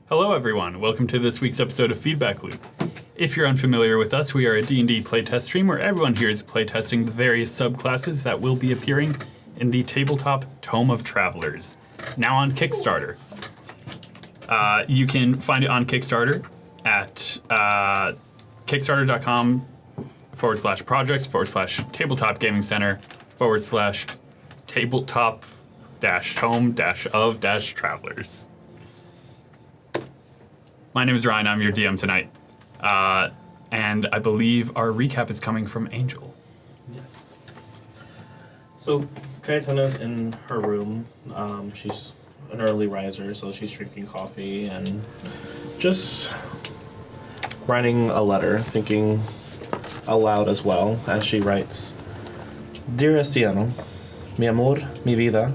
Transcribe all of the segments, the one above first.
Hello everyone, welcome to this week's episode of Feedback Loop. If you're unfamiliar with us, we are a D&D playtest stream where everyone here is playtesting the various subclasses that will be appearing in the Tabletop Tome of Travelers, now on Kickstarter. You can find it on Kickstarter at kickstarter.com/projects/Tabletop Gaming Center /tabletop-tome-of-travelers. My name is Ryan, I'm your DM tonight. And I believe our recap is coming from Angel. Yes. So, Cayetana's in her room. She's an early riser, so she's drinking coffee and just writing a letter, thinking aloud as well as she writes. Dear Estiano, mi amor, mi vida,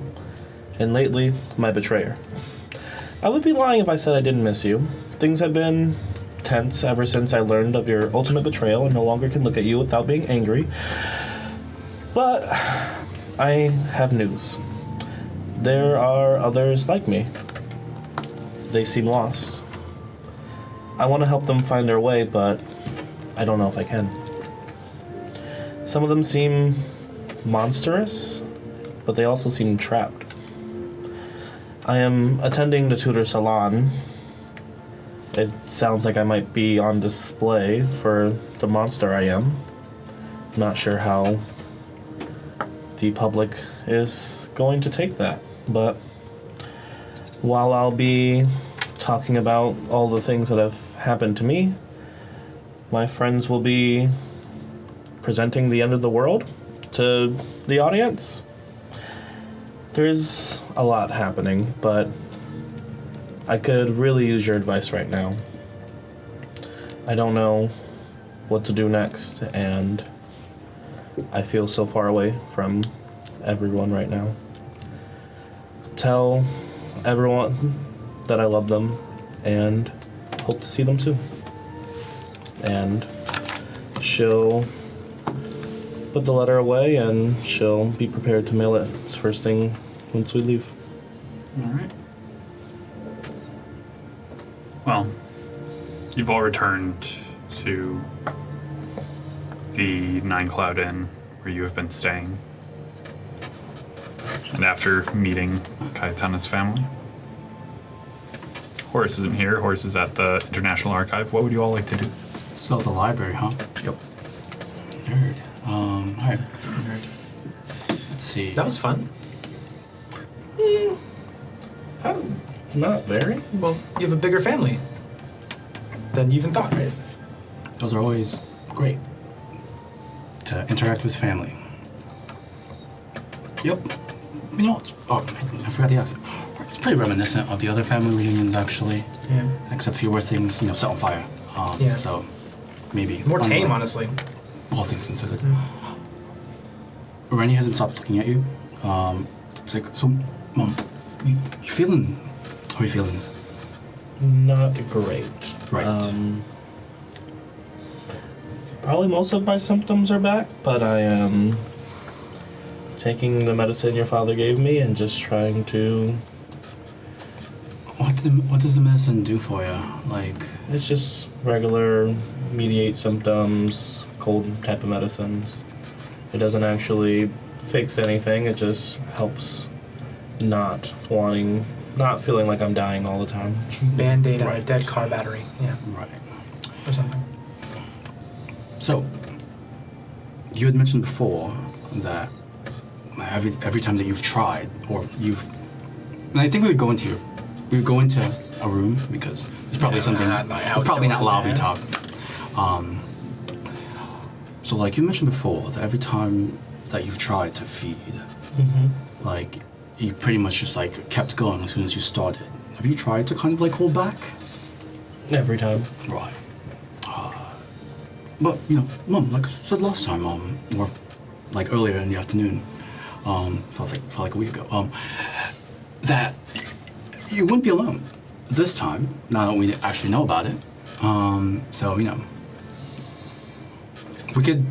and lately, my betrayer. I would be lying if I said I didn't miss you. Things have been tense ever since I learned of your ultimate betrayal and no longer can look at you without being angry. But I have news. There are others like me. They seem lost. I want to help them find their way, but I don't know if I can. Some of them seem monstrous, but they also seem trapped. I am attending the tutor salon. It sounds like I might be on display for the monster I am. Not sure how the public is going to take that, but while I'll be talking about all the things that have happened to me, my friends will be presenting the end of the world to the audience. There's a lot happening, but I could really use your advice right now. I don't know what to do next, and I feel so far away from everyone right now. Tell everyone that I love them and hope to see them soon. And she'll put the letter away and she'll be prepared to mail it first thing once we leave. All right. Well, you've all returned to the Nine Cloud Inn where you have been staying. And after meeting Cayetana's family, Horace isn't here. Horace is at the International Archive. What would you all like to do? Still at the library, huh? Yep. Nerd. Alright. Nerd. Let's see. That was fun. Not very. Well, you have a bigger family than you even thought, right? Those are always great. To interact with family. Yep. You know, I forgot the accent. It's pretty reminiscent of the other family reunions, actually. Yeah. Except fewer things, set on fire. Yeah. So, maybe. More tame, honestly. All things considered. Rennie hasn't stopped looking at you. It's like, so, Mom, you feeling... How are you feeling? Not great. Right. Probably most of my symptoms are back, but I am taking the medicine your father gave me and just trying to... What does the medicine do for you? Like... It's just regular mediate symptoms, cold type of medicines. It doesn't actually fix anything, it just helps not feeling like I'm dying all the time. Band-aid on a Right. dead car battery. Yeah. Right. Or something. So, you had mentioned before that every time that you've tried, or and I think we would go into a room because it's probably something. It's probably not lobby talk. So, like you mentioned before, that every time that you've tried to feed, like you pretty much just like kept going as soon as you started. Have you tried to kind of like hold back? Every time. Right. But, Mom, like I said last time, or like earlier in the afternoon, felt like a week ago, that you wouldn't be alone this time, now that we actually know about it. So, we could...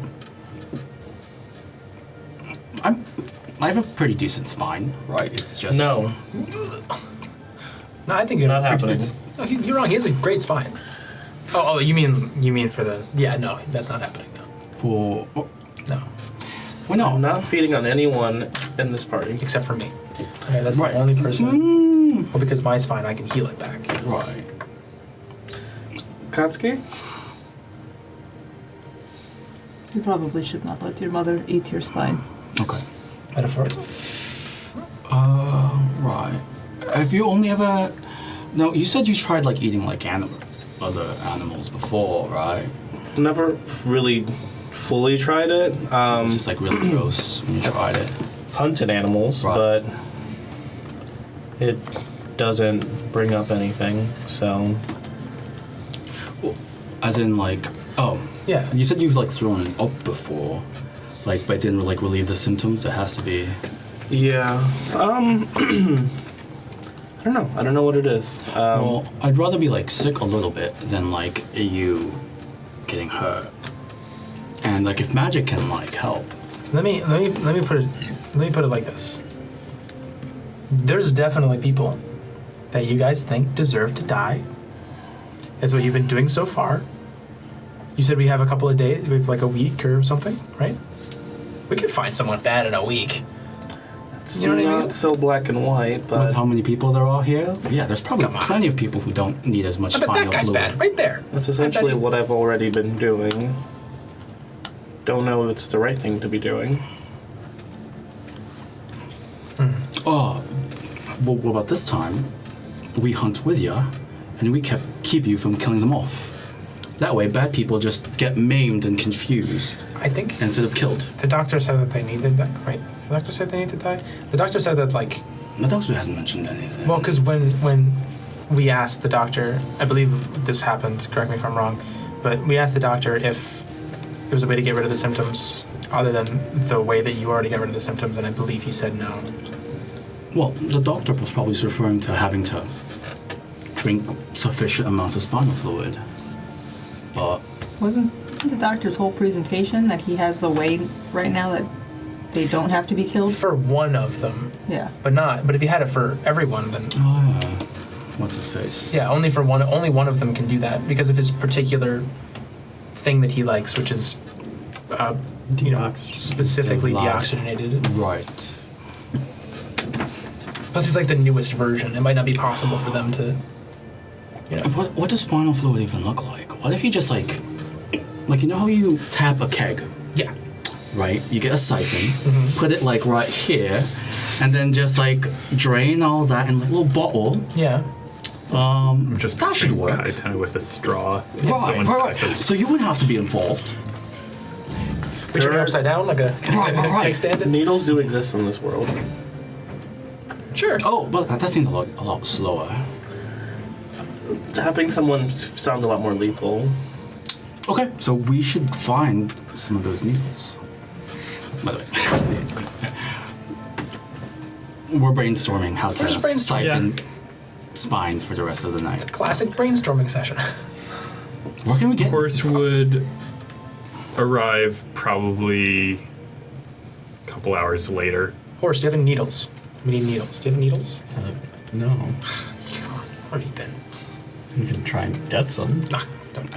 I have a pretty decent spine, right? It's just... No. No, I think you're Not happening. No, you're wrong. He has a great spine. Oh, you mean for the? Yeah, no, that's not happening. No. For No. why not? I'm not feeding on anyone in this party. Except for me. Okay, that's Right. the only person. Mm, Well, because my spine, I can heal it back. right. Katsuki? You probably should not let your mother eat your spine. Okay. Metaphor. Right. Have you only ever? No, you said you tried like eating like other animals before, right? Never really fully tried it. It's just like really gross when you tried it. Hunted animals, Right. but it doesn't bring up anything, so... As in like, oh, Yeah. you said you've like thrown it up before, like, but it didn't like relieve the symptoms. It has to be. Yeah. I don't know. I don't know what it is. Well, I'd rather be like sick a little bit than like you getting hurt. And like if magic can like help. Let me put it like this. There's definitely people that you guys think deserve to die. That's what you've been doing so far. You said we have a couple of days, we have like a week or something, right? We could find someone bad in a week. it's you know what I not mean? so black and white, but... With how many people there are here? Yeah, there's probably Come on. plenty of people who don't need as much I bet spinal that guy's fluid. bad, right there. That's I essentially bet- what I've already been doing. Don't know if it's the right thing to be doing. Oh, well, what about this time? We hunt with you, and we keep you from killing them off. That way, bad people just get maimed and confused I think instead of killed. the doctor said that they needed that. Right? The doctor said they need to die. The doctor said that like, The doctor hasn't mentioned anything. well, because when we asked the doctor, I believe this happened. Correct me if I'm wrong, but we asked the doctor if there was a way to get rid of the symptoms other than the way that you already got rid of the symptoms, and I believe he said no. Well, the doctor was probably just referring to having to drink sufficient amounts of spinal fluid. But Isn't the doctor's whole presentation that he has a way right now that they don't have to be killed? For one of them, Yeah. but if he had it for everyone, then what's his face? yeah, only for one. Only one of them can do that because of his particular thing that he likes, which is, specifically deoxygenated. Right. Plus, he's like the newest version. It might not be possible for them to, What does spinal fluid even look like? What if you just like you know how you tap a keg, Yeah. right? You get a siphon, put it like right here, and then just like drain all that in like a little bottle. Yeah. I'm just That should picturing work. Kaitana with a straw. Right, Someone's right. type of- So you wouldn't have to be involved. We turn it upside down like a Right. extended. Needles do exist in this world. Sure. Oh, but that seems a lot slower. Tapping someone sounds a lot more lethal. Okay, so we should find some of those needles. By the way, we're brainstorming how to just brainstorming. siphon spines for the rest of the night. Classic brainstorming session. Where can we get? Horse would arrive probably a couple hours later. Horse, do you have any needles? We need needles. Do you have needles? No. Where have you been? You can try and get some. Nah, don't.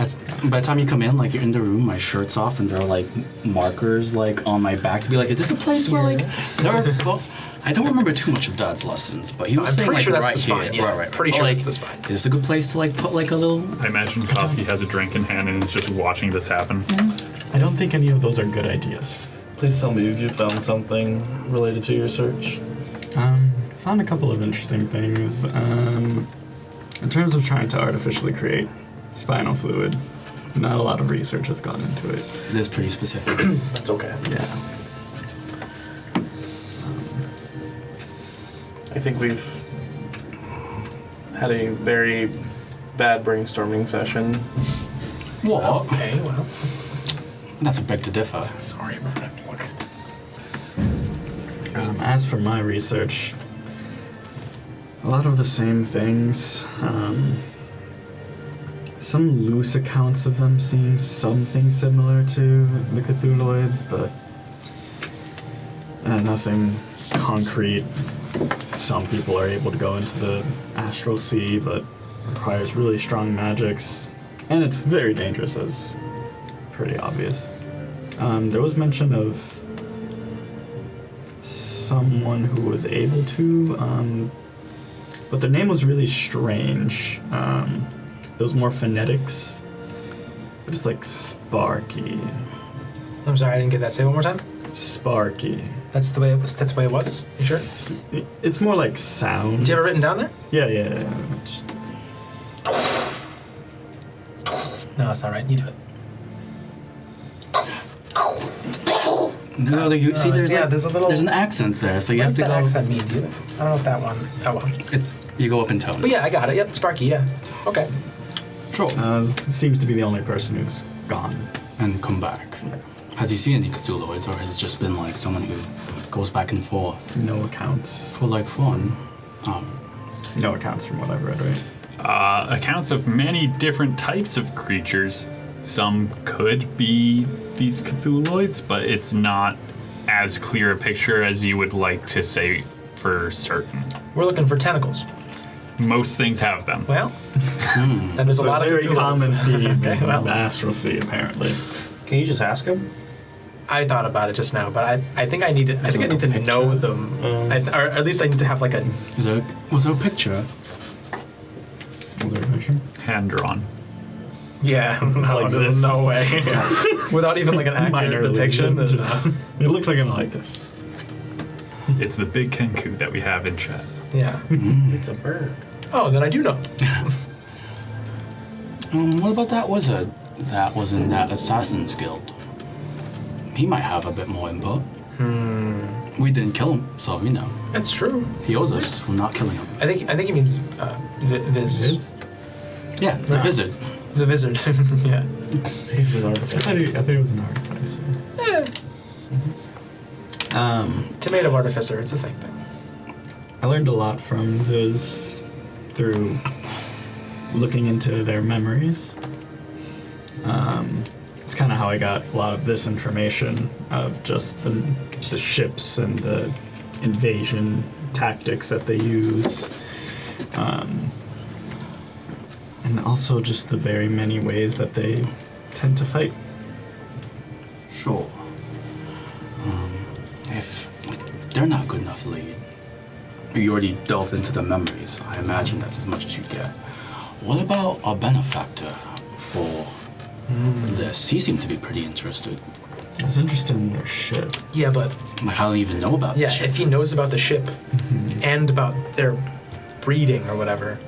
By the time you come in, like you're in the room, my shirt's off, and there are like markers like on my back to be like, is this a place where like there are? Well, I don't remember too much of Dad's lessons, but he was I'm saying pretty like sure that's right the spine, here, yeah. right. Pretty But, sure like, that's the spine. Is this a good place to like put like a little? I imagine Koski has a drink in hand and is just watching this happen. I don't think any of those are good ideas. Please tell me if you found something related to your search. Found a couple of interesting things. In terms of trying to artificially create spinal fluid, not a lot of research has gone into it. It is pretty specific. That's okay. Yeah. I think we've had a very bad brainstorming session. What? Okay, well, That's a beg to differ. sorry about that. Look. As for my research, a lot of the same things. Some loose accounts of them seeing something similar to the Cthulhuids, but nothing concrete. Some people are able to go into the astral sea, but requires really strong magics, and it's very dangerous, as pretty obvious. There was mention of someone who was able to, but their name was really strange. It was more phonetics, but it's like Sparky. I'm sorry, I didn't get that. Say it one more time. Sparky. That's the way it was. That's the way it was. You sure? It's more like sound. Do you have it written down there? Yeah. No, that's not right. You do it. No, you see, there's there's a little. there's an accent there, so you What have does to that go. accent mean? Do you? I don't know if that one. That one. It's you go up in tone. But yeah, I got it. Yep, Sparky. Yeah. Okay. Sure. Seems to be the only person who's gone. And come back. Has he seen any Cthulhuids, or has it just been like someone who goes back and forth No accounts. for like fun? Oh, No accounts from what I've read, right? Accounts of many different types of creatures. Some could be these Cthulhuids, but it's not as clear a picture as you would like to say for certain. We're looking for tentacles. Most things have them. Well, then there's It's a lot of very Cthulhuids. common theme Okay, in well. the Astral Sea, apparently. Can you just ask him? I thought about it just now, but I think I need to. I think I need to Picture? know them, or at least I need to have like a. was there a picture? Was there a picture? Hand drawn. Yeah, no, like there's this. no way. Without even like an accurate Minor depiction. league, there's just- not. It looks like I'm like this. It's the big kenku that we have in chat. Yeah. It's a bird. Oh, then I do know. What about that wizard that was in that Assassin's Guild? He might have a bit more input. We didn't kill him, so we know. That's true. He owes us for not killing him. I think he means Viz. Yeah, the No. wizard. The Wizard. Yeah. He's an I artifact. thought it was an artificer. Tomato artificer. It's the same thing. I learned a lot from Viz through looking into their memories. It's kind of how I got a lot of this information of just the ships and the invasion tactics that they use. And also just the very many ways that they tend to fight. Sure. If they're not good enough lead, you already delved into the memories. I imagine that's as much as you get. What about our benefactor for this? He seemed to be pretty interested. I was interested in their ship. Yeah, but Like, how do you even know about yeah, this ship? if he knows about the ship and about their breeding or whatever,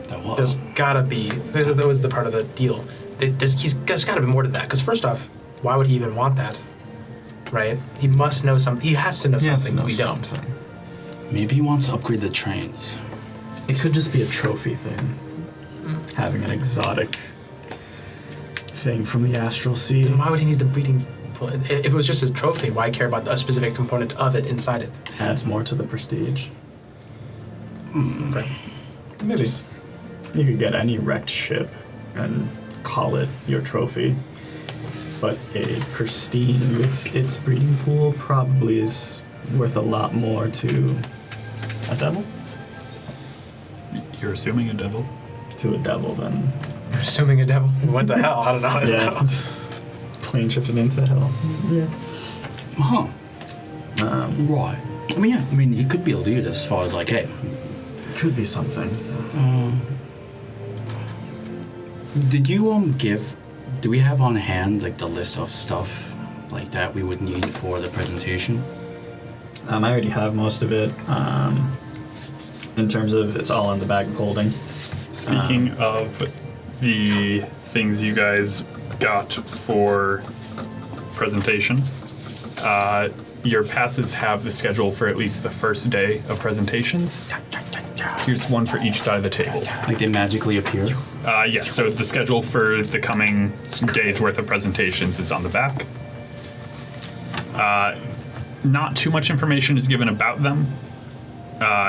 That was. there's gotta be. That was the part of the deal. There's gotta be more to that. Because first off, why would he even want that? Right? He must know something. He has to know He has to something know we don't. something. Maybe he wants to upgrade the trains. It could just be a trophy thing. Having an exotic thing from the Astral Sea. Then why would he need the breeding pool? If it was just a trophy, why care about a specific component of it inside it? Adds more to the prestige. Okay. Maybe you could get any wrecked ship and call it your trophy. But a pristine with its breeding pool probably is worth a lot more to a devil? You're assuming a devil? To a devil than You're assuming a devil went to hell. I don't know. yeah, plane shifted into hell. Yeah. Huh. Right. I mean, yeah. I mean, he could be a lead as far as like, hey, Could be something. did you do we have on hand like the list of stuff like that we would need for the presentation? I already have most of it. In terms of it's all in the bag of holding. Speaking of the things you guys got for presentation, your passes have the schedule for at least the first day of presentations. Here's one for each side of the table. Like they magically appear? Yes, so the schedule for the coming days worth of presentations is on the back. Not too much information is given about them.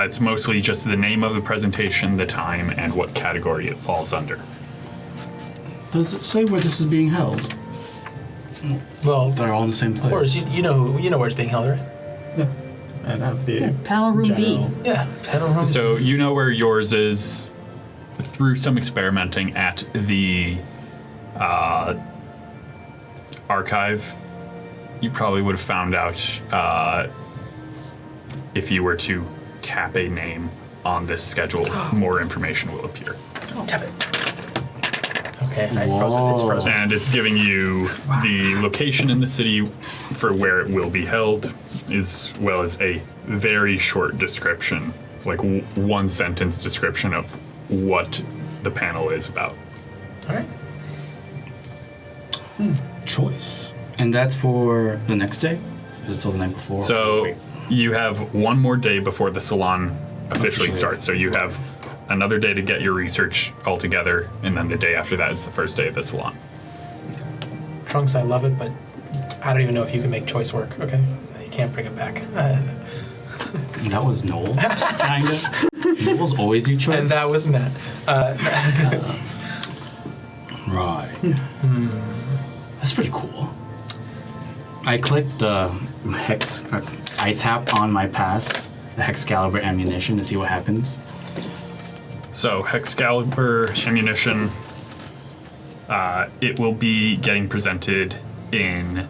It's mostly just the name of the presentation, the time, and what category it falls under. Does it say where this is being held? Well, They're all in the same place. of course, you know where it's being held, right? Yeah. And have the Panel room B. general- Yeah. Panel room. So you know where yours is. through some experimenting at the archive, you probably would have found out if you were to tap a name on this schedule, more information will appear. Tap it. Okay, I frozen. It's frozen. And it's giving you the location in the city for where it will be held, as well as a very short description, like one sentence description of what the panel is about. All right. Choice. And that's for the next day? Is it still the night before? So you have one more day before the salon officially starts. So you have another day to get your research all together, and then the day after that is the first day of the salon. Trunks, I love it, but I don't even know if you can make choice work. Okay, you can't bring it back. That was Noel, kind of. Noel's always do choice. And that was Matt. Right. That's pretty cool. I clicked the hex. I tap on my pass, the Hexcalibur ammunition, to see what happens. So Hexcalibur ammunition, it will be getting presented in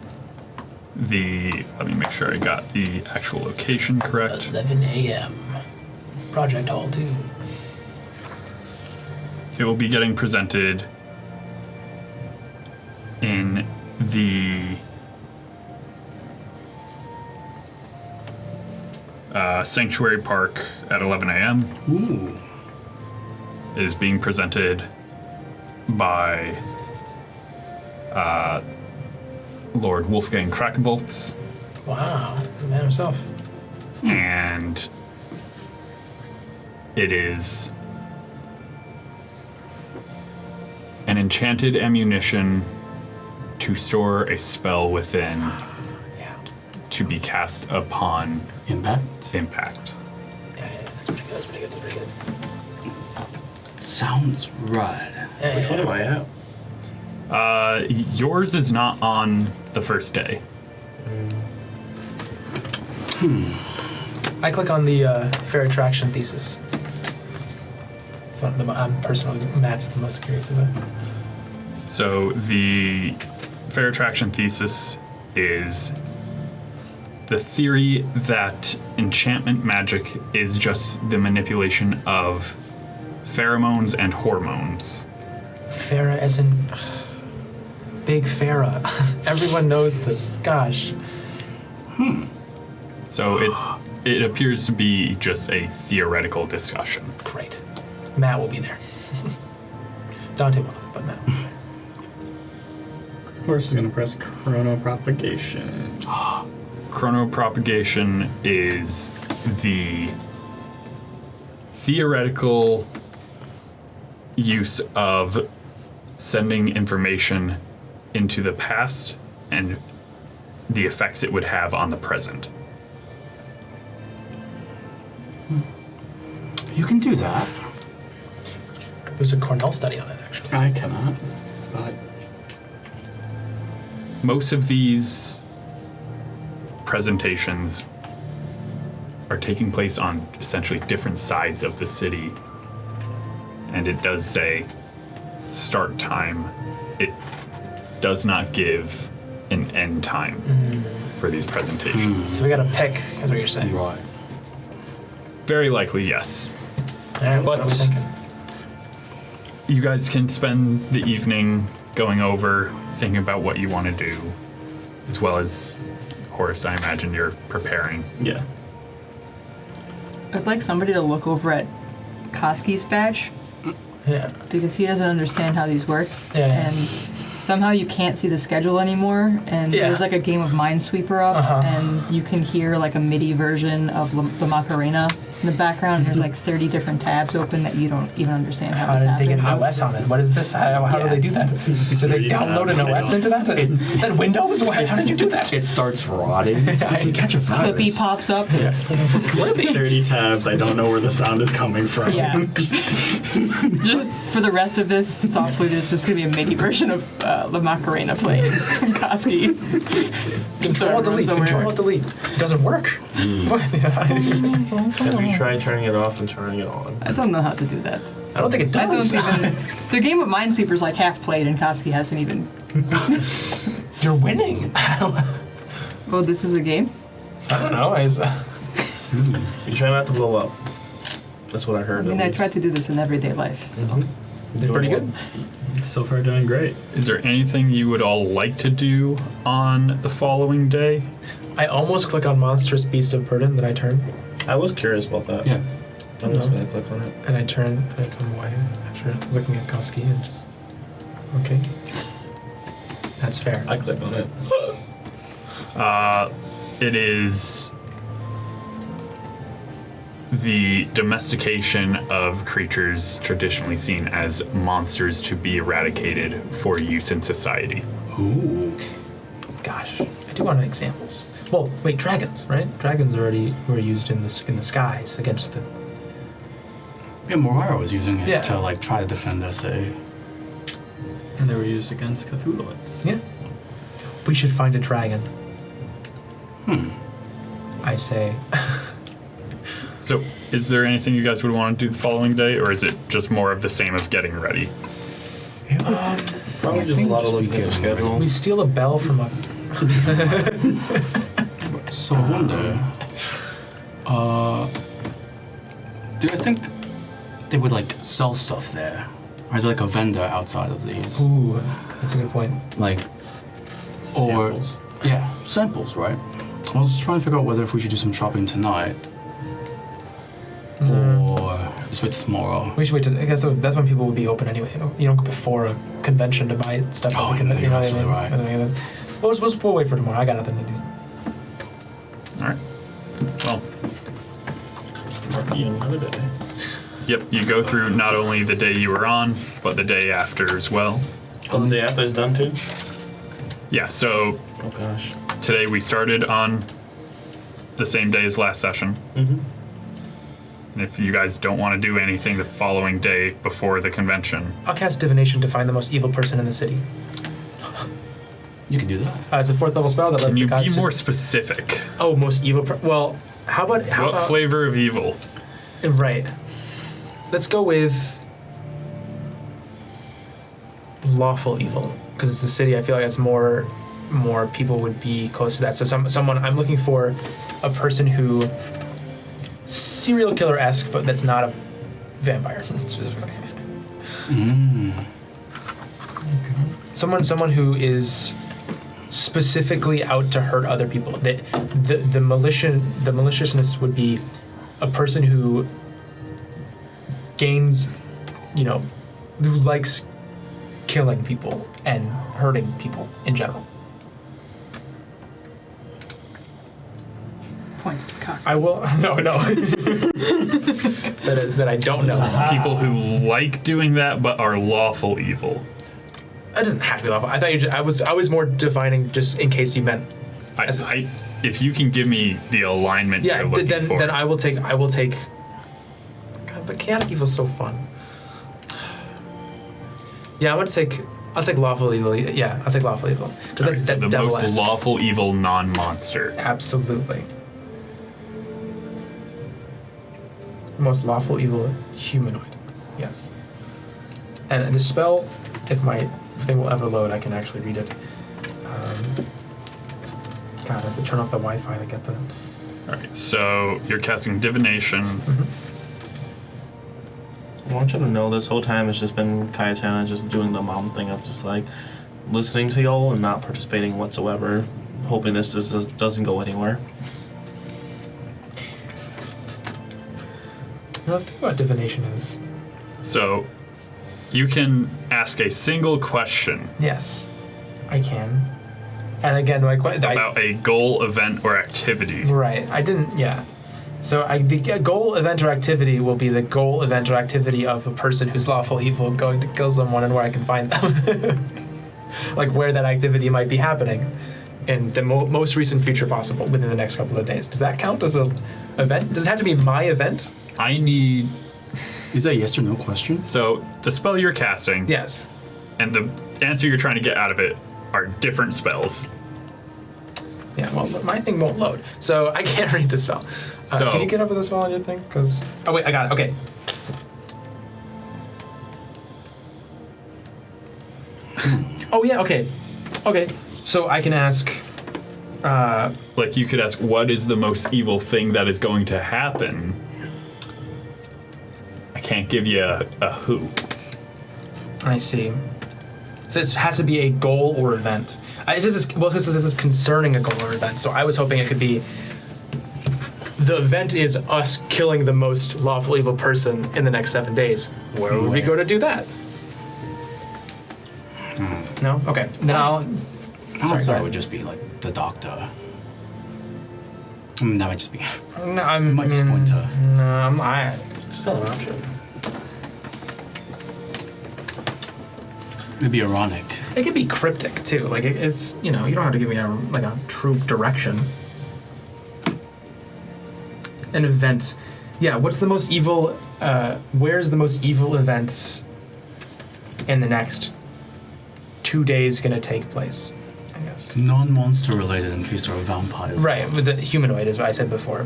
the, let me make sure I got the actual location correct. 11 a.m. Project Hall 2. It will be getting presented in the Sanctuary Park at 11 a.m. Ooh. It is being presented by Lord Wolfgang Krakenboltz, Wow, the man himself. and it is an enchanted ammunition to store a spell within Yeah. to be cast upon Impact? impact. Yeah, that's pretty good. That's pretty good. That's pretty good. Sounds right. Yeah, Which one am I at? Yours is not on the first day. I click on the fair attraction thesis. It's not the. I'm personally Matt's the most curious about. So the fair attraction thesis is the theory that enchantment magic is just the manipulation of pheromones and hormones. Farah as in Big Farah. Everyone knows this. Gosh. So it appears to be just a theoretical discussion. Great. Matt will be there. Dante won't, but Matt will be there. Horse is gonna press chronopropagation. Chronopropagation is the theoretical use of sending information into the past and the effects it would have on the present. You can do that. There's a Cornell study on it, actually. I cannot, but Most of these presentations are taking place on essentially different sides of the city, and it does say start time. It does not give an end time for these presentations. So we gotta pick, is what you're saying. Right. Very likely, yes. All right, what are we But- thinking? You guys can spend the evening going over, thinking about what you want to do, as well as Horace, I imagine you're preparing. yeah. I'd like somebody to look over at Koski's badge Yeah. because he doesn't understand how these work. Yeah, yeah. And somehow you can't see the schedule anymore. And Yeah. there's like a game of Minesweeper up, Uh-huh. and you can hear like a MIDI version of the Macarena in the background. There's like 30 different tabs open that you don't even understand how, How it's did they happening. get an OS on it? What is this? How do they do that? Do they Three download an tabs, OS into that? Is that Windows? How did you do that? It starts rotting. You catch a Clippy virus. pops up. 30 tabs, I don't know where the sound is coming from. Yeah. Just for the rest of this, softly there's just gonna be a MIDI version of the Macarena playing from Koski. Control delete. Control delete. It doesn't work. Have you tried turning it off and turning it on? I don't know how to do that. I don't think it does. I don't even. The game of Minesweeper's like half played, and Koski hasn't even. You're winning. Oh, this is a game. I don't know. You try not to blow up. That's what I heard. I mean, I tried to do this in everyday life, so. Did pretty good. So far, doing great. Is there anything you would all like to do on the following day? I almost click on Monstrous Beast of Burden, then I turn. I was curious about that. Yeah. I'm just gonna click on it. And I turn and I come away after looking at Koski and just. Okay. That's fair. I click on it. It is the domestication of creatures traditionally seen as monsters to be eradicated for use in society. Ooh. Gosh, I do want examples. Well, wait, dragons, right? Dragons already were used in the skies against the. Yeah, Morara was using it Yeah. to like try to defend us. And they were used against Cthulhuites. Yeah. We should find a dragon. I say. So, is there anything you guys would want to do the following day, or is it just more of the same of getting ready? Probably I just a think lot of just looking at the begin. schedule. We steal a bell from a. So I wonder, do you think they would like sell stuff there? Or is there like a vendor outside of these? Ooh, that's a good point. Like, or, Samples. yeah, samples, right? I was trying to figure out whether if we should do some shopping tonight or just wait till tomorrow. We should wait till. I guess that's when people would be open anyway. You don't go before a convention to buy stuff. Oh, at the convention. you're absolutely right. We'll wait for tomorrow. I got nothing to do. All right. Well, Another day. yep, you go through not only the day you were on, but the day after as well. Oh, the day after is done too? Yeah, so Oh gosh. today we started on the same day as last session. Mm-hmm. And if you guys don't want to do anything the following day before the convention, I'll cast divination to find the most evil person in the city. You can do that. It's a 4th level spell that lets can you the gods be more just- specific? Oh, most evil. Well, how about What flavor of evil? Right. Let's go with lawful evil because it's a city. I feel like it's more people would be close to that. So someone I'm looking for a person who serial killer-esque, but that's not a vampire. Someone who is specifically out to hurt other people. The maliciousness would be a person who gains, who likes killing people and hurting people in general. Points to Koski. I will. No. that I don't know. People who like doing that but are lawful evil. That doesn't have to be lawful. I thought I was more defining just in case you meant. If you can give me the alignment Yeah. you're looking for. Then I will take. God, but chaotic evil's so fun. Yeah, I'll take lawful evil. Yeah, I'll take lawful evil because Alright, so that's the devil-esque. most lawful evil non-monster. Absolutely. Most lawful evil humanoid. Yes. And the spell, if my thing will ever load, I can actually read it. God, I have to turn off the Wi-Fi to get the. Alright, so you're casting divination. I want you to know this whole time it's just been Cayetana just doing the mom thing of just like listening to y'all and not participating whatsoever, hoping this just doesn't go anywhere. The thing about divination is. So you can ask a single question Yes, I can. And again, about a goal, event, or activity. Right. I didn't. Yeah. So the goal, event, or activity will be the goal, event, or activity of a person who's lawful evil going to kill someone and where I can find them. Like where that activity might be happening in the most recent future possible within the next couple of days. Does that count as an event? Does it have to be my event? I need. Is that a yes or no question? So the spell you're casting Yes. and the answer you're trying to get out of it are different spells. Yeah, well, my thing won't load, so I can't read the spell. So- Can you get up with the spell on your thing? Oh, wait, I got it. Okay. Oh yeah. Okay. Okay. So I can ask. Like, you could ask, what is the most evil thing that is going to happen? I can't give you a who. I see. So it has to be a goal or event. This is concerning a goal or event. So I was hoping it could be. The event is us killing the most lawful evil person in the next 7 days. Where would we go to do that? No? Okay. Then I'll. Sorry, go it ahead. would just be like the doctor. I mean, that might just be. No, It might just point to. Still an option. It'd be ironic. It could be cryptic too. Like it's you don't have to give me a true direction. An event. Yeah, what's the most evil where's the most evil event in the next 2 days gonna take place? I guess. Non-monster related in case there are vampires. Right, with the humanoid is what I said before.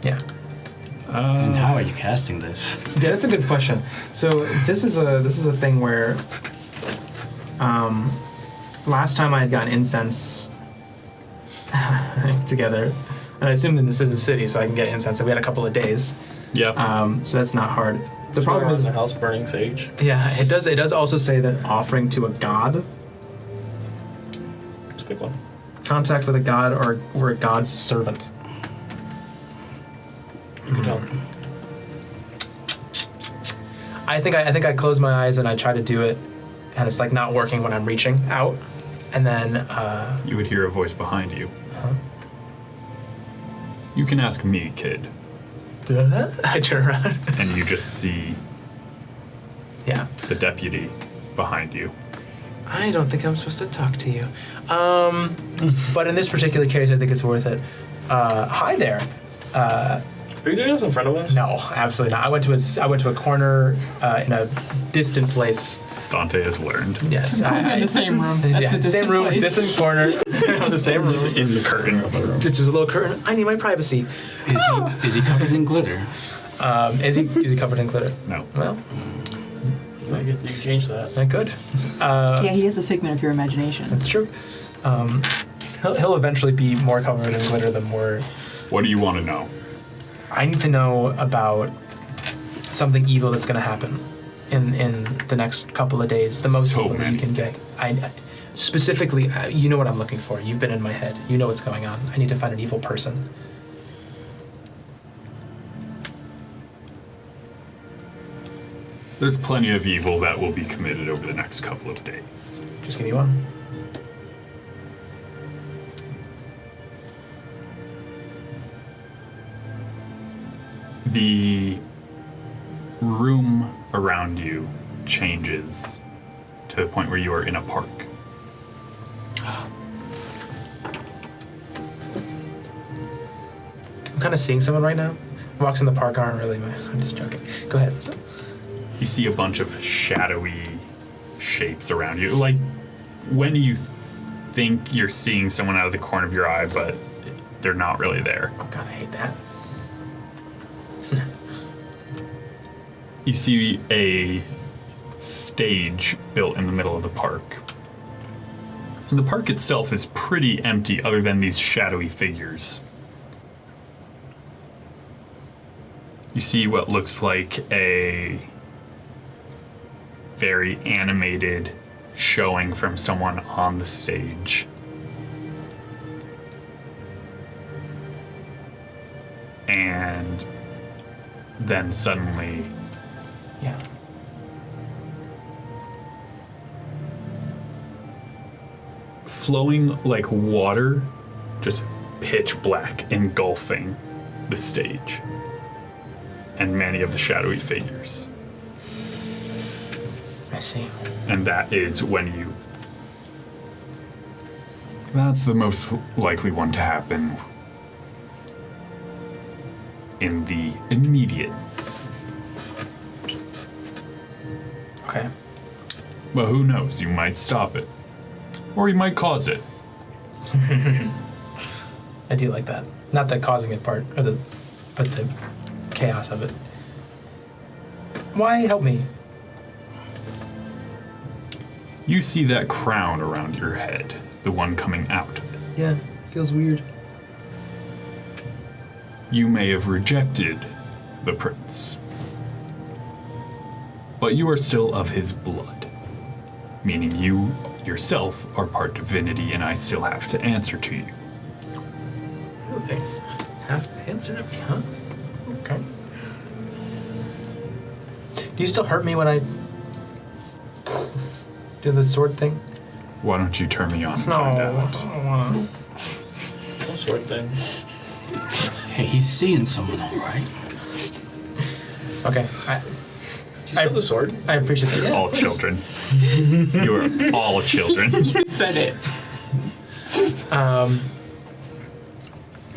Yeah. And how are you casting this? Yeah, that's a good question. So this is a thing where last time I had gotten incense together, and I assume that this is a city, so I can get incense. And we had a couple of days. Yeah. So that's not hard. The problem is the house burning sage. yeah, it does also say that offering to a god, Just pick one. contact with a god or a god's servant. You can tell. I think I close my eyes and I try to do it, and it's like not working when I'm reaching out, and then You would hear a voice behind you. You can ask me, kid. I turn around. And you just see Yeah. the deputy behind you. I don't think I'm supposed to talk to you. But in this particular case, I think it's worth it. Hi there. Are you doing this in front of us? No, absolutely not. I went to a corner in a distant place. Dante has learned. Yes, In the same room. That's yeah, the distant same room, place. distant corner of the same room. Just in the curtain of the room. Which is a little curtain. I need my privacy. Is he covered in glitter? Is he covered in glitter? No. Well, You can change that. I could. Yeah, he is a figment of your imagination. That's true. He'll eventually be more covered in glitter than more. What do you want to know? I need to know about something evil that's going to happen in the next couple of days. The most So evil that you many can get. Specifically, you know what I'm looking for. You've been in my head. You know what's going on. I need to find an evil person. There's plenty of evil that will be committed over the next couple of days. Just give me one. The room around you changes to the point where you are in a park. I'm kind of seeing someone right now. Walks in the park aren't really my. I'm just joking. Go ahead. You see a bunch of shadowy shapes around you. Like when you think you're seeing someone out of the corner of your eye, but they're not really there. God, I hate that. You see a stage built in the middle of the park. And the park itself is pretty empty other than these shadowy figures. You see what looks like a very animated showing from someone on the stage. And then suddenly Yeah. flowing like water, just pitch black, engulfing the stage and many of the shadowy figures. I see. And that is when you... That's the most likely one to happen in the immediate. Okay. But who knows? You might stop it. Or you might cause it. I do like that. Not the causing it part, but the chaos of it. Why help me? You see that crown around your head, the one coming out of it. Yeah, feels weird. You may have rejected the prince, but you are still of his blood, meaning you yourself are part divinity and I still have to answer to you. They have to answer to me, huh? Okay. Do you still hurt me when I do the sword thing? Why don't you turn me on and No, find I out? don't wanna. No sword thing. Hey, he's seeing someone, all right? Okay, You still the sword? I appreciate that. Yeah. All children. You are all children. You said it. All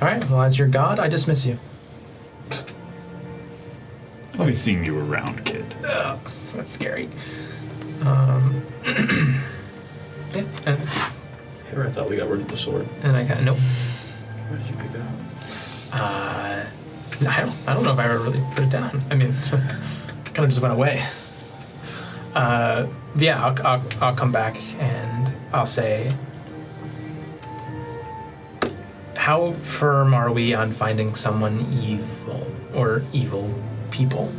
right. Well, as your god, I dismiss you. I'll be seeing you around, kid. That's scary. Yeah, Here, I thought we got rid of the sword. and I kind of nope. Where did you pick it up? I don't know if I ever really put it down. I mean, kind of just went away. Yeah, I'll come back and I'll say, how firm are we on finding someone evil or evil people?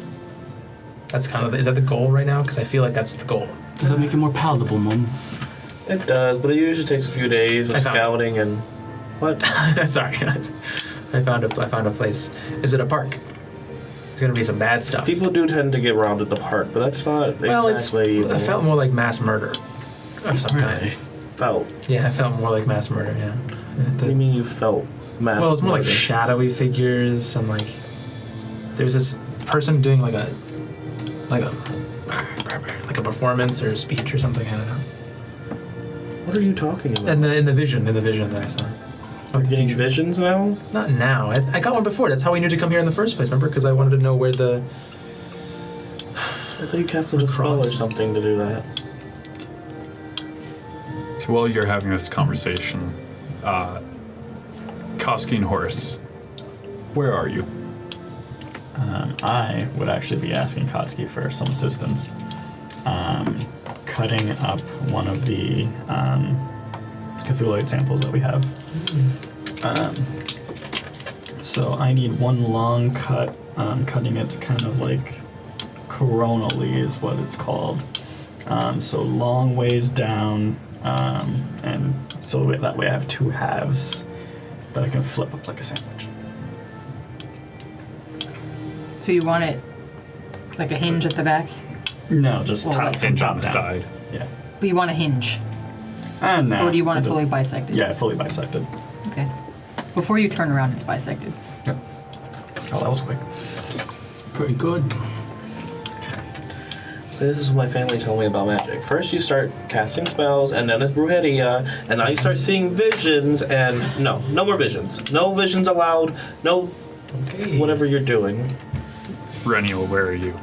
That's kind of is that the goal right now? Because I feel like that's the goal. Does that make it more palatable, Mum? It does, but it usually takes a few days of I found- scouting and what? Sorry, I found a place. Is it a park? There's gonna be some bad stuff. People do tend to get robbed at the park, but that's not Well, exactly evil. it felt more like mass murder of some Really? kind. Felt. Yeah, it felt more like mass murder. Yeah. What do you mean you felt mass Well, it's more like murder? shadowy figures and like there's this person doing like a performance or speech or something. I don't know. What are you talking about? In the vision that I saw. You're getting visions now? Not now. I got one before. That's how we knew to come here in the first place. Remember? Because I wanted to know where the. I thought you casted a spell or something to do that. So while you're having this conversation, Koski and Horace, where are you? I would actually be asking Kotsky for some assistance. Cutting up one of the Cthulhuid samples that we have. So I need one long cut, cutting it kind of like coronally is what it's called. So long ways down, and so that way I have two halves that I can flip up like a sandwich. So you want it like a hinge at the back? No, just Well, top, like from Hinge top on the down. side. Yeah. But you want a hinge? No. Or do you want it I fully don't- bisected? Yeah, fully bisected. Okay. Before you turn around, it's bisected. Oh, that was quick. It's pretty good. So this is what my family told me about magic. First you start casting spells, and then it's brujeria, and now you start seeing visions, and no more visions. No visions allowed, no Okay. whatever you're doing. Reniel, where are you?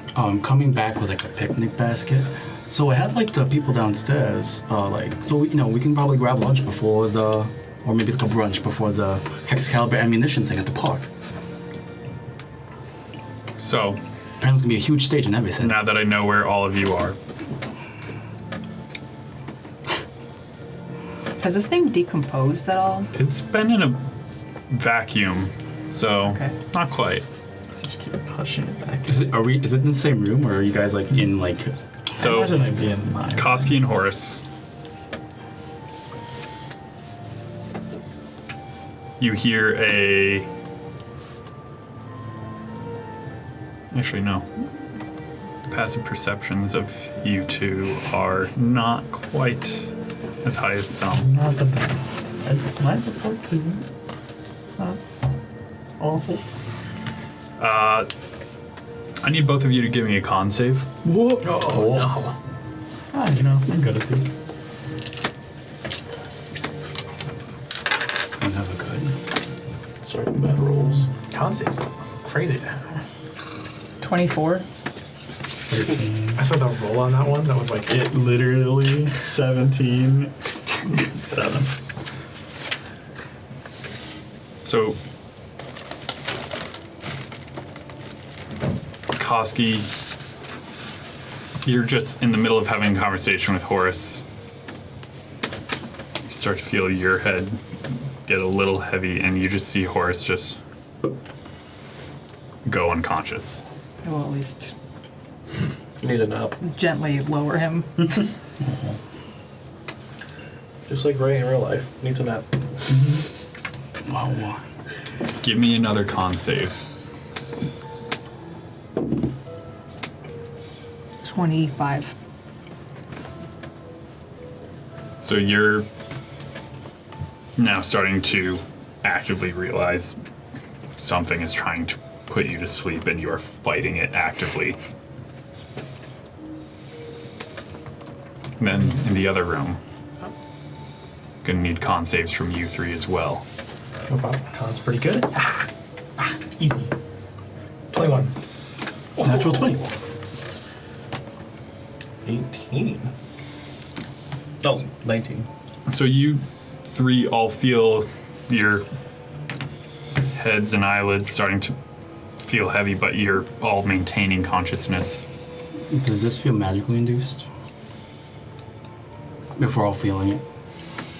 Coming back with like a picnic basket. So I had like the people downstairs, so we can probably grab lunch before or maybe like a brunch before the Excalibur ammunition thing at the park. So, Apparently it's gonna be a huge stage and everything. now that I know where all of you are, Has this thing decomposed at all? it's been in a vacuum, so Okay. not quite. Let's just keep pushing it back. Is it in the same room or are you guys like in like? So, I imagine I'd be in mine. Koski and Horace, you hear a... Actually, no. Passive perceptions of you two are not quite as high as some. Not the best. Mine's a 14. It's not awful. I need both of you to give me a con save. Whoa. Oh, no. I'm good at these. It's not have a good. Sorry, bad rolls. Con saves look crazy to have. 24? 13. I saw the roll on that one. That was like It literally 17. 7. So, Koski, you're just in the middle of having a conversation with Horace, start to feel your head get a little heavy, and you just see Horace just go unconscious. I will at least You need a nap. gently lower him. Just like Ray in real life. Needs a nap. Wow. Give me another con save. 25. So you're now starting to actively realize something is trying to put you to sleep, and you are fighting it actively. And then in the other room, gonna need con saves from you three as well. No problem. Con's pretty good. Easy. 21. Natural 20. 18. No, 19. So you three all feel your heads and eyelids starting to feel heavy, but you're all maintaining consciousness. Does this feel magically induced? If we're all feeling it.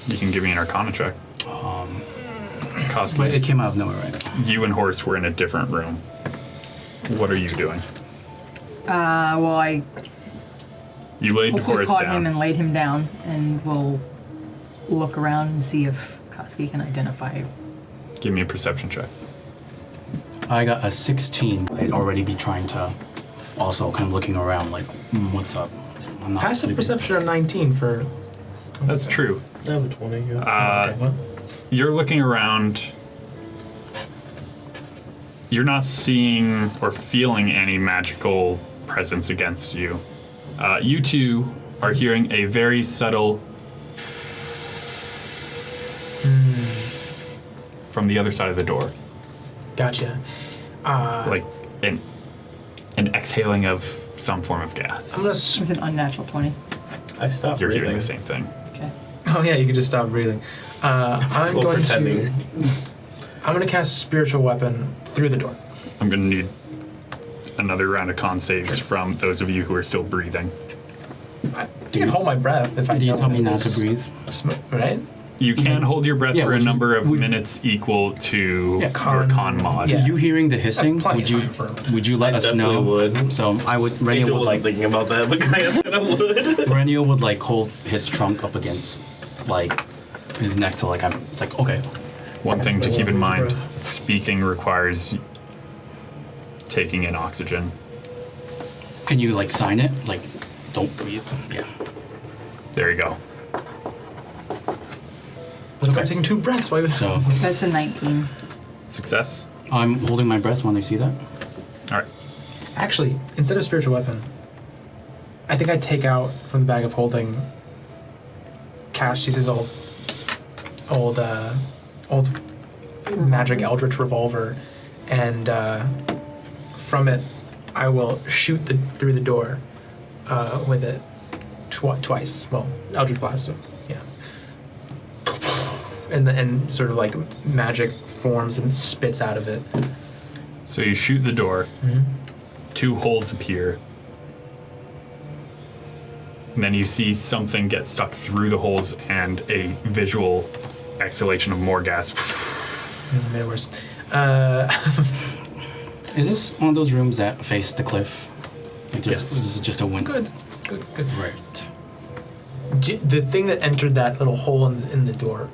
You can give me an Arcana check. Koski, But it came out of nowhere, right? you and Horace were in a different room. What are you doing? Well, I You laid hopefully Horace caught down. him and laid him down, and we'll look around and see if Koski can identify. Give me a perception check. I got a 16. I'd already be trying to also kind of looking around like, what's up? I'm not Passive sleeping. perception of 19 for. That's true. I have a 20. Yeah. Okay, what? You're looking around. You're not seeing or feeling any magical presence against you. You two are hearing a very subtle from the other side of the door, Gotcha. like an exhaling of some form of gas. I'm gonna. It was an unnatural 20. I stopped You're breathing. hearing the same thing. Okay. Oh yeah, you can just stop breathing. I'm Well, going pretending. to. I'm going to cast spiritual weapon through the door. I'm going to need another round of con saves from those of you who are still breathing. I can hold my breath if I. Do you know tell me not there's to breathe? Right? You can hold your breath Yeah, for a would you- number of would- minutes equal to Yeah, your con- con mod. yeah. You hearing the hissing? plenty Would of you time for- would you let I us know? definitely would. So I would. Renia Angel would wasn't like. thinking about that, but Kaya said I would. Renia would like hold his trunk up against like his neck to like I'm. It's like okay. One thing to keep in Hold mind, breath. speaking requires taking in oxygen. Can you like sign it? Like, don't breathe. Yeah. There you go. But if I'm taking 2 breaths, why would So That's a 19. Success? I'm holding my breath when I see that. All right. Actually, instead of spiritual weapon, I think I take out from the bag of holding Cassie's old magic eldritch revolver, and from it, I will shoot through the door with it twice. Well, eldritch blast, yeah. And sort of like magic forms and spits out of it. So you shoot the door, 2 holes appear, and then you see something get stuck through the holes and a visual exhalation of more gas. Made it worse. Is this one of those rooms that face the cliff? Like there's, Yes. This is just a window. Good. Right. The thing that entered that little hole in the door,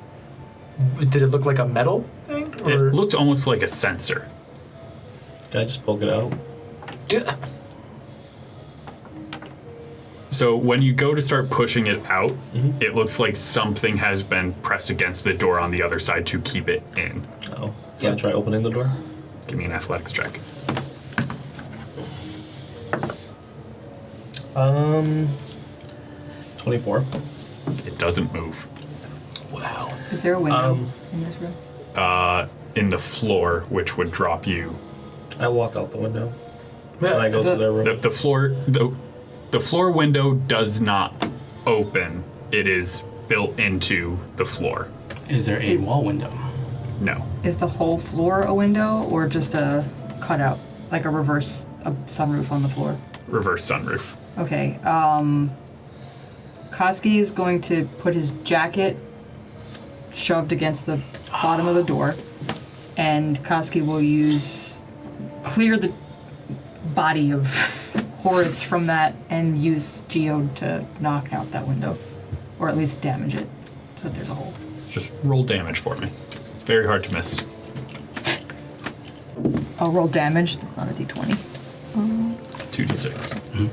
did it look like a metal thing? It Or looked almost like a sensor. Can I just poke it out? Yeah. So when you go to start pushing it out, it looks like something has been pressed against the door on the other side to keep it in. Oh. Can I try opening the door? Give me an athletics check. 24. It doesn't move. Wow. Is there a window in this room? In the floor, which would drop you. I walk out the window. Yeah, And I go to their room. The floor window does not open. It is built into the floor. Is there a wall window? No. Is the whole floor a window or just a cutout, like a sunroof on the floor? Reverse sunroof. Okay. Koski is going to put his jacket shoved against the bottom of the door, and Koski will clear the body of Horus from that and use Geode to knock out that window, or at least damage it so that there's a hole. Just roll damage for me. It's very hard to miss. I'll roll damage. That's not a d20. 2d6.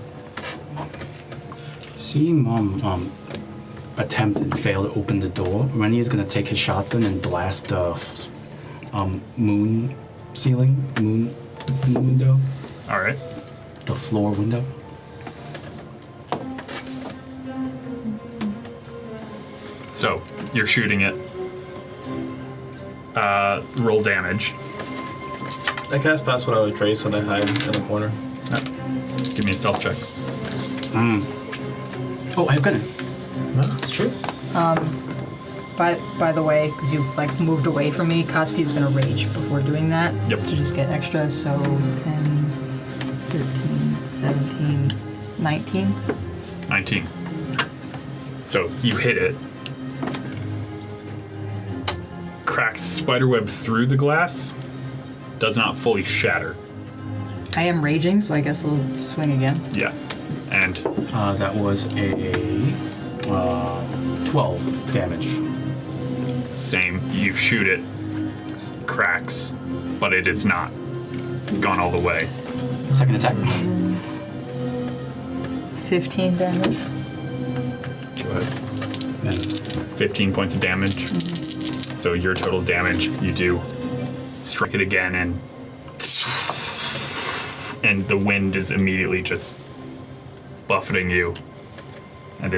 Seeing Mom attempt and fail to open the door, Rennie is gonna take his shotgun and blast the moon window, All right. the floor window. So you're shooting it. Roll damage. I cast Pass Without a Trace and I hide in the corner. Give me a stealth check. Oh, I've got it. No, it's true. By the way, because you moved away from me, Koski's gonna rage before doing that. Yep. To just get extra, so 10, 13, 17, 19. 19. So you hit it. Cracks spiderweb through the glass. Does not fully shatter. I am raging, so I guess I'll swing again. Yeah. And That was a 12 damage. same. You shoot it. Cracks. But it is not gone all the way. Second attack. 15 damage. Go ahead. Then 15 points of damage. So your total damage, you do strike it again, and the wind is immediately just buffeting you. And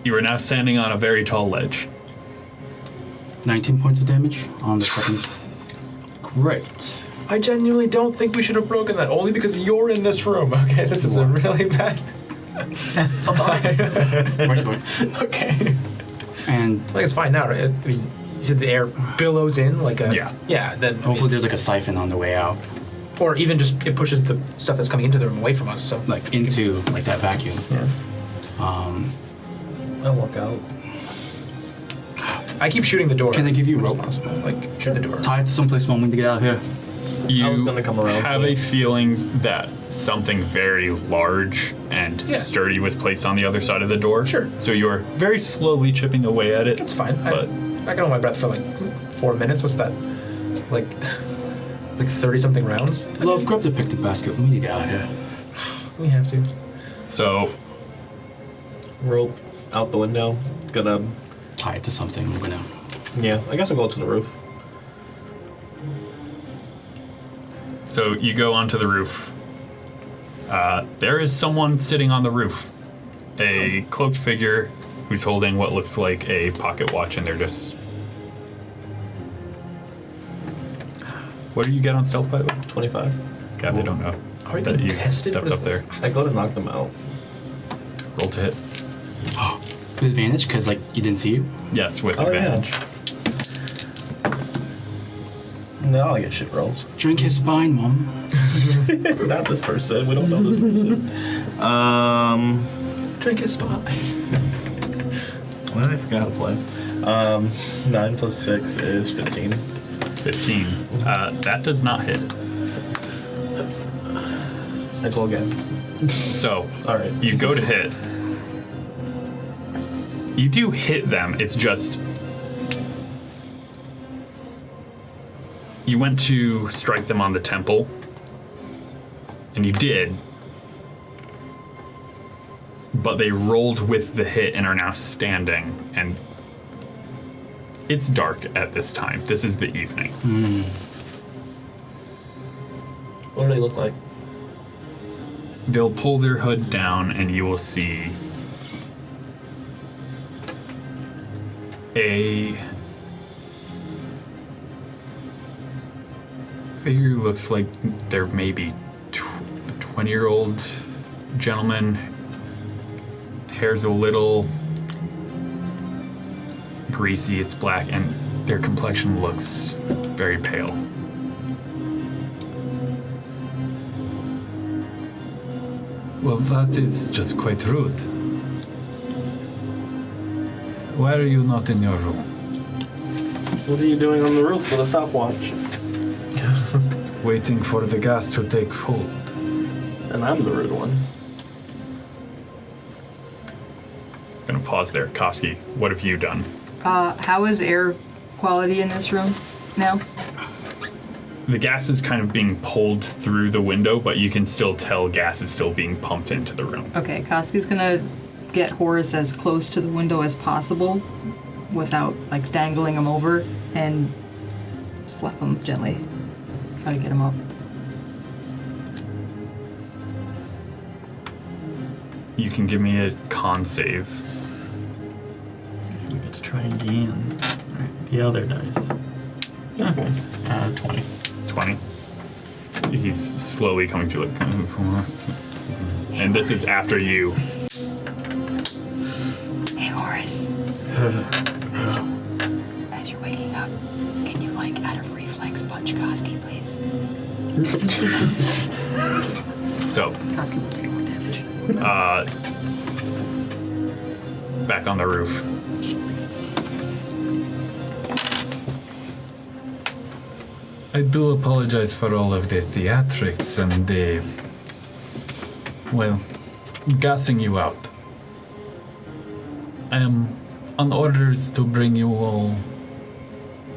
you are now standing on a very tall ledge. 19 points of damage on the second. Great. I genuinely don't think we should have broken that, only because you're in this room. Okay, this is a really bad. Right. Okay. And It's fine now, right? I mean, you said the air billows in like a. Yeah. Yeah. Then hopefully there's a siphon on the way out, or even just it pushes the stuff that's coming into the room away from us. So into that vacuum. Yeah. I'll walk out. I keep shooting the door. Can I give you as rope? much as possible. Shoot the door. Tie it to someplace, Mom. We need to get out of here. You I was gonna come around. have a feeling that something very large and Yeah. sturdy was placed on the other side of the door. Sure. So you're very slowly chipping away at it. That's fine. But I can hold my breath for 4 minutes. What's that? Like 30-something rounds? Love, grab the picnic basket. We need to get out of here. We have to. so Rope out the window. Gonna. Tie it to something. We're gonna. Yeah, I guess I'll go to the roof. So you go onto the roof. There is someone sitting on the roof. A cloaked figure who's holding what looks like a pocket watch, and they're just... What do you get on stealth, by the way? 25. God, they don't know Are we that being you tested? stepped What is up this? there. I go to knock them out. Roll to hit. With advantage, because you didn't see you. Yes, with Oh, yeah. advantage. No, I get shit rolls. Drink his spine, Mom. Not this person. We don't know this person. Drink his spot. Why did I forget how to play? 9 plus 6 is 15. 15. That does not hit. I go again. So, All right. you go to hit. You do hit them. It's just... You went to strike them on the temple. And you did. But they rolled with the hit and are now standing. And it's dark at this time. This is the evening. What do they look like? They'll pull their hood down and you will see a figure who looks like they're maybe 20-year-old gentleman. Hair's a little greasy, it's black, and their complexion looks very pale. Well, that is just quite rude. Why are you not in your room? What are you doing on the roof with a stopwatch? Waiting for the gas to take hold. And I'm the rude one. Gonna pause there. Koski, what have you done? How is air quality in this room now? The gas is kind of being pulled through the window, but you can still tell gas is still being pumped into the room. Okay, Koski's gonna get Horace as close to the window as possible without, like, dangling him over and slap him gently. Try to get him up. You can give me a con save. We get to try again. Right, the other dice. Okay. 20. 20. He's slowly coming to like, and this is after you. Hey, Horace. As you're waking up, can you, like, out of reflex punch Koski, please? So, Koski will take more damage. back on the roof. I do apologize for all of the theatrics and the, well, gassing you out. I am on orders to bring you all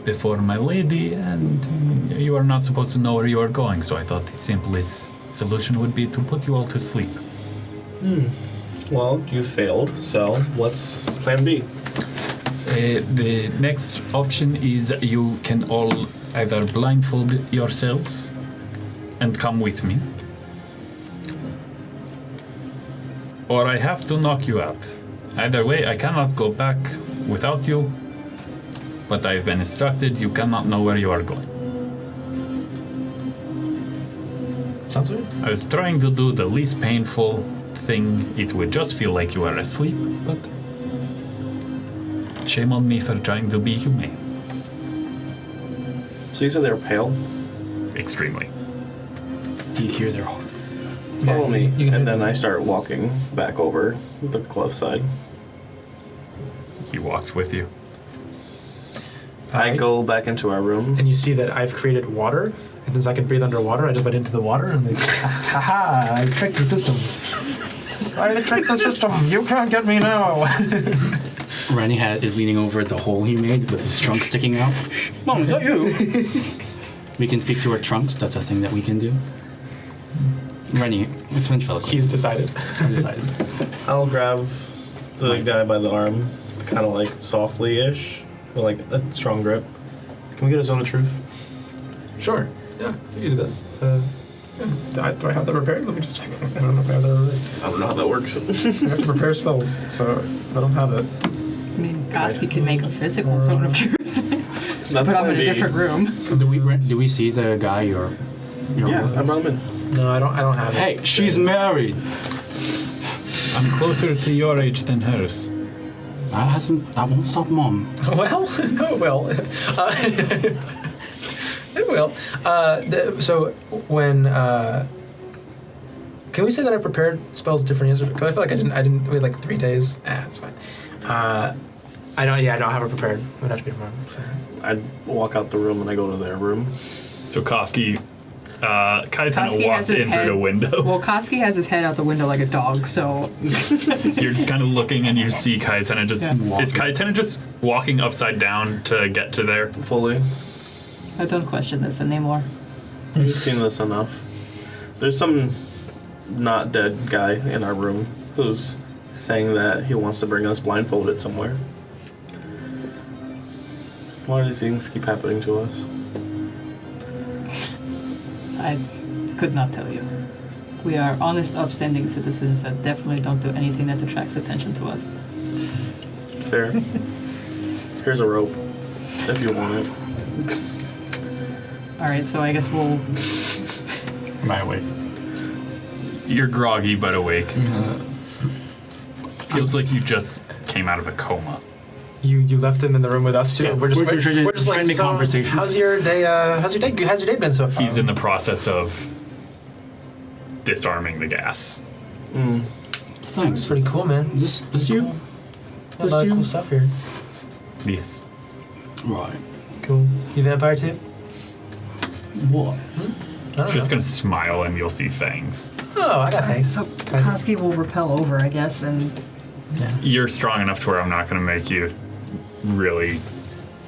before my lady, and you are not supposed to know where you are going, so I thought the simplest solution would be to put you all to sleep. Well, you failed, so what's plan B? The next option is you can all either blindfold yourselves and come with me, or I have to knock you out. Either way, I cannot go back without you, but I've been instructed you cannot know where you are going. Sounds good. I was trying to do the least painful thing. It would just feel like you are asleep, but shame on me for trying to be humane. So you said they were pale? Extremely. Do you hear their heart? Follow me, you can and do then I start walking back over the cliffside. He walks with you. I Alright. go back into our room. And you see that I've created water, and since I can breathe underwater, I just went into the water and like, haha, I tricked the system. I tricked the system. You can't get me now. Rennie is leaning over the hole he made with his trunk sticking out. Mom, is that you? We can speak to our trunks. That's a thing that we can do. Rennie, it's ventriloquist. He's decided. I've decided. I'll grab the Right. guy by the arm, kind of like softly-ish, with like a strong grip. Can we get a zone of truth? Sure. Yeah, you can do that. Do I have that prepared? Let me just check. I don't know if I have that prepared. I don't know how that works. I have to prepare spells, so if I don't have it. I mean, Koski can make a physical zone of truth. That's Put him in plan a B. different room. Do we see the guy you're Yeah, I brought him in. No, I don't have it. Hey, she's married. I'm closer to your age than hers. That won't stop Mom. Well, no, it will. It will. So when can we say that I prepared spells different yesterday? Because I feel like I didn't. We had like 3 days. It's fine. I don't have it prepared. It would have to be tomorrow. So. I walk out the room and I go to their room. So Koski, Kaitana Koski walks has his in through head. the window. Well, Koski has his head out the window like a dog, so You're just kind of looking and you see Kaitana just... Yeah. Is Kaitana just walking upside down to get to there? Fully. I don't question this anymore. We've seen this enough. There's some not dead guy in our room who's saying that he wants to bring us blindfolded somewhere. Why do these things keep happening to us? I could not tell you. We are honest, upstanding citizens that definitely don't do anything that attracts attention to us. Fair. Here's a rope, if you want it. Alright, so I guess we'll... Am I awake? You're groggy but awake. Feels like you just came out of a coma. You left him in the room with us too. Yeah, we're just like trying to so, conversations. How's your day? How's your day been so far? He's in the process of disarming the gas. Thanks. Pretty cool, man. This you? A lot of cool stuff here. Yes. Right. Cool. You vampire too? What? It's just gonna smile and you'll see fangs. Oh, I got things. So Koski will repel over, I guess, and You're strong enough to where I'm not gonna make you really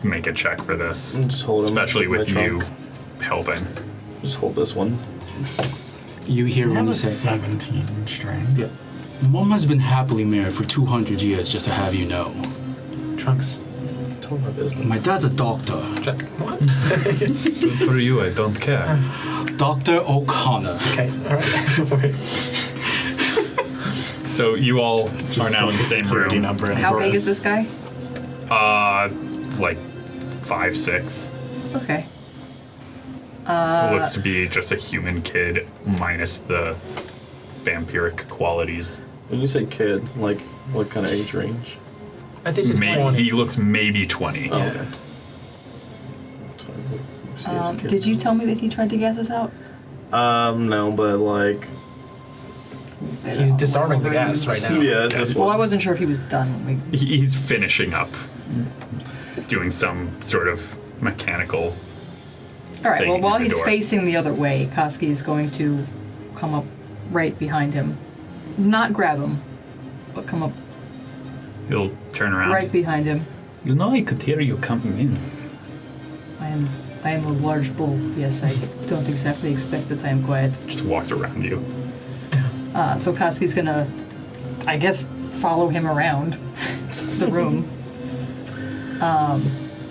make a check for this. Just hold him Especially with my you trunk. helping. Just hold this one. You hear I have Rennie a say, 17 strength. yeah. Mom has been happily married for 200 years, just to have you know. Trunks. Tell my business. My dad's a doctor. What? Good for you, I don't care. Dr. O'Connor. Okay, alright. So you all are now in the same Security room. number and how big address. is this guy? Like 5'6". Okay. Looks to be just a human kid minus the vampiric qualities. When you say kid, like what kind of age range? I think it's Maybe 20. he looks maybe 20. Oh, Yeah. okay. See as a kid. Did you tell me that he tried to gas us out? No, but like, He's disarming the gas right now. yeah, it's this Well, I one. wasn't sure if he was done when we. He's finishing up, doing some sort of mechanical. All right. thing Well, in while the he's door. facing the other way, Koski is going to come up right behind him, not grab him, but come up He'll turn around. right behind him. You know, I could hear you coming in. I am a large bull. Yes, I don't exactly expect that I am quiet. Just walks around you. So Koski's gonna, I guess, follow him around the room.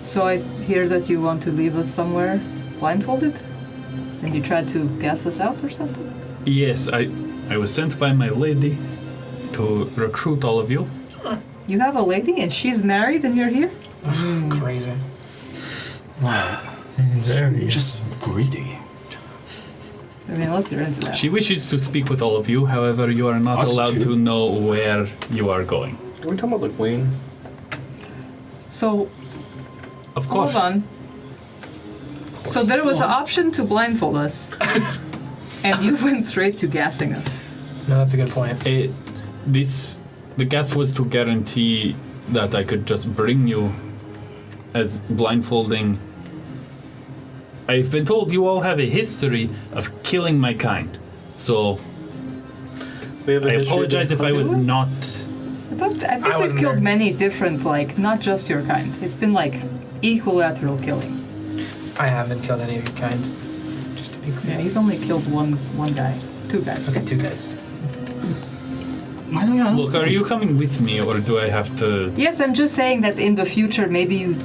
So I hear that you want to leave us somewhere blindfolded, and you tried to gas us out or something. Yes, I was sent by my lady to recruit all of you. You have a lady, and she's married, and you're here. Crazy. Very. Just greedy. I mean, unless you're into that. She wishes to speak with all of you, however, you are not Us allowed too? to know where you are going. Are we talking about the queen? So Of course. hold on. So there was an option to blindfold us, and you went straight to gassing us. No, that's a good point. The gas was to guarantee that I could just bring you as blindfolding. I've been told you all have a history of killing my kind, so We have a I history of apologize if I was hunting? not. I think I we've wasn't killed there. many different, like, not just your kind. It's been like equilateral killing. I haven't killed any of your kind. Just to be Yeah, clear. he's only killed one guy, two guys. Okay, two guys. Why don't you Look, are you coming with me, or do I have to? Yes, I'm just saying that in the future, maybe you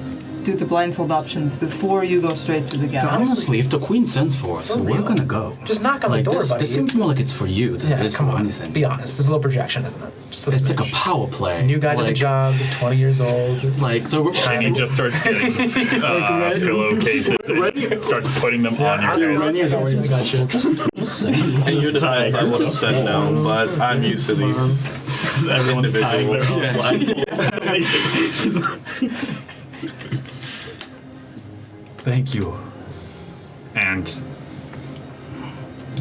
do the blindfold option before you go straight to the gas. Honestly, if the queen sends for us, For we're real. gonna go. Just knock on Like the door, this, buddy. this seems more like it's for you than it is come for on. anything. Be honest. There's a little projection, isn't it? Just a It's like a smidge. power play. New guy to the like, job, 20 years old. Like so. And he just starts getting pillowcases and starts putting them on your head. Rennie's always got you. In your defense, I would have said no, but I'm used to these. Because everyone's tying their own blindfold. Thank you. And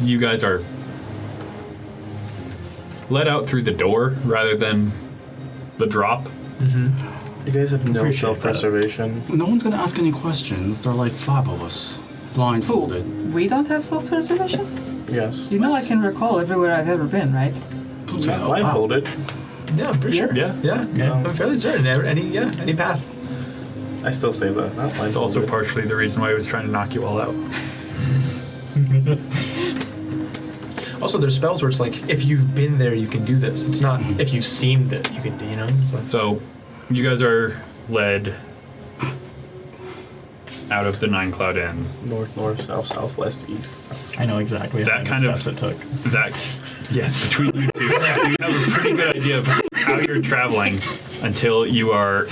you guys are let out through the door rather than the drop. You guys have no Appreciate self-preservation. No one's gonna ask any questions. There are like 5 of us, blindfolded. We don't have self-preservation? Yes. You know I can recall everywhere I've ever been, right? Don't say Not that out loud. blindfolded. Yeah, I'm pretty sure. Yes. Yeah. I'm fairly certain. Any path. I still say that. Not blindfolded. That's also partially the reason why I was trying to knock you all out. Also, there's spells where it's like, if you've been there, you can do this. It's not if you've seen it, you can do, you know? It's like, So, you guys are led out of the Nine Cloud Inn. north, south, southwest, east. I know exactly That how kind many of- steps it took. That, yes, between you two, you have a pretty good idea of how you're traveling until you are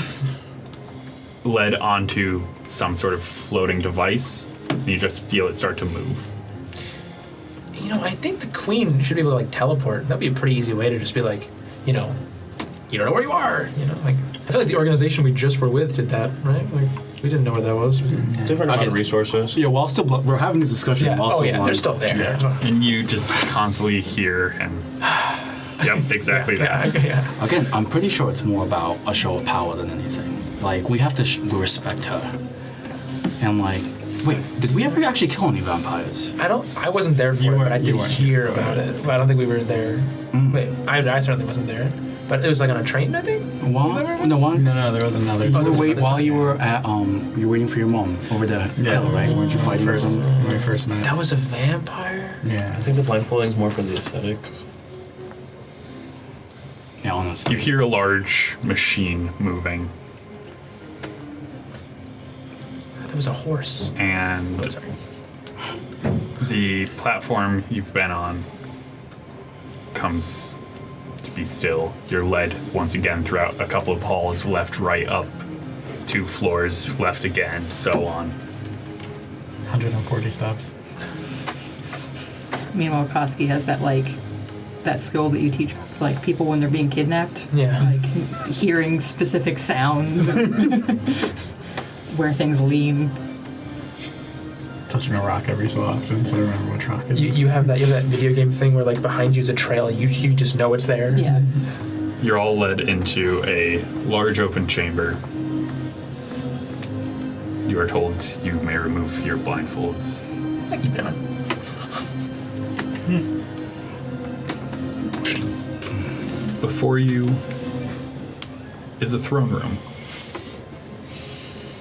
led onto some sort of floating device, and you just feel it start to move. you know, I think the queen should be able to like teleport. That'd be a pretty easy way to just be like, you know, you don't know where you are. You know, like I feel like the organization we just were with did that, right? Like we didn't know where that was. Different amount of resources. Yeah, while still we're having this discussion. Yeah. While Oh still yeah, they're blind. still there. And you just constantly hear and Yep, exactly that. Yeah. Again, I'm pretty sure it's more about a show of power than anything. Like, we have to respect her. And I'm like, wait, did we ever actually kill any vampires? I wasn't there for You it, but weren't- I you did weren't hear here. about it. But I don't think we were there. Mm. Wait, I certainly wasn't there. But it was like on a train, I think? One. No, there was another. You there were was wait, another while time. you were at you were waiting for your mom over the hill, right? Weren't you fighting with first, some? when we first met. That was a vampire? Yeah. I think the blindfolding's more for the aesthetics. Yeah, honestly. You hear a large machine moving, That was a horse. and Oh, sorry. the platform you've been on comes to be still. You're led once again throughout a couple of halls, left, right, up, 2 floors, left again, so on. 140 steps. Meanwhile, Koski has that skill that you teach like people when they're being kidnapped. Yeah. Like hearing specific sounds and where things lean. Touching a rock every so often, so I remember which rock it is. You have that video game thing where like behind you is a trail and you just know it's there. Yeah. You're all led into a large open chamber. You are told you may remove your blindfolds. I keep going. Before you is a throne room,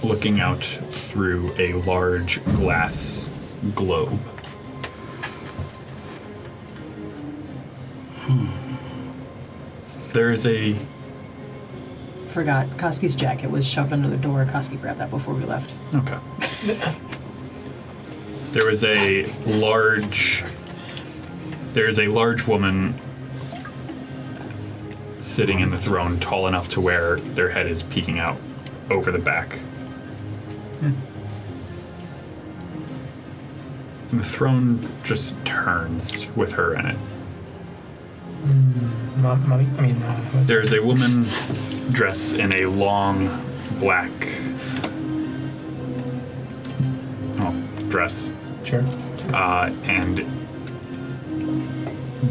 looking out through a large glass globe. There is a Forgot Koski's jacket was shoved under the door. Koski grabbed that before we left. okay. There's a large woman sitting in the throne, tall enough to where their head is peeking out over the back. And the throne just turns with her in it. Mommy? I mean, There's a woman dressed in a long black dress, sure. and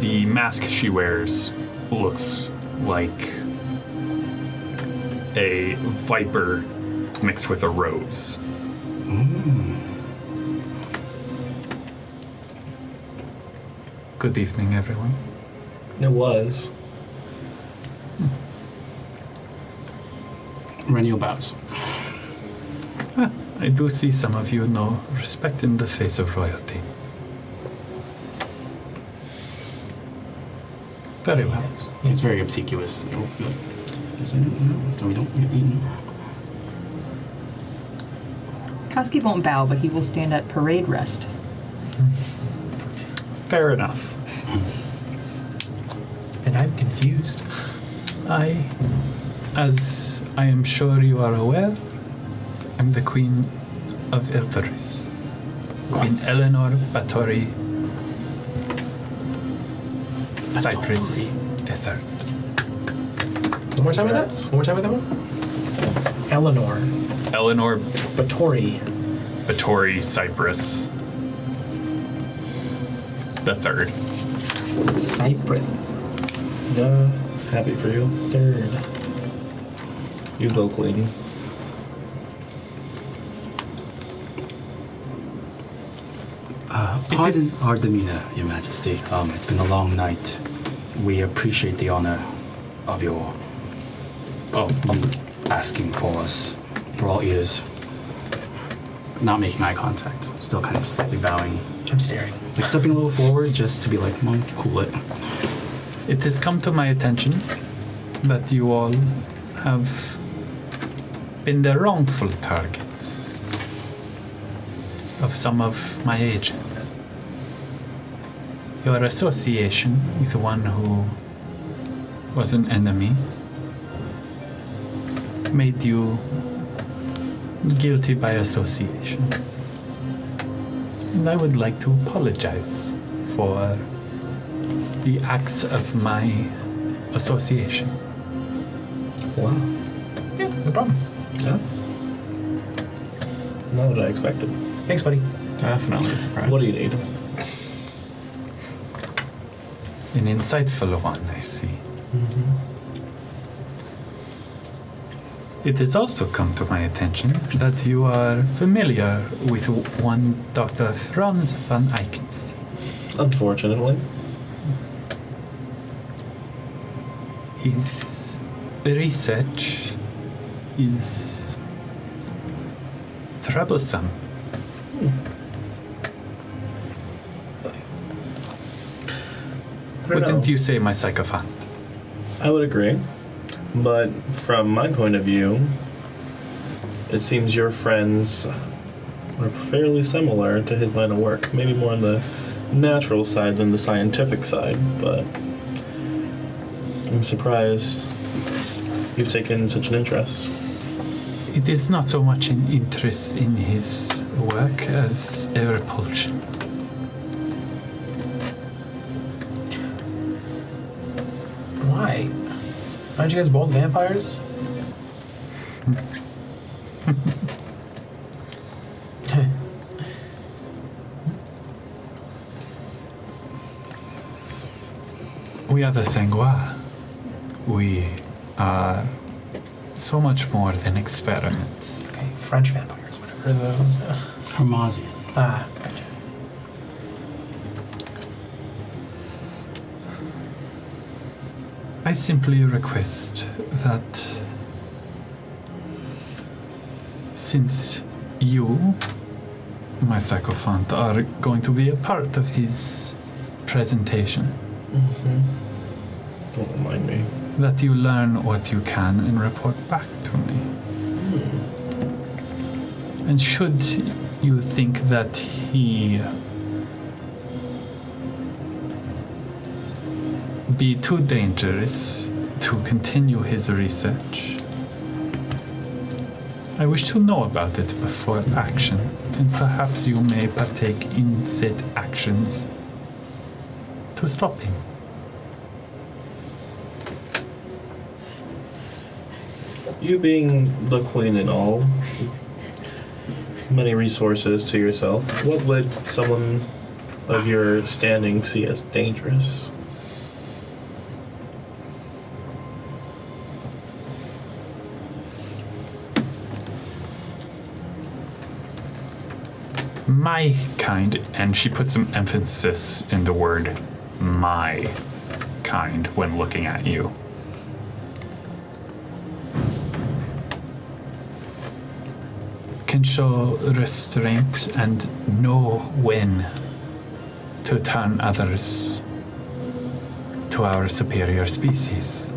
the mask she wears looks like a viper mixed with a rose. Good evening, everyone. It was. Reniel bows. I do see some of you know respect in the face of royalty. Very well. It's very obsequious. So we don't get eaten. Koski won't bow, but he will stand at parade rest. Fair enough. And I'm confused. As I am sure you are aware, I'm the Queen of Ilveris. Queen Eleanor Batory Cyprus III. One more time with that? One more time with that one? Eleanor. Eleanor Batory. Batory Cyprus III. Cyprus. Yeah. Happy for you. Third. You go, Queen. Pardon is- our demeanor, Your Majesty. It's been a long night. We appreciate the honor of you asking for us. We're all ears. Not making eye contact. Still kind of slightly bowing. I'm staring. Like stepping a little forward just to be like, Mom, cool it. It has come to my attention that you all have been the wrongful targets of some of my agents. Your association with one who was an enemy made you guilty by association. And I would like to apologize for the acts of my association. Wow. Yeah, no problem. Yeah. Not what I expected. Thanks, buddy. Definitely a surprise. What do you need? An insightful one, I see. It has also come to my attention that you are familiar with one Dr. Franz van Eykenstein. Unfortunately. His research is troublesome. Wouldn't you say, my sycophant? I would agree. But from my point of view, it seems your friends are fairly similar to his line of work. Maybe more on the natural side than the scientific side, but I'm surprised you've taken such an interest. It is not so much an interest in his work as a repulsion. Why? Aren't you guys both vampires? We are the Sangua. We are so much more than experiments. Okay, French vampires, whatever those. Hermasian. Ah, gotcha. I simply request that since you, my sycophant, are going to be a part of his presentation, Don't remind me. that you learn what you can and report back to me. And should you think that he be too dangerous to continue his research, I wish to know about it before action, and perhaps you may partake in said actions to stop him. You being the queen and all, many resources to yourself, what would someone of your standing see as dangerous? My kind, and she put some emphasis in the word my kind when looking at you. Can show restraint and know when to turn others to our superior species.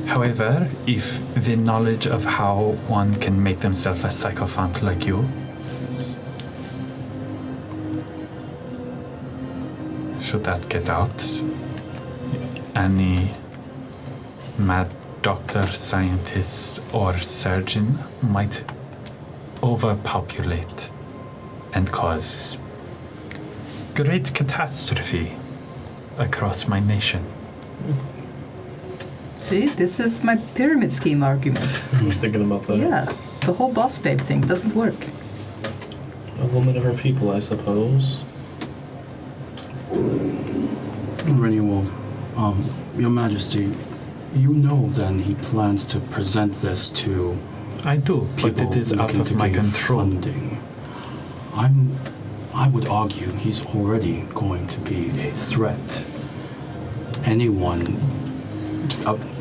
However, if the knowledge of how one can make themselves a sycophant like you, should that get out, any mad doctor, scientist, or surgeon might overpopulate and cause great catastrophe across my nation. See, this is my pyramid scheme argument. I was thinking about that. Yeah, the whole boss babe thing doesn't work. A woman of her people, I suppose. Renewal, Your Majesty, you know then he plans to present this to I do, but people it is out looking of to my gain control. funding. I would argue he's already going to be a threat. Anyone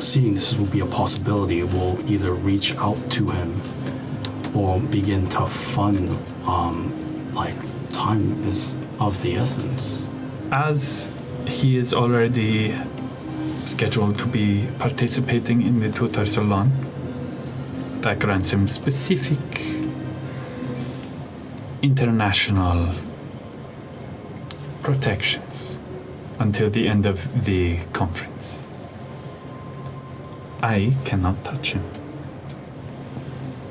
seeing this will be a possibility will either reach out to him or begin to fund, time is of the essence. As he is already scheduled to be participating in the tutor salon, that grants him specific international protections until the end of the conference. I cannot touch him.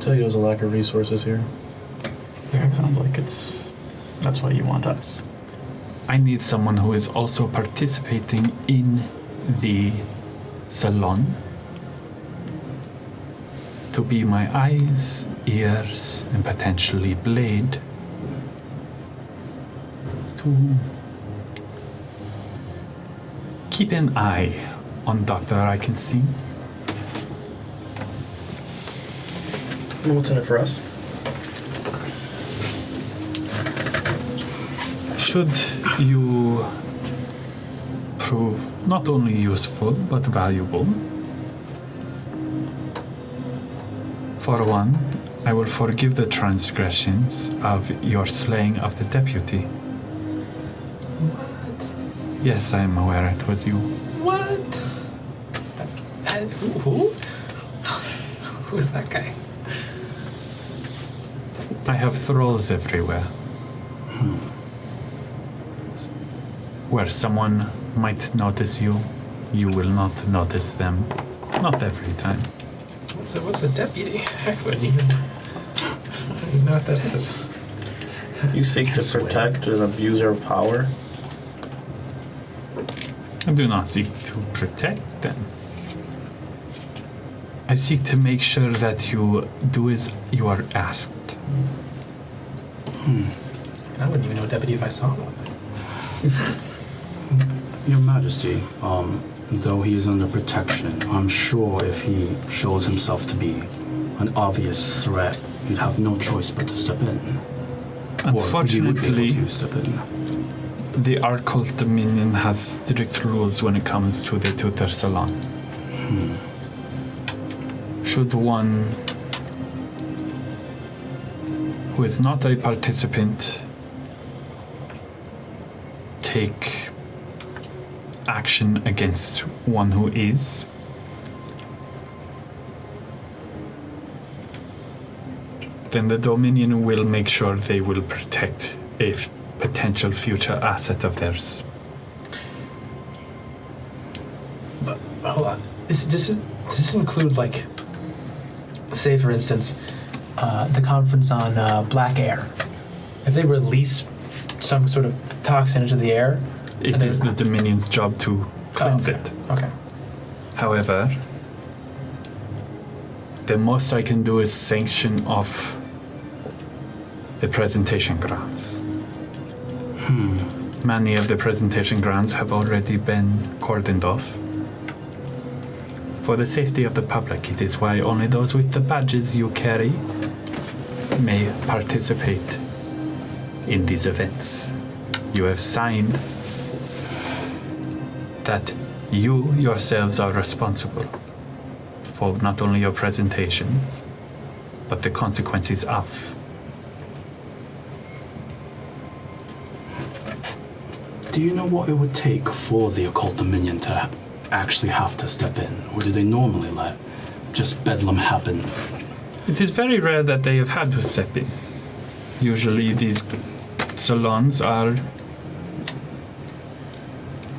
Tell you there's a lack of resources here. It sounds like that's why you want us. I need someone who is also participating in the salon to be my eyes, ears, and potentially blade to keep an eye on Dr. Eichenstein. What's in it for us? Should you prove not only useful but valuable, for one, I will forgive the transgressions of your slaying of the deputy. What? Yes, I am aware it was you. What? That's who? Who's that guy? I have thralls everywhere. Where someone might notice you, you will not notice them. Not every time. What's a deputy? I wouldn't even know what that is. You seek to protect an abuser of power? I do not seek to protect them. I seek to make sure that you do as you are asked. I wouldn't even know a deputy if I saw one. Your Majesty, though he is under protection, I'm sure if he shows himself to be an obvious threat, you'd have no choice but to step in. Or you would be Unfortunately, able to step in. the Arcult Dominion has strict rules when it comes to the tutor salon. Should one who is not a participant take action against one who is, then the Dominion will make sure they will protect a potential future asset of theirs. But hold on. Does this include, like, say for instance, the conference on black air? If they release some sort of toxin into the air, It is the Dominion's job to cleanse okay. it. Okay. However, the most I can do is sanction off the presentation grounds. Many of the presentation grounds have already been cordoned off. For the safety of the public, it is why only those with the badges you carry may participate in these events. You have signed that you yourselves are responsible for not only your presentations, but the consequences of. Do you know what it would take for the Occult Dominion to actually have to step in? Or do they normally let just bedlam happen? It is very rare that they have had to step in. Usually these salons are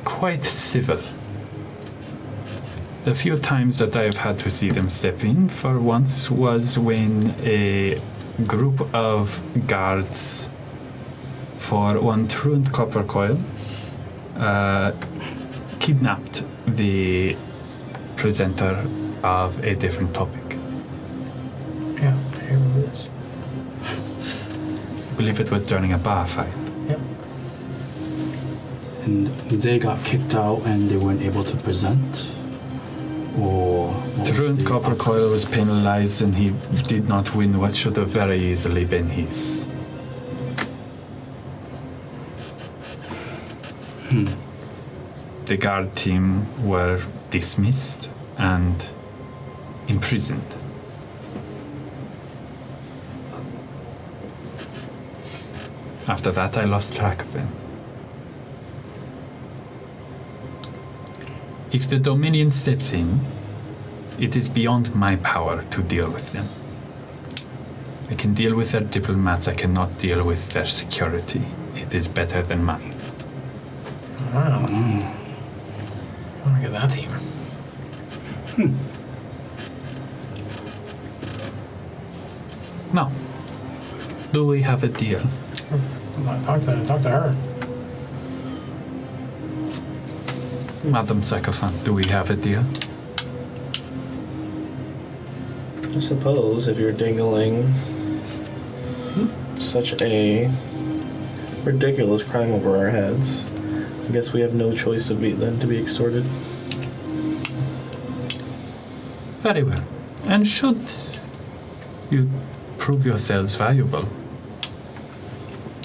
quite civil. The few times that I have had to see them step in for once was when a group of guards for one truant copper coil kidnapped the presenter of a different topic. Yeah, I remember this. I believe it was during a bar fight. Yep. And they got kicked out and they weren't able to present? Or what was Truant the Copper outcome? Coil was penalized and he did not win what should have very easily been his. The guard team were dismissed and imprisoned. After that, I lost track of them. If the Dominion steps in, it is beyond my power to deal with them. I can deal with their diplomats, I cannot deal with their security. It is better than mine. Wow. I want to get that team. Now, do we have a deal? Talk to her. Madam Sycophant, do we have a deal? I suppose if you're dingling such a ridiculous crime over our heads. I guess we have no choice than to be extorted. Very well. And should you prove yourselves valuable,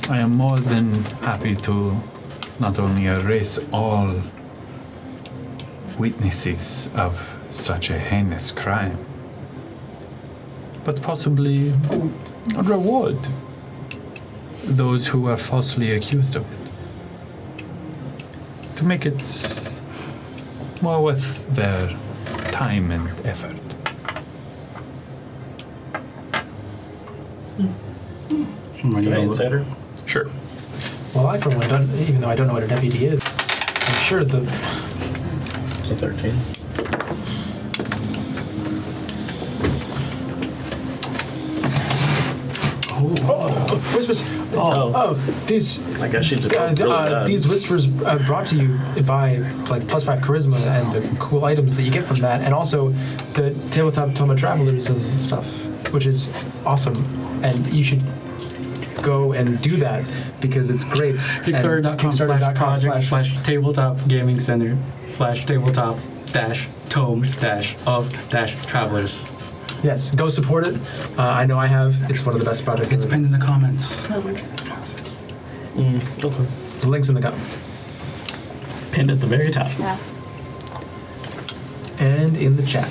I am more than happy to not only erase all witnesses of such a heinous crime, but possibly reward those who are falsely accused of it, to make it more worth their time and effort. Can I insider? Sure. Well, I, for one, don't, even though I don't know what a deputy is, I'm sure the. It's a 13. Whispers. These. I guess she just really bad. These whispers brought to you by like +5 charisma and the cool items that you get from that, and also the tabletop Toma Travelers and stuff, which is awesome. And you should go and do that because it's great. Kickstarter.com/project/tabletop gaming center /tabletop-tome-of-travelers. Yes, go support it. I know I have. It's one of the best projects. It's pinned in the comments. Okay. The link's in the comments. Pinned at the very top. Yeah. And in the chat.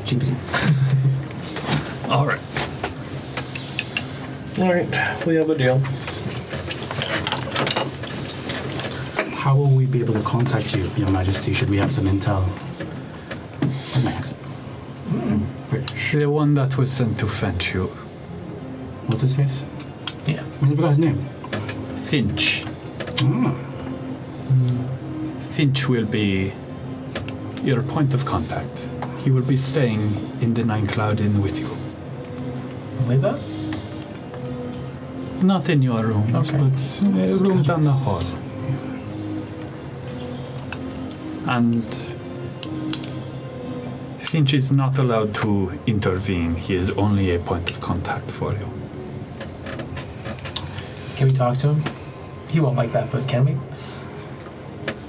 GPT. All right. All right, we have a deal. How will we be able to contact you, Your Majesty, should we have some intel? What my accent? British. The one that was sent to fetch you, What's his face? Yeah. We never got his name. Finch. Oh. Finch will be your point of contact. He will be staying in the Nine Cloud Inn with you. With us? Not in your rooms, Okay. but a room down the hall. And Finch is not allowed to intervene. He is only a point of contact for you. Can we talk to him? He won't like that, but can we?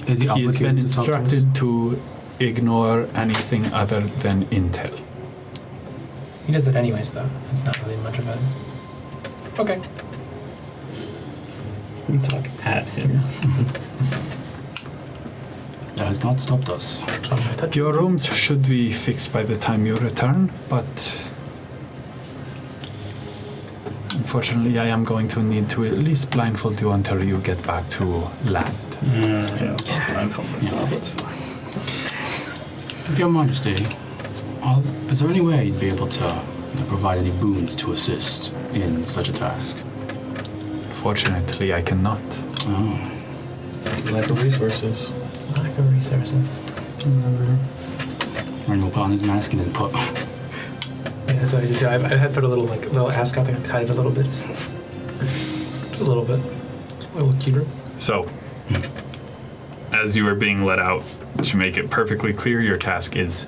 Is he He has been obligated to talk to us? instructed to ignore anything other than intel. He does it anyways, though. It's not really much of a. Okay. We talk at him. That has not stopped us. Your rooms should be fixed by the time you return, but unfortunately I am going to need to at least blindfold you until you get back to land. Yeah, blindfold myself. It's fine. Your Majesty, is there any way you'd be able to provide any boons to assist in such a task? Fortunately, I cannot. Oh. Lack of resources. Lack of resources. Ren will put on his mask and then put. Yeah, that's what I did too. I had put a little little ascot thing. I tied it a little bit. Just a little bit. A little cuter. So, as you are being let out, to make it perfectly clear, your task is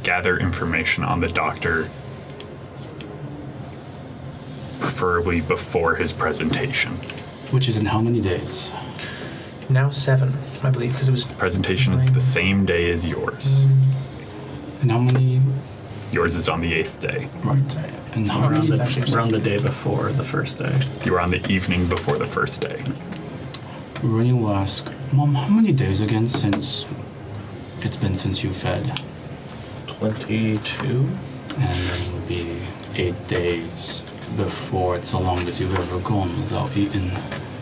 gather information on the doctor, preferably before his presentation. Which is in how many days? Now 7, I believe, because it was. Presentation is the same day as yours. And how many? Yours is on the 8th day. Right. And how Around many? the day before the first day. You are on the evening before the first day. Rennie will ask, Mom, how many days again since it's been since you fed? 22. And then it will be 8 days before it's the longest you've ever gone without eating.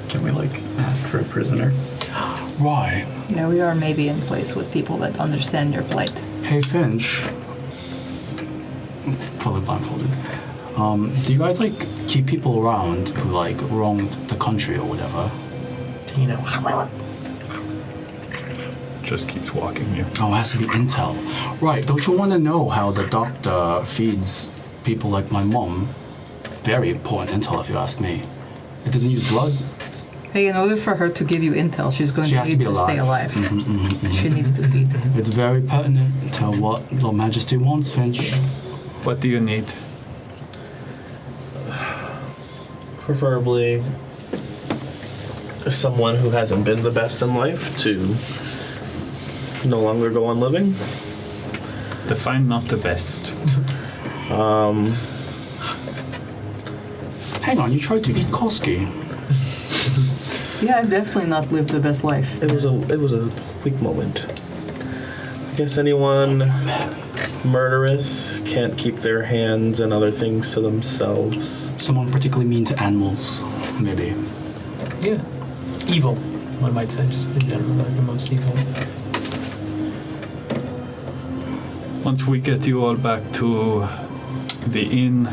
Can we ask for a prisoner? Right. No, we are maybe in place with people that understand your plight. Hey Finch. Fully blindfolded. Do you guys keep people around who wronged the country or whatever? You know. Just keeps walking you. Oh, it has to be intel. Right, don't you want to know how the doctor feeds people like my mom? Very important intel if you ask me. It doesn't use blood. Hey, in order for her to give you intel, she's going She to has to need be to stay alive. She needs to feed. It's very pertinent to what Your Majesty wants, Finch. What do you need? Preferably someone who hasn't been the best in life to no longer go on living. Define not the best. Hang on, you tried to eat Koski. Yeah, I've definitely not lived the best life. It was a weak moment. I guess anyone murderous can't keep their hands and other things to themselves. Someone particularly mean to animals, maybe. Yeah. Evil, one might say, just in general, like the most evil. Once we get you all back to the inn,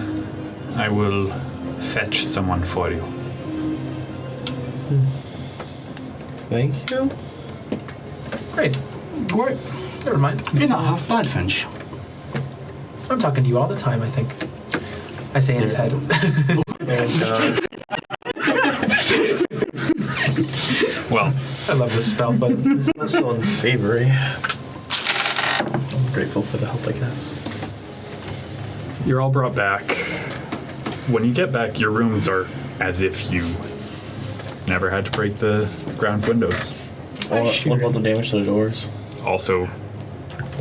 I will fetch someone for you. Thank you. Great. Great. Never mind. You're not half bad, Finch. I'm talking to you all the time, I think. I say in his head. Well, I love this spell, but It's not so unsavory. I'm grateful for the help, I guess. you're all brought back. When you get back, your rooms are as if you never had to break the ground windows. What about the damage to the doors? Also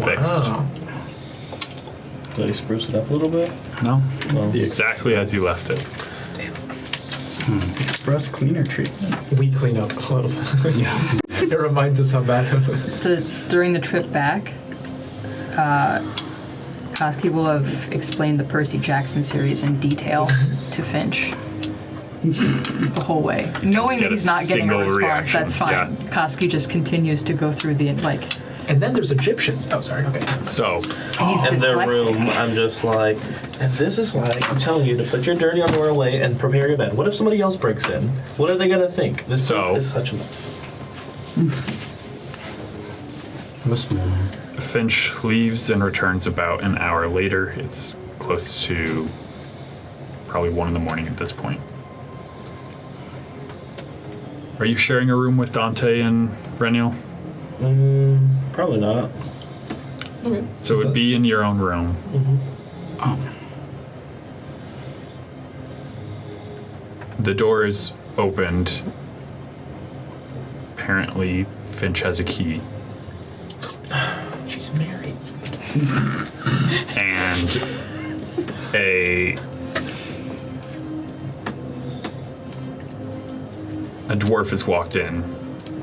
fixed. wow. Did they spruce it up a little bit? No, No. exactly as you left it. Express cleaner treatment. We clean up a little bit. Yeah. It reminds us how bad it was. During the trip back, Koski will have explained the Percy Jackson series in detail to Finch. The whole way. Knowing Get that he's a not getting a single response, reaction, that's fine. yeah. Koski just continues to go through the, like, And then there's Egyptians. Oh, sorry. Okay. So, he's In their dyslexic. room, I'm just like, and this is why I'm telling you to put your dirty underwear away and prepare your bed. What if somebody else breaks in? What are they gonna think? This So- is such a mess. What's more? Finch leaves and returns about an hour later. It's close to probably 1 in the morning at this point. Are you sharing a room with Dante and Reniel? Probably not. Okay. So it would be in your own room. Oh. The door is opened. Apparently, Finch has a key. She's married. And a dwarf has walked in.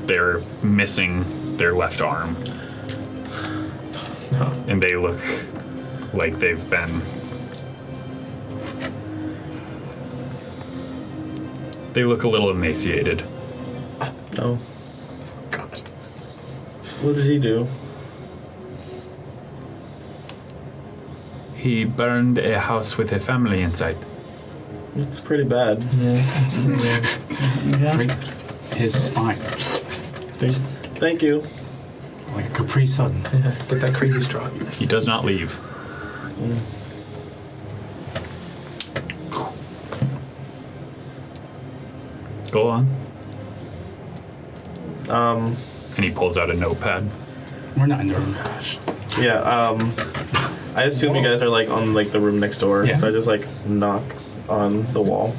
They're missing their left arm. No. And they look like they've been... They look a little emaciated. No. God. What did he do? He burned a house with a family inside. It's pretty bad. Break his spine. Thank you. Like a Capri Sun. Yeah, get that crazy straw. He does not leave. Go on. And he pulls out a notepad. We're not in the room. Yeah, I assume you guys are like on like the room next door, Yeah. so I just like knock on the wall.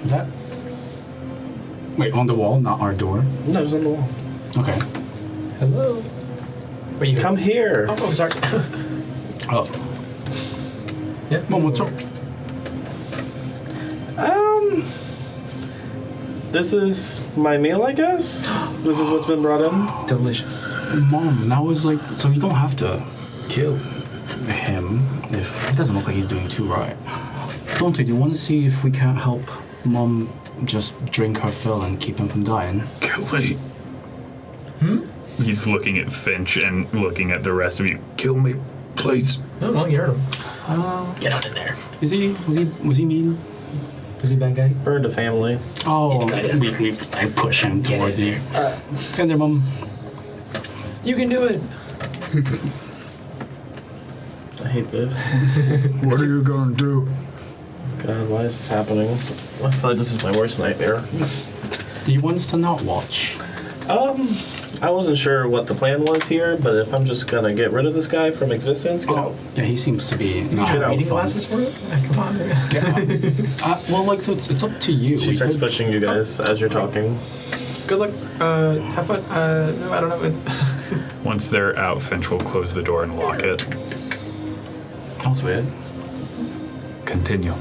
Is that? Wait, on the wall, not our door. No, just on the wall. Okay. Hello. Wait, you Come here. Oh, sorry. Oh. Yeah. Mom, what's up? This is my meal, I guess. This is what's been brought in. Delicious. Mom, that was like, so you don't have to kill him if it doesn't look like he's doing too right. Dante, do you want to see if we can't help Mom just drink her fill and keep him from dying? Kill me. He's looking at Finch and looking at the rest of you. Kill me, please. No, well, you heard him. Get out in there. Was he mean? Is he a bad guy? Bird to family. Oh, I push him towards you. Come there, Mom. You can do it. I hate this. What are you gonna do? God, why is this happening? I feel like this is my worst nightmare. Do you want us to not watch? I wasn't sure what the plan was here, but if I'm just gonna get rid of this guy from existence, get out. Yeah, he seems to be not Get out. Reading fun. glasses for it? Come on. Get out. Well, like, so it's up to you. She We starts could- pushing you guys as you're talking. Good luck. Have fun. No, I don't know. Once they're out, Finch will close the door and lock it. That was weird. Continue.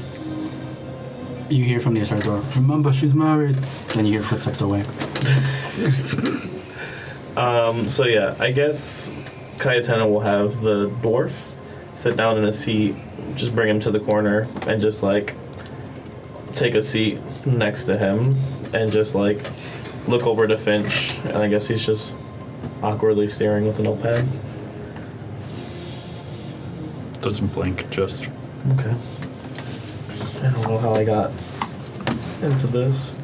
You hear from the other side of the door, remember, she's married. Then you hear footsteps away. So yeah, I guess Cayetana will have the dwarf sit down in a seat, just bring him to the corner, and just like take a seat next to him, and just like look over to Finch, and I guess he's just awkwardly staring with a notepad. Doesn't blink, just. Okay. I don't know how I got into this.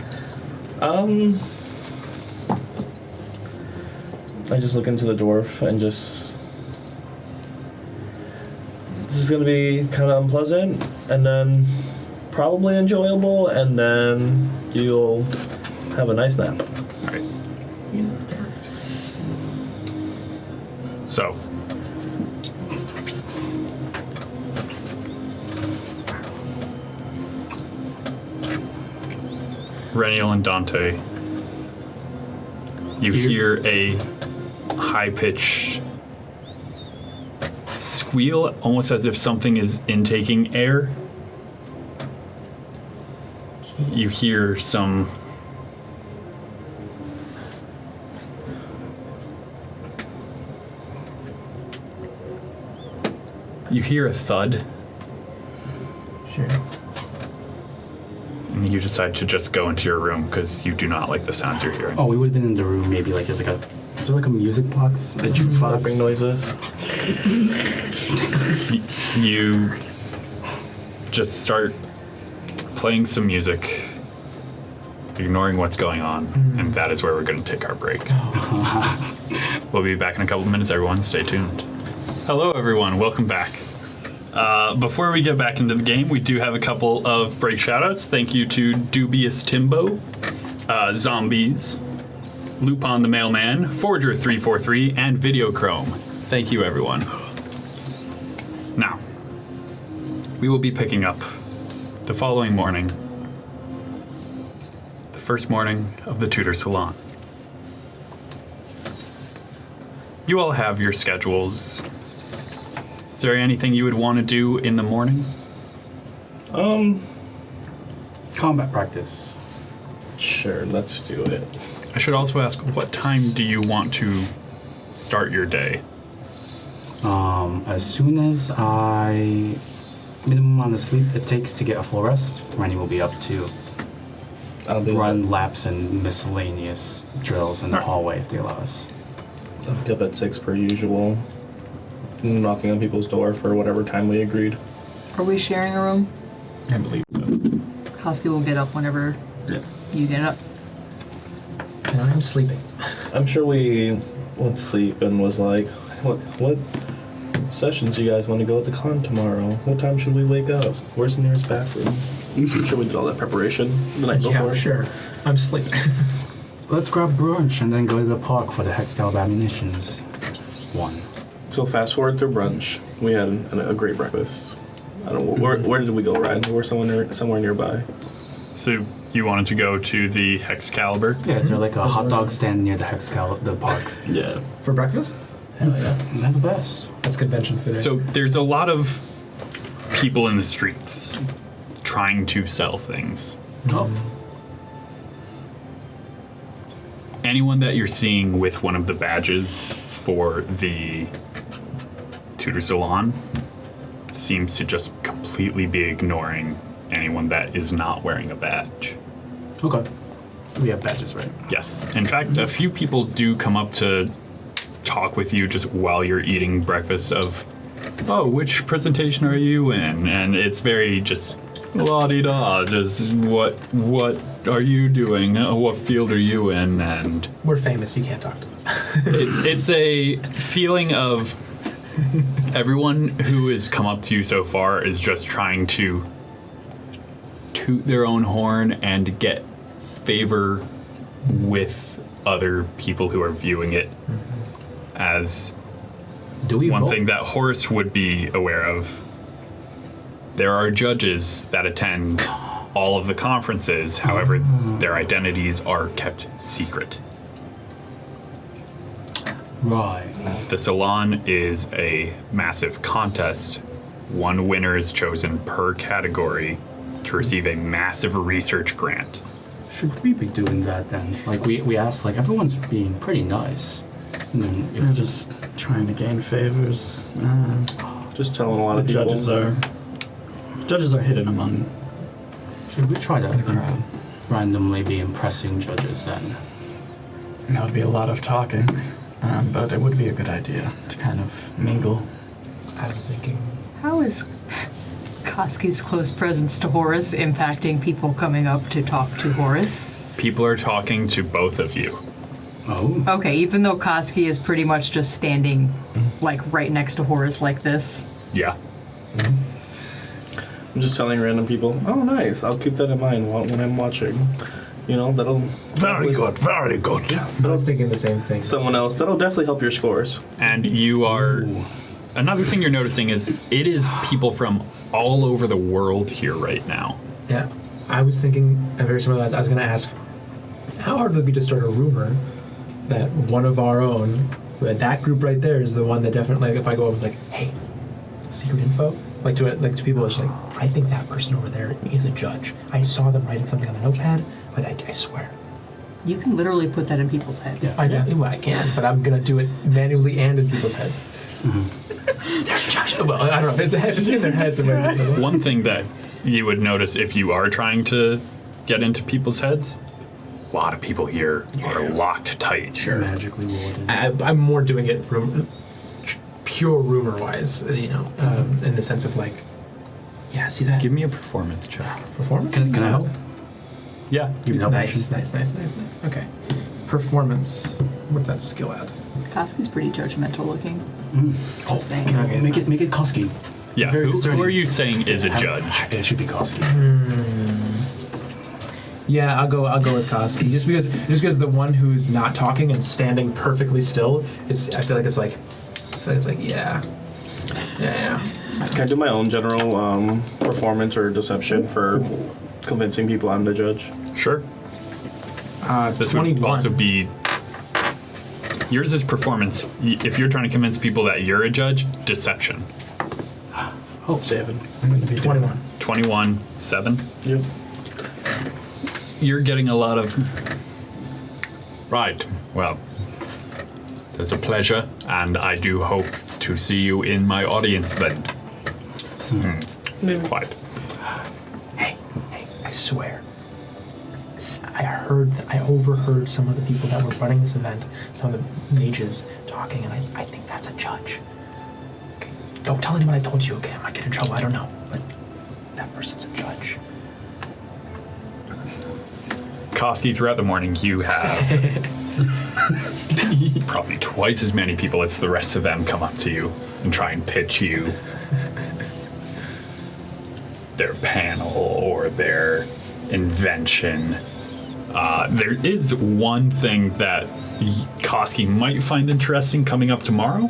I just look into the dwarf and just. This is gonna be kind of unpleasant, and then probably enjoyable, and then you'll have a nice nap. Alright. So. Reniel and Dante, you hear a high-pitched squeal, almost as if something is intaking air. You hear some you hear a thud, Sure. and you decide to just go into your room because you do not like the sounds you're hearing. Oh, we would have been in the room maybe like there's like a. Is there like a music box? A jukebox? Big noises. You just start playing some music, ignoring what's going on, and that is where we're going to take our break. We'll be back in a couple of minutes, everyone. Stay tuned. Hello, everyone. Welcome back. Before we get back into the game, we do have a couple of break shoutouts. Thank you to Dubious Timbo, Zombies, Lupin the Mailman, Forger343, and Videochrome. Thank you, everyone. Now, we will be picking up the following morning, the first morning of the Tutor Salon. You all have your schedules. Is there anything you would want to do in the morning? Combat practice. Sure, let's do it. I should also ask, what time do you want to start your day? As soon as minimum amount of sleep it takes to get a full rest, Rennie will be up to I'll be run laps and miscellaneous drills in the hallway if they allow us. I'll be up at 6 per usual. Knocking on people's door for whatever time we agreed. Are we sharing a room? I believe so. Koski will get up whenever Yeah. you get up. And I'm sleeping. I'm sure we went to sleep and was like, what sessions do you guys want to go at the con tomorrow? What time should we wake up? Where's the nearest bathroom? I'm sure we did all that preparation the night Yeah, before. sure. I'm sleeping. Let's grab brunch and then go to the park for the Hexcalibur ammunitions. 1. So fast forward through brunch. We had a great breakfast. I don't know, where did we go, Ryan? We were somewhere nearby. So you wanted to go to the Hexcalibur? Yeah, is there like a hot dog stand near the Hexcalibur, the park? Yeah. For breakfast? Hell yeah. They're the best. That's convention food. So there's a lot of people in the streets trying to sell things. Oh. Anyone that you're seeing with one of the badges for the Tutor Salon seems to just completely be ignoring anyone that is not wearing a badge. Okay. We have badges, right? Yes. In fact, a few people do come up to talk with you just while you're eating breakfast of, oh, which presentation are you in? And it's very just la-di-da, just what are you doing? What field are you in? And We're famous. You can't talk to us. it's a feeling of everyone who has come up to you so far is just trying to toot their own horn and get favor with other people who are viewing it as Do we one vote? thing that Horace would be aware of. There are judges that attend all of the conferences, however, their identities are kept secret. Right. The salon is a massive contest. One winner is chosen per category to receive a massive research grant. Should we be doing that then? Like we asked, like everyone's being pretty nice. And then if We're just trying to gain favors. Just telling a lot The of people. judges are hidden among. should we try to randomly be impressing judges then? That would be a lot of talking, but it would be a good idea to kind of mingle. I was thinking. How is Koski's close presence to Horace impacting people coming up to talk to Horace? People are talking to both of you. Oh. Okay, even though Koski is pretty much just standing, like, right next to Horace like this. Yeah. I'm just telling random people, oh, nice, I'll keep that in mind when I'm watching. You know, that'll... Very good, very good. I was thinking the same thing. Someone else, that'll definitely help your scores. And you are... Ooh. Another thing you're noticing is it is people from all over the world here right now. Yeah, I was thinking a very similar lines. I was going to ask, how hard would it be to start a rumor that one of our own, that group right there, is the one that definitely, like, if I go over, it's like, hey, secret info, like to people, it's like, I think that person over there is a judge. I saw them writing something on a notepad. Like, I swear. You can literally put that in people's heads. Yeah. I know, well, I can, but I'm gonna do it manually and in people's heads. They're a judge. Well, I don't know. It's in their heads. One thing that you would notice if you are trying to get into people's heads, a lot of people here are locked tight. Magically warded. I'm more doing it from pure rumor-wise, you know, in the sense of like, yeah, see that Give me a performance check. performance. Can I help? Yeah. Give me help Nice, action. nice. Okay, performance. What's that skill at? Koski's pretty judgmental looking. Oh, Just saying. make it Koski. Yeah. Very Who discerning. are you saying is a judge? It should be Koski. Yeah, I'll go with Koski. Just because the one who's not talking and standing perfectly still, I feel like it's like yeah. Can I do my own general performance or deception for convincing people I'm the judge? Sure. This 21. would also be... Yours is performance. If you're trying to convince people that you're a judge, deception. Oh, 7. 21. 21, 7. Yep. You're getting a lot of... Right. Well, there's a pleasure, and I do hope to see you in my audience then. Quite. Hey, I swear. I overheard some of the people that were running this event, some of the mages talking, and I think that's a judge. Okay, don't tell anyone I told you, okay? I might get in trouble, I don't know. But that person's a judge. Koski, throughout the morning, you have probably twice as many people as the rest of them come up to you and try and pitch you their panel or their invention. There is one thing that Koski might find interesting coming up tomorrow.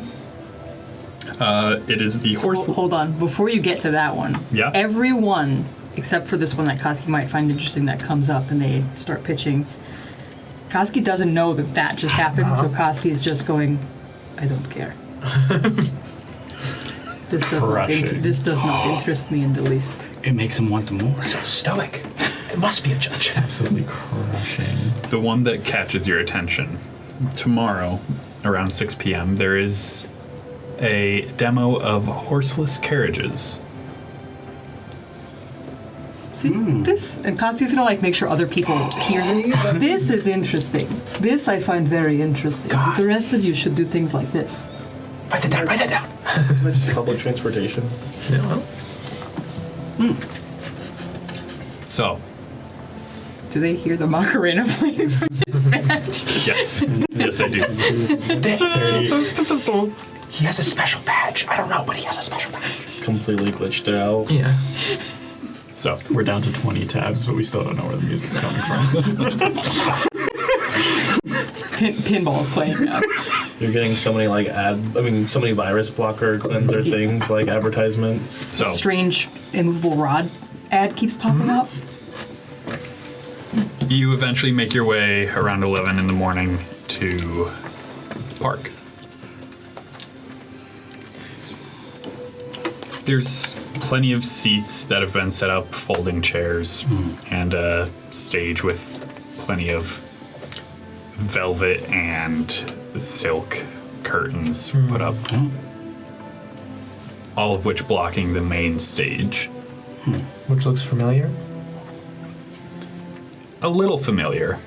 It is the horse. Hold on. Before you get to that one, Yeah? everyone, except for this one that Koski might find interesting that comes up and they start pitching, Koski doesn't know that just happened, so Koski is just going, I don't care. This does not interest me in the least. It makes him want more. So stoic. It must be a judge. Absolutely crushing. The one that catches your attention. Tomorrow, around 6 p.m., there is a demo of horseless carriages. See, this, and Koski's gonna like make sure other people hear this. This is interesting. This I find very interesting. God. The rest of you should do things like this. Write that down. Just public transportation. Yeah, well, So, Do they hear the Macarena playing from his badge? yes. Yes, I do. he has a special badge. I don't know, but he has a special badge. Completely glitched it out. Yeah. So, We're down to 20 tabs, but we still don't know where the music's coming from. pinball's playing now. You're getting so many so many virus blocker cleanser things like advertisements. So Strange immovable rod ad keeps popping up. you eventually make your way around 11 in the morning to the park. There's plenty of seats that have been set up, folding chairs, and a stage with plenty of velvet and silk curtains put up. All of which blocking the main stage. Which looks familiar. A little familiar.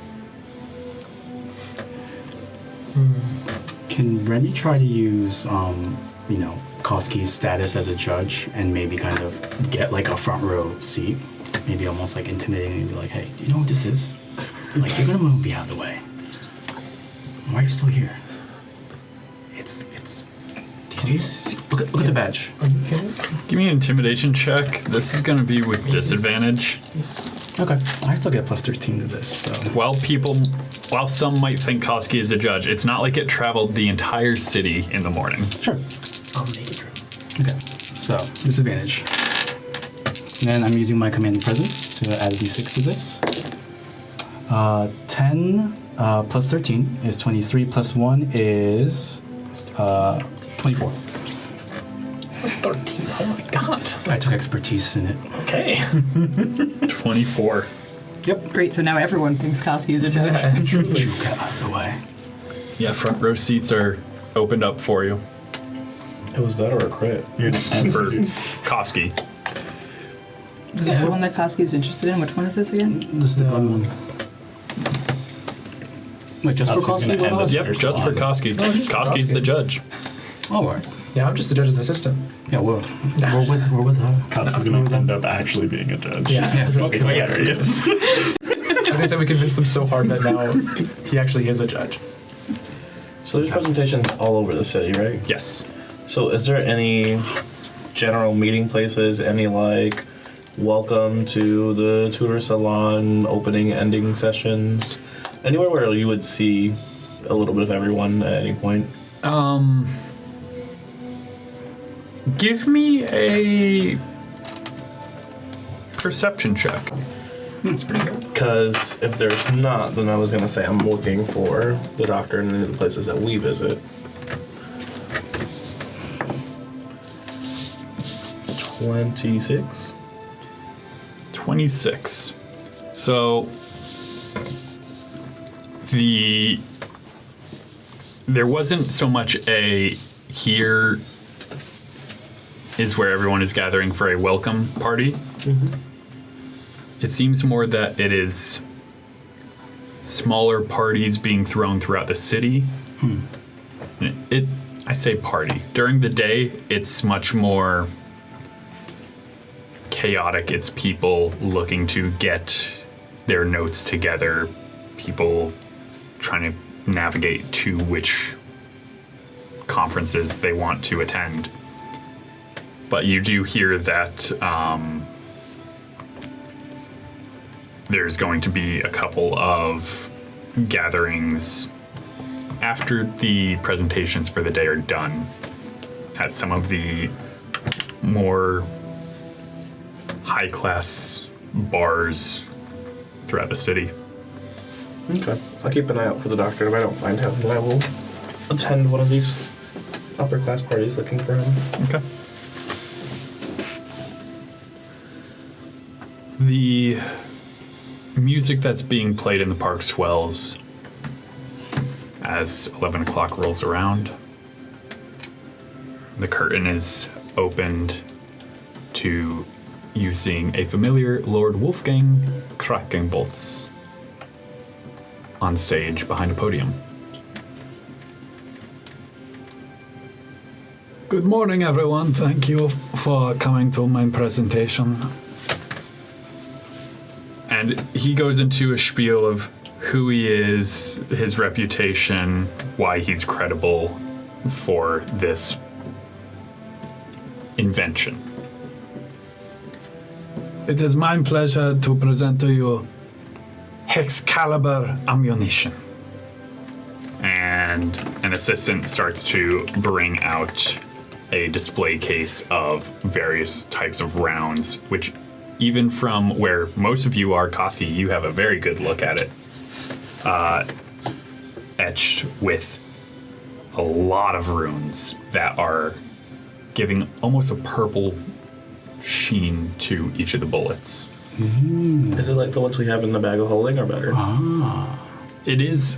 Can Rennie try to use, Koski's status as a judge and maybe kind of get like a front row seat? Maybe almost like intimidating and be like, hey, do you know what this is? Like, you're gonna move me out of the way. Why are you still here? It's. Do you see? Look at the badge. Are you kidding? Give me an intimidation check. This is going to be with disadvantage. Okay. I still get plus 13 to this, so. While some might think Koski is a judge, it's not like it traveled the entire city in the morning. Sure. I'll make it true. Okay. So, disadvantage. And then I'm using my command presence to add a d6 to this. 10 plus 13 is 23, plus 1 is 24. That's 13. Oh my god. I took expertise in it. Okay. 24. Yep. Great, so now everyone thinks Koski is a judge. You got out of the way. Yeah, front row seats are opened up for you. It was that or a crit? And for Koski. Was this the one that Koski was interested in? Which one is this again? This is the gun one. Wait, just for Koski's gonna Koski? What end else? Yep, just for Koski. Koski's the judge. Oh, all right. Yeah, I'm just the judge's assistant. Yeah, we're with her. Koski's going to end up actually being a judge. Yeah. Yeah, That'll be hilarious. I was gonna say we convinced them so hard that now he actually is a judge. So there's presentations all over the city, right? Yes. So is there any general meeting places, any like welcome to the tutor salon, opening, ending sessions? Anywhere where you would see a little bit of everyone at any point? Give me a perception check. That's pretty good. Because if there's not, then I was going to say I'm looking for the doctor in any of the places that we visit. 26. 26. So there wasn't so much a here is where everyone is gathering for a welcome party. It seems more that it is smaller parties being thrown throughout the city. I say party. During the day, it's much more chaotic. It's people looking to get their notes together, people trying to navigate to which conferences they want to attend. But you do hear that there's going to be a couple of gatherings after the presentations for the day are done at some of the more high-class bars throughout the city. Okay. I'll keep an eye out for the doctor. If I don't find him, then I will attend one of these upper class parties looking for him. Okay. The music that's being played in the park swells as 11 o'clock rolls around. The curtain is opened to you seeing a familiar Lord Wolfgang Krakenbolts on stage behind a podium. Good morning, everyone. Thank you for coming to my presentation. And he goes into a spiel of who he is, his reputation, why he's credible for this invention. It is my pleasure to present to you Excalibur ammunition. and an assistant starts to bring out a display case of various types of rounds, which even from where most of you are, Koski, you have a very good look at it. Etched with a lot of runes that are giving almost a purple sheen to each of the bullets. Is it like the ones we have in the bag of holding or better? It is.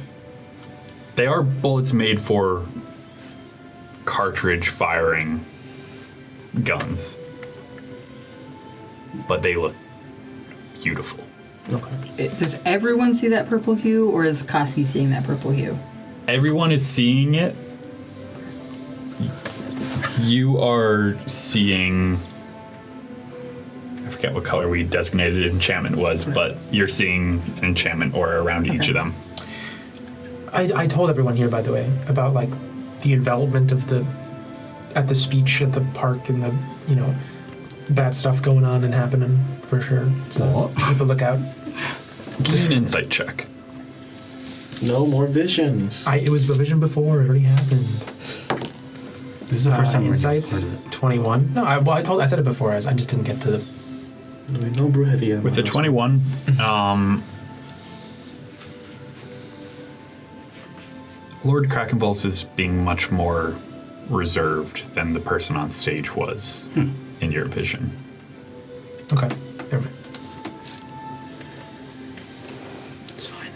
They are bullets made for cartridge firing guns, but they look beautiful. Okay. Does everyone see that purple hue, or is Koski seeing that purple hue? Everyone is seeing it. You are seeing. I forget what color we designated enchantment was, but you're seeing an enchantment aura around each of them. I told everyone here, by the way, about like the envelopment of at the speech at the park and the, bad stuff going on and happening for sure. So keep a lookout. Give me an insight check. No more visions. It was the vision before, it already happened. This is the first time Insights, 21. No, I said it before, I just didn't get to the... No Bruhedia. With the 21, Lord Krakenwolf is being much more reserved than the person on stage was in your vision. Okay, never mind. It's fine.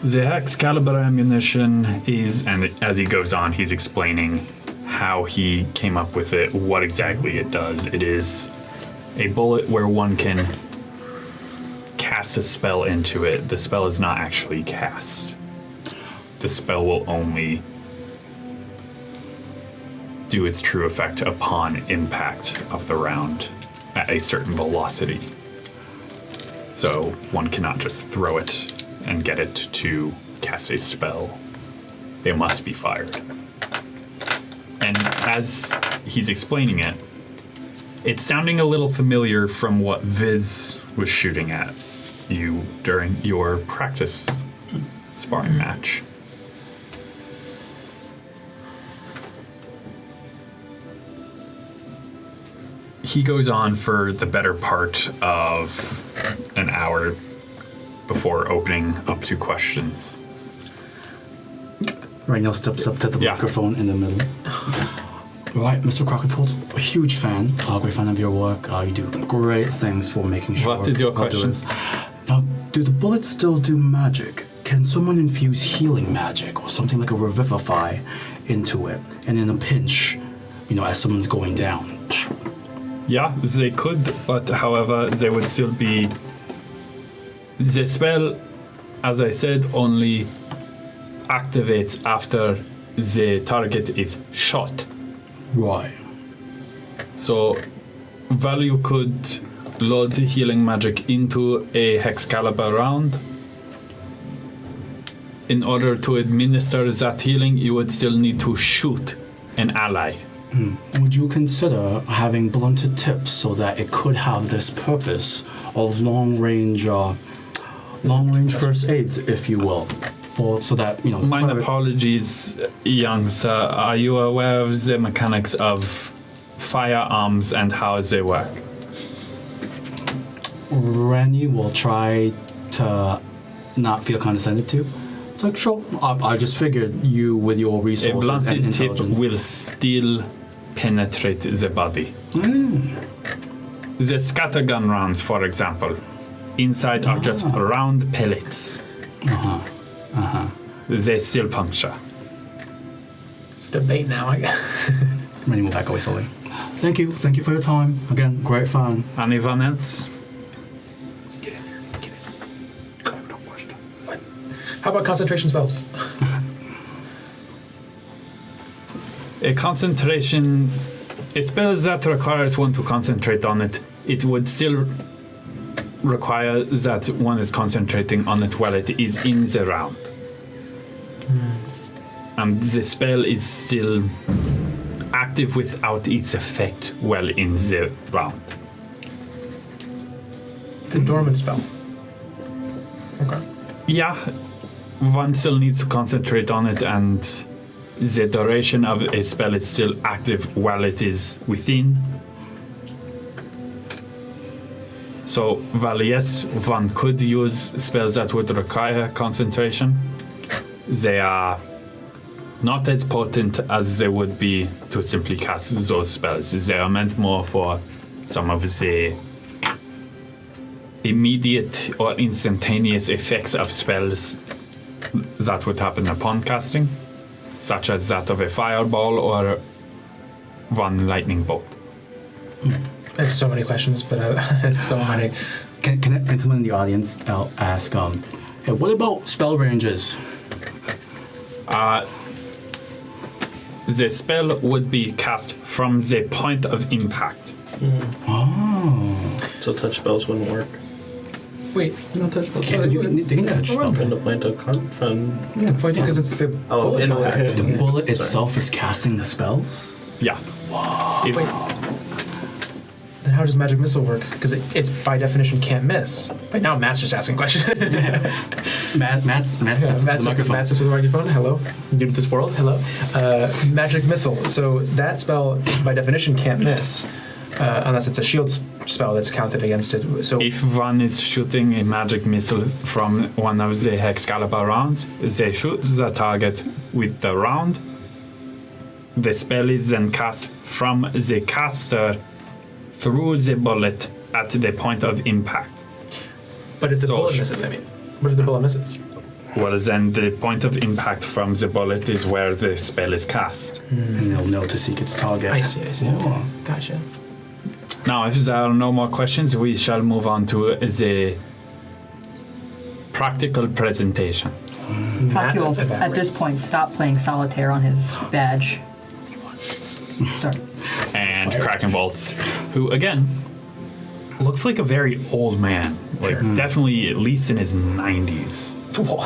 The Excalibur ammunition is, and as he goes on, he's explaining how he came up with it, what exactly it does. It is a bullet where one can cast a spell into it. The spell is not actually cast. The spell will only do its true effect upon impact of the round at a certain velocity. So one cannot just throw it and get it to cast a spell. It must be fired. And as he's explaining it, it's sounding a little familiar from what Viz was shooting at you during your practice sparring match. He goes on for the better part of an hour before opening up to questions. Rainiel steps up to the Yeah. microphone in the middle. Right, Mr. Krakenfold, a huge fan, great fan of your work. You do great things for making sure. What is your question? Now, do the bullets still do magic? Can someone infuse healing magic or something like a revivify into it? And in a pinch, as someone's going down. Yeah, they could, but however, they would still be... The spell, as I said, only activates after the target is shot. Right. So, while you could load healing magic into a Hexcalibur round, in order to administer that healing, you would still need to shoot an ally. Would you consider having blunted tips so that it could have this purpose of long-range first aids, if you will, so that My apologies, young sir. Are you aware of the mechanics of firearms and how they work? Randy will try to not feel condescended to. It's like, sure, I just figured you, with your A resources and blunted tip intelligence. will still penetrate the body. The scattergun rounds, for example, inside are just round pellets. They still puncture. It's a debate now, I guess. Randy will back away slowly. Thank you for your time. Again, great fan. Anyone else? How about concentration spells? A spell that requires one to concentrate on it, it would still require that one is concentrating on it while it is in the round. And the spell is still active without its effect while in the round. It's a dormant spell. Okay. Yeah, one still needs to concentrate on it, and the duration of a spell is still active while it is within. So, while yes, one could use spells that would require concentration, they are not as potent as they would be to simply cast those spells. They are meant more for some of the immediate or instantaneous effects of spells that would happen upon casting, such as that of a fireball or one lightning bolt. I have so many questions, but it's so many. Can someone in the audience ask, hey, what about spell ranges? The spell would be cast from the point of impact. Oh. So touch spells wouldn't work. Wait, No touch spells. They can touch spells. From the point of from. because it's the bullet impact. The bullet itself is casting the spells? Yeah. If- Wait. Then how does magic missile work? Because it's by definition can't miss. But now Matt's just asking questions. Matt's steps to the microphone. Matt's to the microphone. Hello, new to this world. Hello. Magic missile. So that spell by definition can't miss, unless it's a shield spell that's counted against it. So If one is shooting a magic missile from one of the Excalibur rounds, they shoot the target with the round. The spell is then cast from the caster through the bullet at the point of impact. but if the So bullet sh- misses, I mean, what if the bullet misses? Well, then the point of impact from the bullet is where the spell is cast. And they'll know to seek its target. I see. Okay, gotcha. Now, if there are no more questions, we shall move on to the practical presentation. Koski will, Matt- at this point, stop playing solitaire on his badge. Start. And Kraken Bolts, who, again, looks like a very old man. Like, definitely at least in his 90s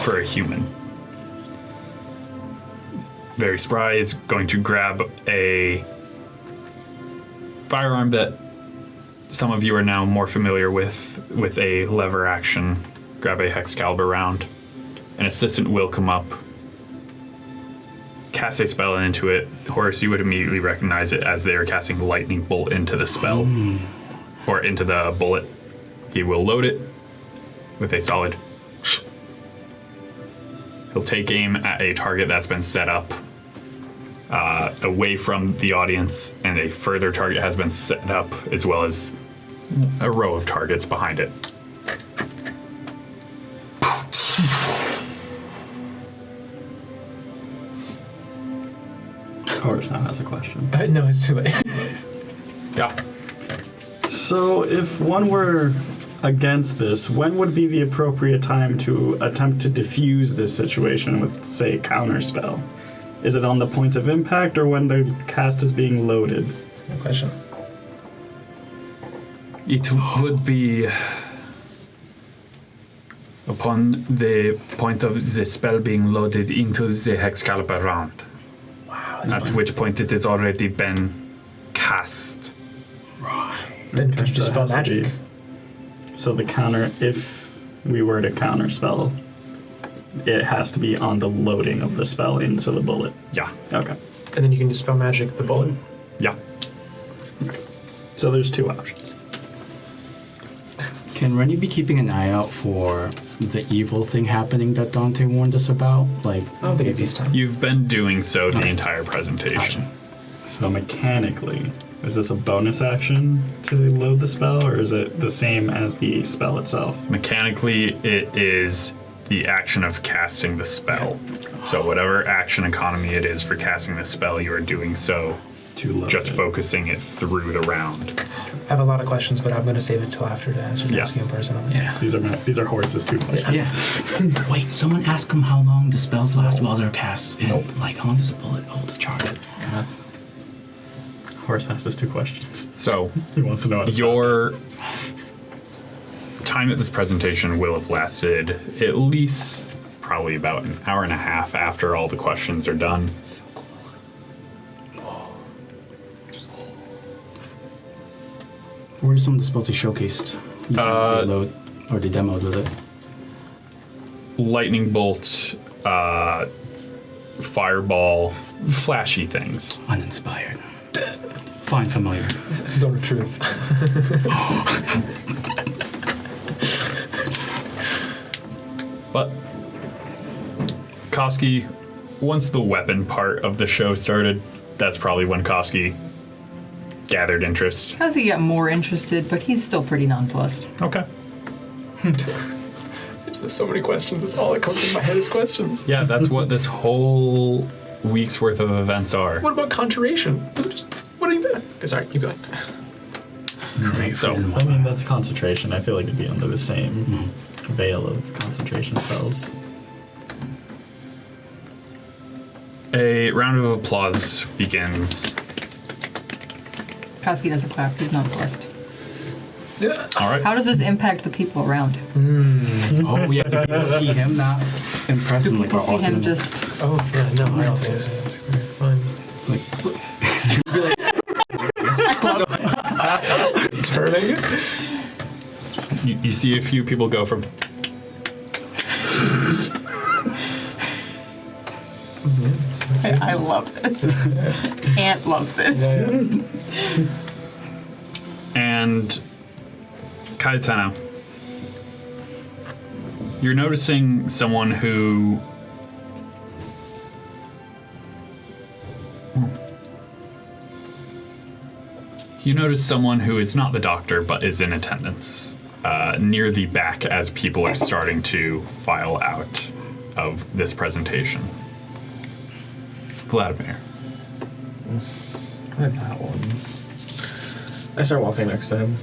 for a human. Very spry, is going to grab a firearm that some of you are now more familiar with a lever action. Grab a Excalibur round. An assistant will come up, cast a spell into it. Horace, you would immediately recognize it as they are casting lightning bolt into the spell, or into the bullet. He will load it with a solid. He'll take aim at a target that's been set up away from the audience, and a further target has been set up, as well as a row of targets behind it. Horace now has a question. No, it's too late. Yeah. So, if one were against this, when would be the appropriate time to attempt to diffuse this situation with, say, a counterspell? Is it on the point of impact or when the cast is being loaded? Good question. It would be upon the point of the spell being loaded into the Excalibur round. Wow. At which point it has already been cast. Then could you just spell So it has to magic? be- So the counter, if we were to counterspell, it has to be on the loading of the spell into the bullet. Yeah. Okay. And then you can just spell magic the bullet. Yeah. So there's two options. Can Rennie be keeping an eye out for the evil thing happening that Dante warned us about? Like, I don't think it's this time. You've been doing so the entire presentation. Gotcha. So mechanically, is this a bonus action to load the spell, or is it the same as the spell itself? Mechanically, it is the action of casting the spell. So whatever action economy it is for casting the spell, you are doing so To load just it. focusing it through the round. I have a lot of questions, but I'm going to save it till after to answer. Yeah. Ask him personally. Yeah. These are Horace's two questions. Yeah. Wait, someone ask him how long the spells last while they're cast. And, like, how long does a bullet hold a charge? That's Horace asked us two questions. So He wants to know how to your time at this presentation will have lasted at least probably about an hour and a half after all the questions are done. What are some of the spells they showcased? You can load or they demoed with it. Lightning bolt, fireball, flashy things. Uninspired. Fine, familiar. Zone of truth. But Koski, once the weapon part of the show started, that's probably when Koski gathered interest. Koski got more interested, but he's still pretty nonplussed. Okay. There's so many questions. That's all that comes in my head is questions. Yeah, that's what this whole week's worth of events are. What about conjuration? Is it just, what do you mean? Okay, sorry, keep going. So, I mean, that's concentration. I feel like it'd be under the same veil of concentration spells. a round of applause begins. Koski doesn't clap. He's nonplussed. All right. How does this impact the people around? Oh yeah, do people see him not impressed? Do and, like, people are see also him in- just... Oh, yeah, no, I don't think it's fine. It's like Turning? You see a few people go from I love this. Ant loves this. and Kaitana. You're noticing someone who is not the doctor but is in attendance near the back as people are starting to file out of this presentation. Vladimir. I have that one. I start walking next to him.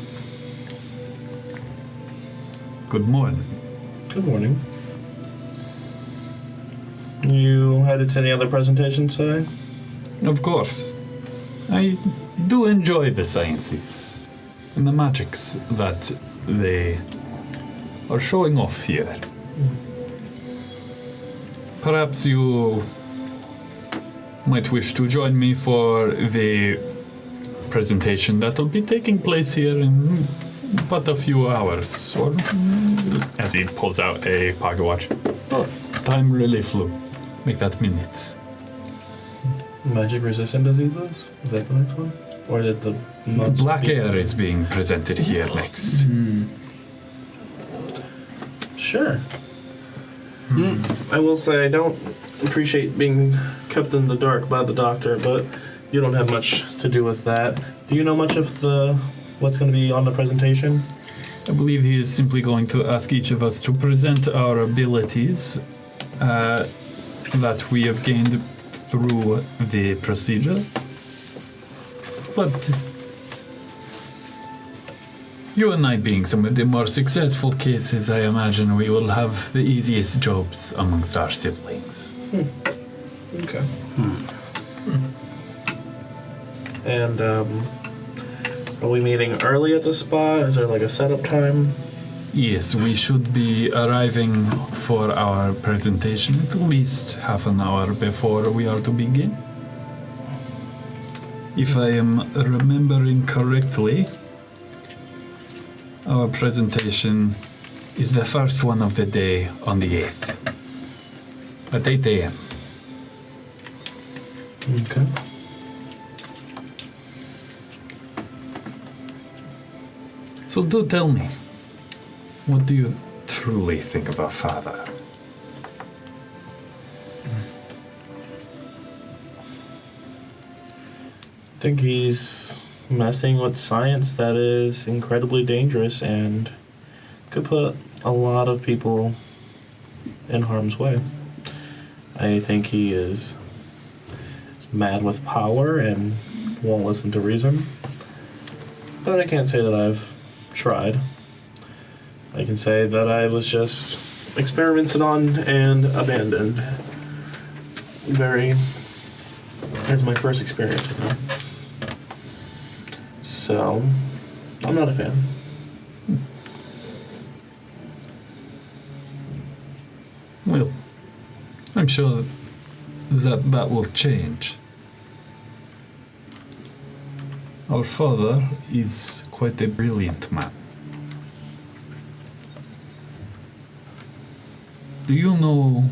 Good morning. Good morning. You headed to any other presentations today? Of course. I do enjoy the sciences and the magics that they are showing off here. Perhaps you might wish to join me for the presentation that will be taking place here in but a few hours, or as he pulls out a pocket watch. Oh, time really flew. Make that minutes. Magic resistant diseases? Is that the next one? Or did the months Black Air is being presented here next. Sure. I will say I don't appreciate being kept in the dark by the doctor, but you don't have much to do with that. Do you know much of what's going to be on the presentation? I believe he is simply going to ask each of us to present our abilities that we have gained through the procedure. But you and I being some of the more successful cases, I imagine we will have the easiest jobs amongst our siblings. Okay. And are we meeting early at the spa? Is there like a setup time? Yes, we should be arriving for our presentation at least half an hour before we are to begin. If I am remembering correctly, our presentation is the first one of the day on the 8th at 8 a.m. Okay. So do tell me, what do you truly think about Father? I think he's messing with science that is incredibly dangerous and could put a lot of people in harm's way. I think he is mad with power and won't listen to reason. But I can't say that I've tried. I can say that I was just experimented on and abandoned. As my first experience with him. So, I'm not a fan. Well, I'm sure that will change. Our father is quite a brilliant man. Do you know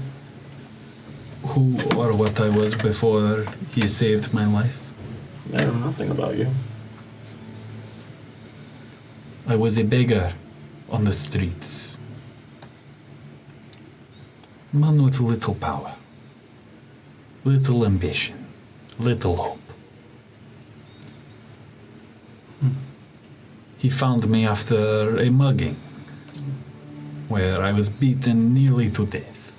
who or what I was before he saved my life? I know nothing about you. I was a beggar on the streets. Man with little power, little ambition, little hope. He found me after a mugging, where I was beaten nearly to death.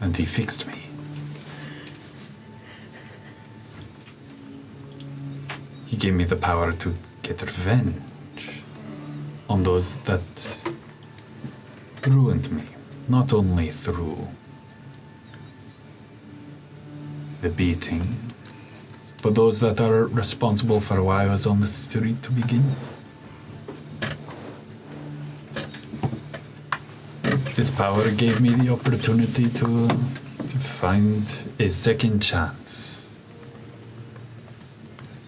And he fixed me. He gave me the power to get revenge on those that ruined me, not only through the beating, but those that are responsible for why I was on the street to begin with. This power gave me the opportunity to find a second chance.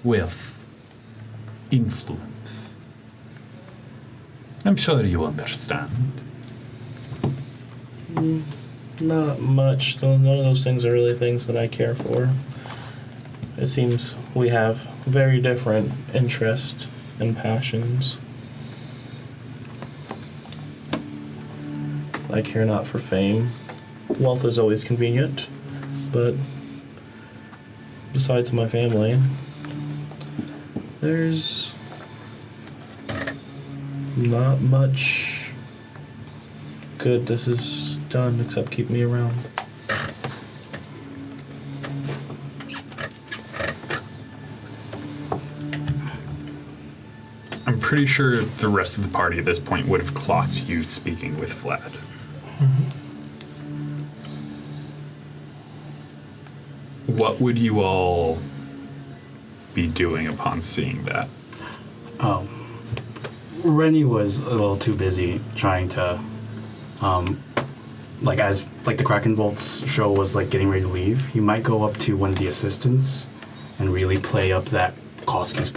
Wealth, influence. I'm sure you understand. Not much. None of those things are really things that I care for. It seems we have very different interests and passions. I care not for fame. Wealth is always convenient, but besides my family, there's not much good this has done except keep me around. I'm pretty sure the rest of the party at this point would have clocked you speaking with Vlad. What would you all be doing upon seeing that? Oh. Rennie was a little too busy trying to, as the Kraken Bolts show was getting ready to leave, he might go up to one of the assistants and really play up that Koski's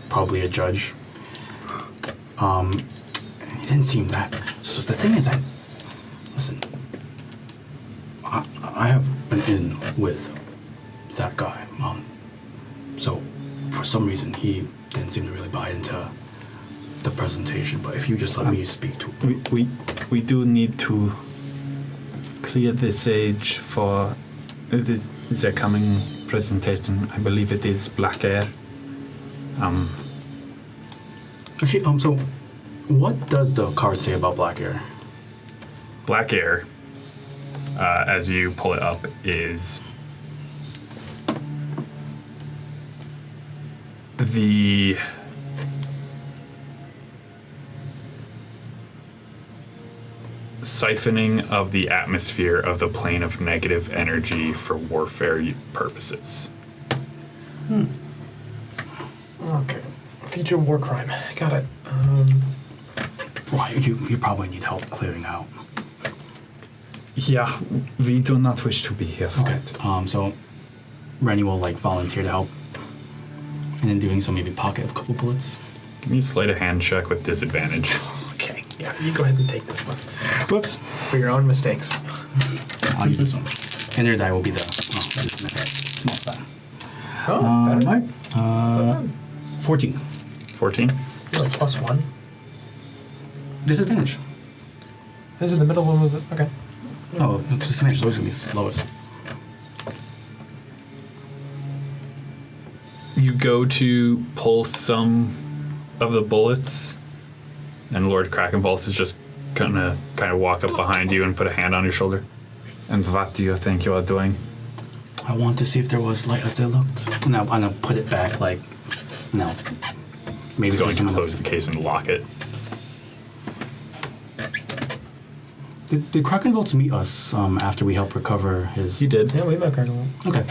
probably a judge. He didn't seem that. So the thing is, listen, I have an in with that guy. So for some reason he didn't seem to really buy into the presentation. But if you just let me speak to him. We do need to clear the stage for the coming presentation. I believe it is Black Air. Actually, so what does the card say about Black Air? Black Air, as you pull it up, is the siphoning of the atmosphere of the plane of negative energy for warfare purposes. Okay. Future war crime. Got it. Why, you probably need help clearing out. Yeah, we do not wish to be here for Okay. it. So Rennie will volunteer to help. And in doing so, maybe pocket a couple bullets. Give me a sleight of hand check with disadvantage. Okay. Yeah, you go ahead and take this one. Whoops. For your own mistakes. I'll use this one. And their die will be the small side. Oh, better. Right. 14. 14? You're like +1. Disadvantage. This is the middle one was the, okay. Oh, it's disadvantage. Always gonna be lowest. You go to pull some of the bullets, and Lord Krakenbolt is just gonna kind of walk up behind you and put a hand on your shoulder. And what do you think you are doing? I want to see if there was light as they looked. And I'll put it back maybe He's for going to someone close else. the case and lock it. Did Krakenvolts meet us after we helped recover his... You did. Yeah, we met Cardinal. Okay.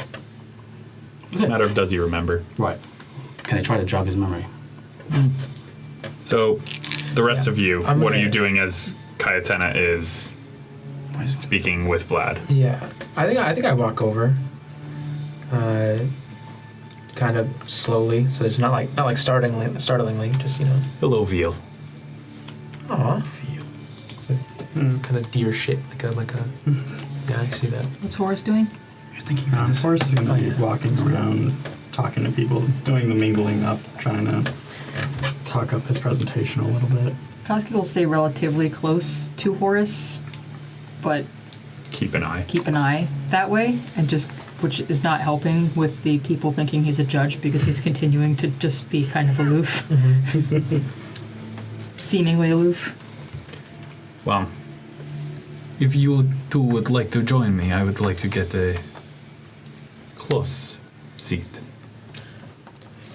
It's a matter of does he remember. Right. Can I try to jog his memory? So, the rest Yeah. of you, I'm what are gonna- you doing as Kayatena is speaking with Vlad? Yeah, I think I walk over, kind of slowly, so it's not like startlingly, just Hello, Veal. Aw. kind of deer shape, like a. Yeah, I see that. What's Horace doing? You're thinking about this. Forrest is going to Oh, be yeah. walking around, talking to people, doing the mingling up, trying to talk up his presentation a little bit. Koski will stay relatively close to Horace, but Keep an eye. keep an eye that way, and just, which is not helping with the people thinking he's a judge because he's continuing to just be kind of aloof. Seemingly aloof. Well, if you two would like to join me, I would like to get a close seat.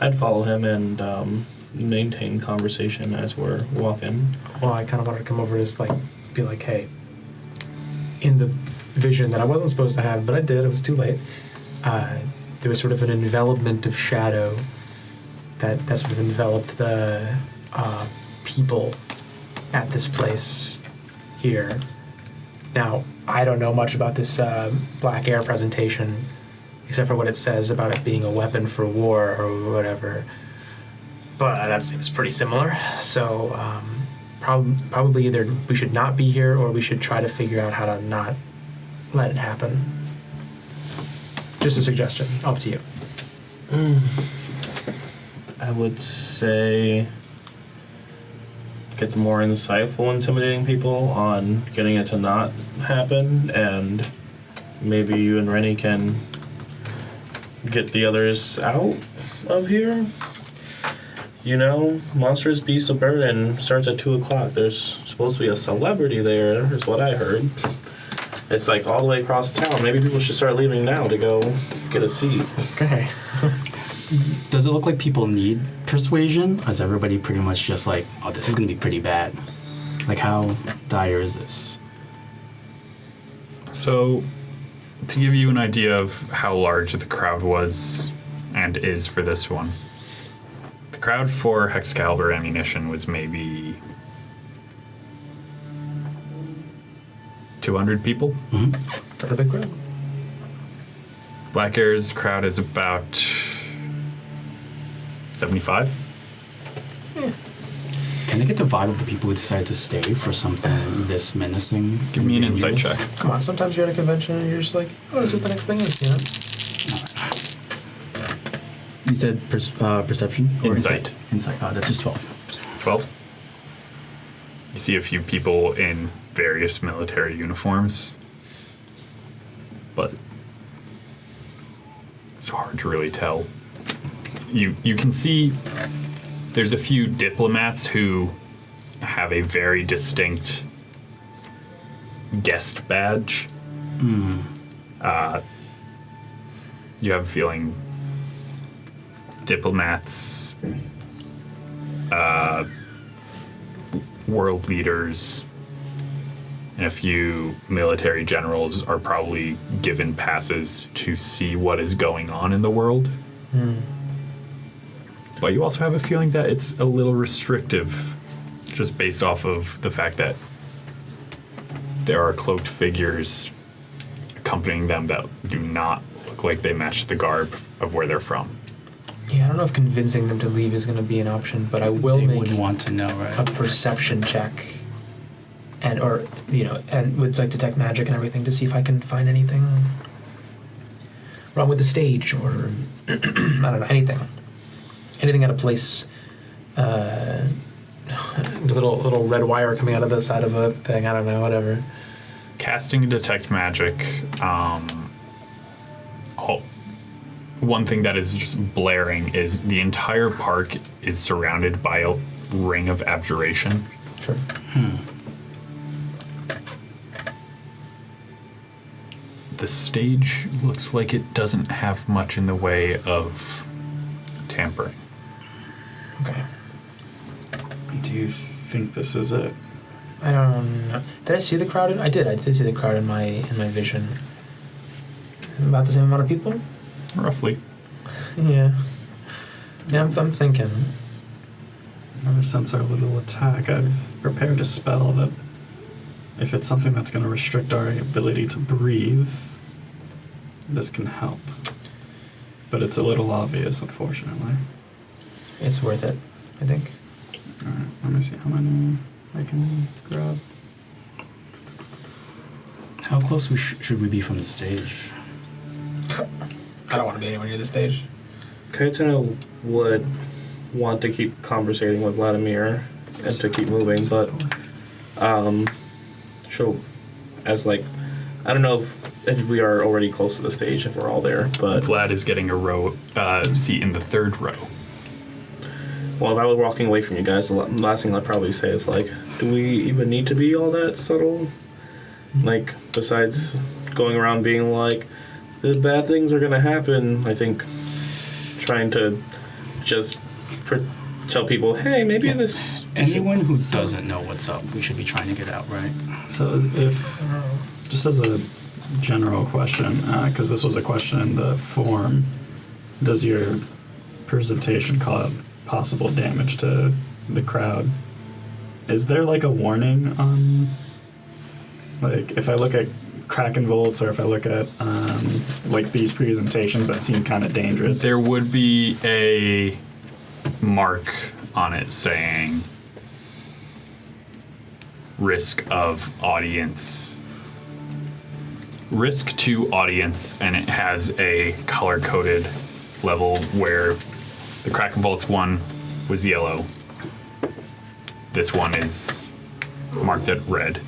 I'd follow him and maintain conversation as we're walking. Well, I kind of wanted to come over to just be like, hey, in the vision that I wasn't supposed to have, but I did. It was too late. There was sort of an envelopment of shadow that sort of enveloped the people at this place here. Now, I don't know much about this Black Air presentation, except for what it says about it being a weapon for war or whatever. But that seems pretty similar. So probably either we should not be here or we should try to figure out how to not let it happen. Just a suggestion. Up to you. I would say get the more insightful, intimidating people on getting it to not happen, and maybe you and Rennie can get the others out of here. You know, Monstrous Beast of Burden starts at 2 o'clock. There's supposed to be a celebrity there, is what I heard. It's like all the way across town. Maybe people should start leaving now to go get a seat. Okay. Does it look like people need persuasion? Or is everybody pretty much just like, oh, this is going to be pretty bad? Like, how dire is this? So, to give you an idea of how large the crowd was and is for this one, the crowd for Hexcalibur ammunition was maybe 200 people. Not a big crowd. Black Air's crowd is about 75. Can I get the vibe of the people who decided to stay for something this menacing? Give me an and insight dangerous? check. Come on, sometimes you're at a convention and you're just like, oh, that's what the next thing is, you know? You said perception? Or Insight. Insight. That's just 12. 12. You see a few people in various military uniforms, but it's hard to really tell. You can see there's a few diplomats who have a very distinct guest badge. You have a feeling diplomats, world leaders, and a few military generals are probably given passes to see what is going on in the world. But you also have a feeling that it's a little restrictive, just based off of the fact that there are cloaked figures accompanying them that do not look like they match the garb of where they're from. Yeah, I don't know if convincing them to leave is going to be an option, but I will They make wouldn't want to know, a right? perception check, and with like detect magic and everything to see if I can find anything wrong with the stage or I don't know, anything out of place. Little red wire coming out of the side of a thing. I don't know, whatever. Casting detect magic, one thing that is just blaring is the entire park is surrounded by a ring of abjuration. Sure. The stage looks like it doesn't have much in the way of tampering. Okay. Do you think this is it? I don't know. Did I see the crowd? I did see the crowd in my vision. About the same amount of people. Roughly. Yeah. Yeah, I'm thinking. Ever since our little attack, I've prepared a spell that, if it's something that's going to restrict our ability to breathe, this can help. But it's a little obvious, unfortunately. It's worth it, I think. Alright, let me see how many I can grab. How close should we be from the stage? I don't want to be anywhere near the stage. Kaitana would want to keep conversating with Vladimir and to keep moving, but she'll, as like, I don't know if we are already close to the stage, if we're all there, but Vlad is getting a seat in the third row. well, if I was walking away from you guys, the last thing I'd probably say is like, do we even need to be all that subtle? Like, besides going around being like, the bad things are gonna happen, I think trying to just tell people, hey, maybe this... Anyone who doesn't know what's up, we should be trying to get out, right? So if, just as a general question, because this was a question in the form, does your presentation cause possible damage to the crowd? Is there like a warning on, like, if I look at Kraken Volts or if I look at like these presentations that seem kind of dangerous? There would be a mark on it saying risk of audience, risk to audience, and it has a color-coded level where the Kraken Volts one was yellow. This one is marked at red.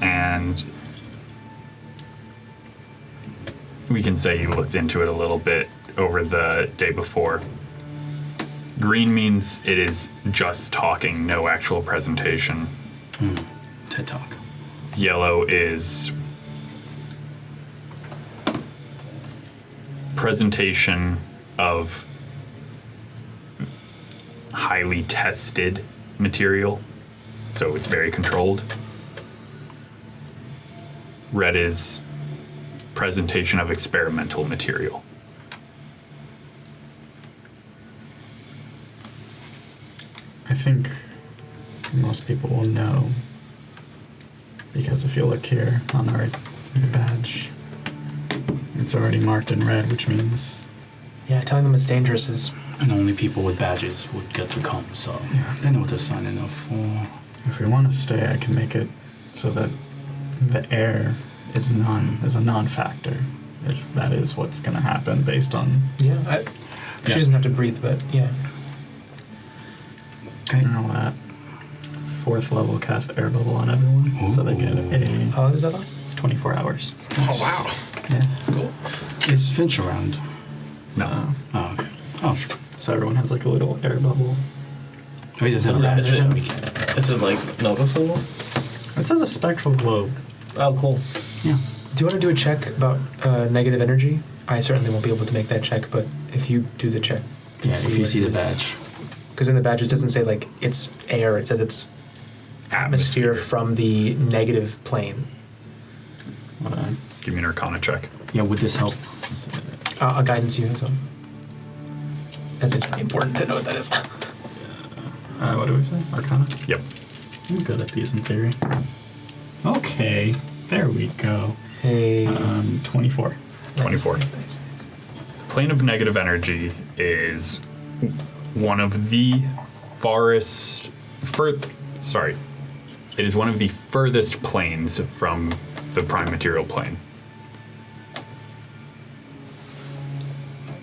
And we can say you looked into it a little bit over the day before. Green means it is just talking, no actual presentation. TED Talk. Yellow is presentation of highly tested material, so it's very controlled. Red is presentation of experimental material. I think most people will know, because if you look here on our badge, it's already marked in red, which means... Yeah, telling them it's dangerous is... And only people with badges would get to come, so they know what they're signing up for. If we want to stay, I can make it so that the air is a non-factor, if that is what's going to happen based on... Yeah, she doesn't have to breathe, but yeah. Okay. All that. 4th level cast air bubble on everyone, so they get a How long does that last? 24 hours. Oh, wow. Yeah. That's cool. Is Finch around? No. Oh, okay. Oh, So everyone has like a little air bubble. oh he doesn't have Yeah, a it's badge, just- so we can. Is it like Novus level? It says a spectral globe. Oh, cool. Yeah. Do you want to do a check about negative energy? I certainly won't be able to make that check, but if you do the check... Yeah, if you see the badge. Because in the badge it doesn't say like it's air, it says it's atmosphere from the negative plane. Give me an Arcana check. Yeah, would this help? A guidance unit, so. That's important to know what that is. What do we say? Arcana? Yep. I'm good at these in theory. Okay, there we go. Hey. 24. 24. Nice. Plane of negative energy is one of the it is one of the furthest planes from the prime material plane.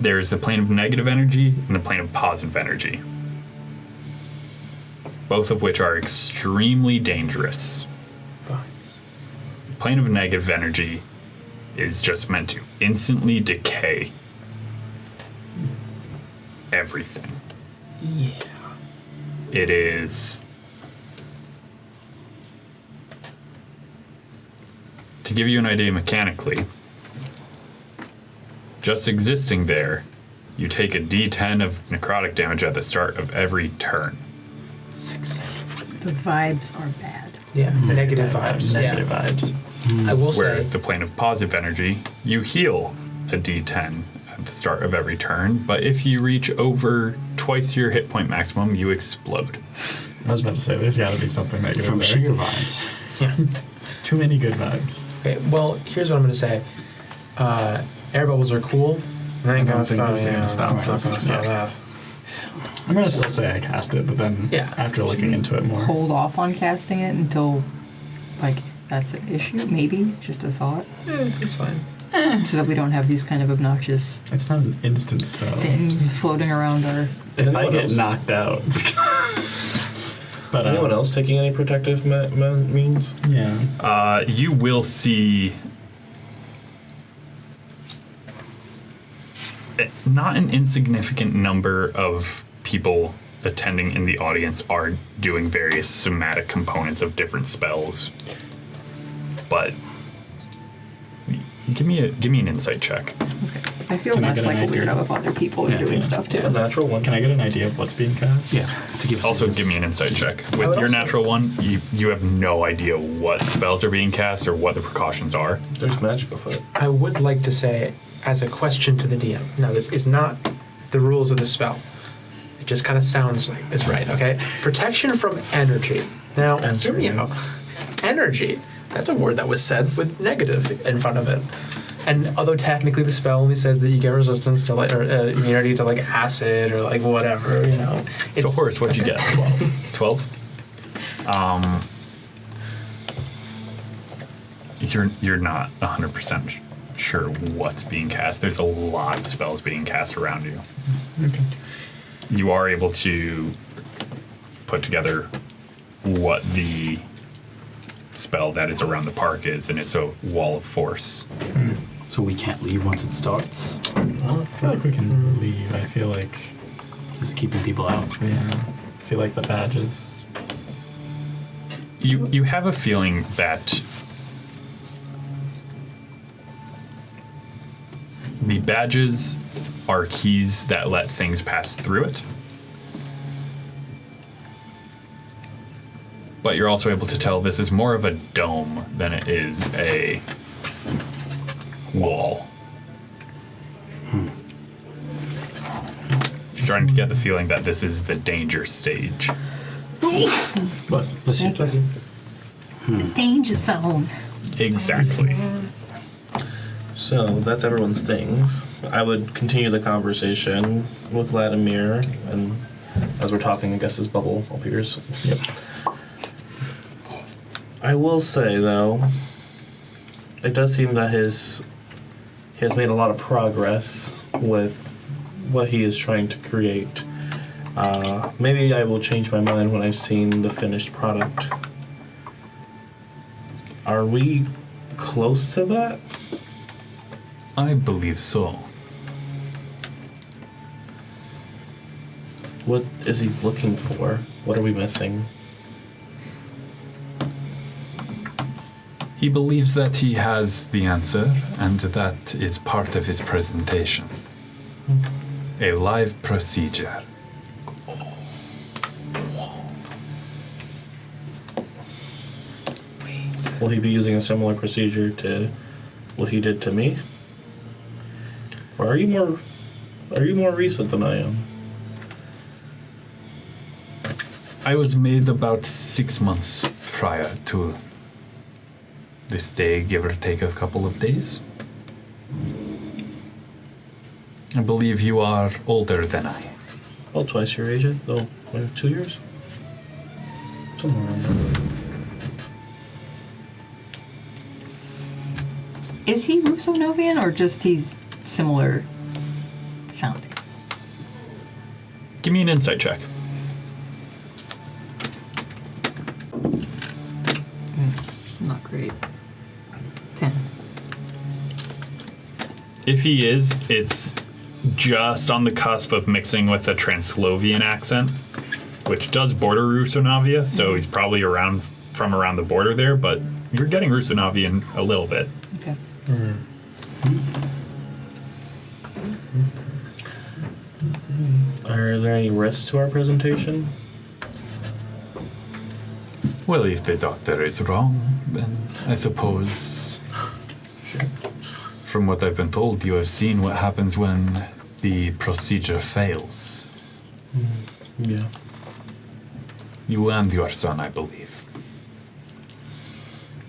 There's the plane of negative energy and the plane of positive energy, both of which are extremely dangerous. Fine. The plane of negative energy is just meant to instantly decay everything. Yeah. It is, to give you an idea mechanically, just existing there, you take a d10 of necrotic damage at the start of every turn. 6. The vibes are bad. Yeah. Negative vibes. Negative vibes. I will Where say. the plane of positive energy, you heal a d10 at the start of every turn, but if you reach over twice your hit point maximum, you explode. I was about to say, there's got to be something negative From there. sheer vibes. Yes. Too many good vibes. Okay. Well, here's what I'm going to say. Air bubbles are cool. I don't think this is gonna stop It's not us. gonna stop Yeah. that. I'm going to still say I cast it, but then Yeah. after looking into it more. Hold off on casting it until like that's an issue? Maybe just a thought, It's fine. so that we don't have these kind of obnoxious It's not an instant spell. things floating around our. If I Anyone get else? knocked out. Is But anyone else taking any protective means? Yeah. You will see not an insignificant number of people attending in the audience are doing various somatic components of different spells. But give me an insight check. I feel Can I less get like an a idea? weirdo if other people are Yeah, doing yeah. stuff too. A natural one. Can I get an idea of what's being cast? Yeah, to give us Also, an give me an insight check. I With would your also- natural one, you have no idea what spells are being cast or what the precautions are. There's magic afoot. I would like to say, as a question to the DM, now this is not the rules of the spell. It just kind of sounds like it's right, okay? Protection from energy. Now, hear me out. Energy, that's a word that was said with negative in front of it. And although technically the spell only says that you get resistance to like, or immunity to like acid or like whatever, you know. So, Horace, what'd you get? 12? You're not 100% sure what's being cast. There's a lot of spells being cast around you. Okay. You are able to put together what the spell that is around the park is, and it's a wall of force. So we can't leave once it starts. I feel like we can leave. I feel like, Is it keeping people out? yeah. I feel like the badges. You have a feeling that the badges are keys that let things pass through it. But you're also able to tell this is more of a dome than it is a wall. You're starting to get the feeling that this is the danger stage. Bless. Bless you. Bless you. Danger zone. Exactly. So that's everyone's things. I would continue the conversation with Vladimir, and as we're talking, I guess his bubble appears. Yep. I will say though, it does seem that he has made a lot of progress with what he is trying to create. Maybe I will change my mind when I've seen the finished product. Are we close to that? I believe so. What is he looking for? What are we missing? He believes that he has the answer, and that is part of his presentation. A live procedure. Will he be using a similar procedure to what he did to me? Or are you more recent than I am? I was made about 6 months prior to this day, give or take a couple of days. I believe you are older than I. Well, twice your age. Oh, 2 years? Somewhere around there. Is he Russo-Novian or just he's similar sounding? Give me an insight check. Not great. 10. If he is, it's just on the cusp of mixing with a Translovian accent, which does border Russo-Navia, so he's probably from around the border there, but you're getting Russo-Navian a little bit. Okay. Are there any risks to our presentation? Well, if the doctor is wrong, then I suppose, from what I've been told, you have seen what happens when the procedure fails. Yeah. You and your son, I believe.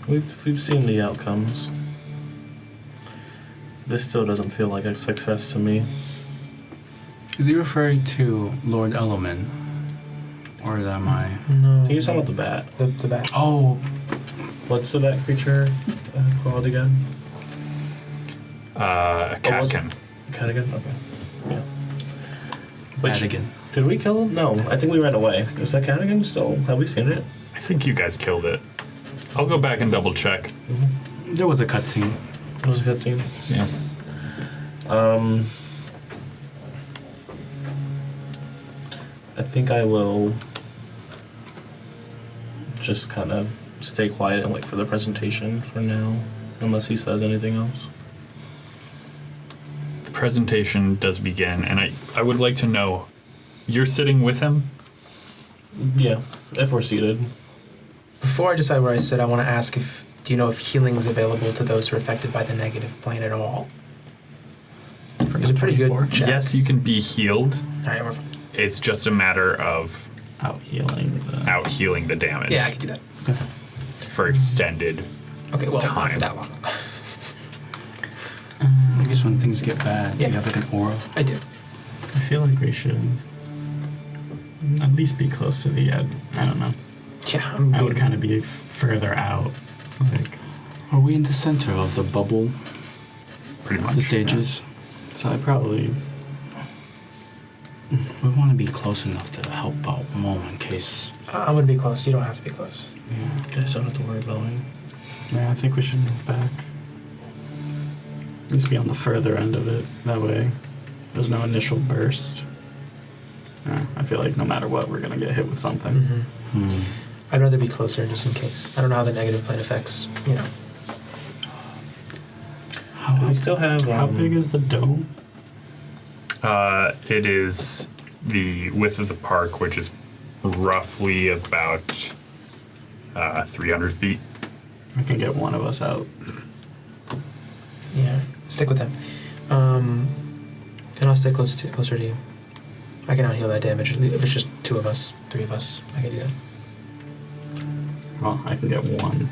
We've seen the outcomes. This still doesn't feel like a success to me. Is he referring to Lord Elliman? Or am I? No. Can you sound with the bat? The bat. Oh, What's that creature called again? A catkin. Cat again? Okay. Yeah. Bad again. Did we kill him? No, I think we ran away. Is that cat again still? Have we seen it? I think you guys killed it. I'll go back and double check. There was a cutscene. It was a cutscene. Yeah. I think I will just kind of stay quiet and wait for the presentation for now, unless he says anything else. The presentation does begin, and I would like to know, you're sitting with him? Yeah, if we're seated. Before I decide where I sit, I want to ask do you know if healing is available to those who are affected by the negative plane at all? It was a pretty good check. Yes, you can be healed. All right, we're fine. It's just a matter of Out healing out-healing the damage Yeah, I can do that. for extended. Okay, well, not Time. for that long. I guess when things get bad, Yeah. you have like an aura. I do. I feel like we should at least be close to the edge. I don't know. Yeah, I would kind of be further out. Like, Are we in the center of the bubble, Pretty much. the stages? so I probably We want to be close enough to help out Mo in case. I'm going to be close. You don't have to be close. You guys don't have to worry about me. I think we should move back. At least be on the further end of it. That way, there's no initial burst. I feel like no matter what, we're gonna get hit with something. Mm-hmm. I'd rather be closer just in case. I don't know how the negative plane affects, We still have. How big is the dome? It is the width of the park, which is roughly about 300 feet. I can get one of us out. Yeah, stick with them. And I'll stay closer to you. I can out-heal that damage. If it's just 2 of us, 3 of us, I can do that. Well, I can get one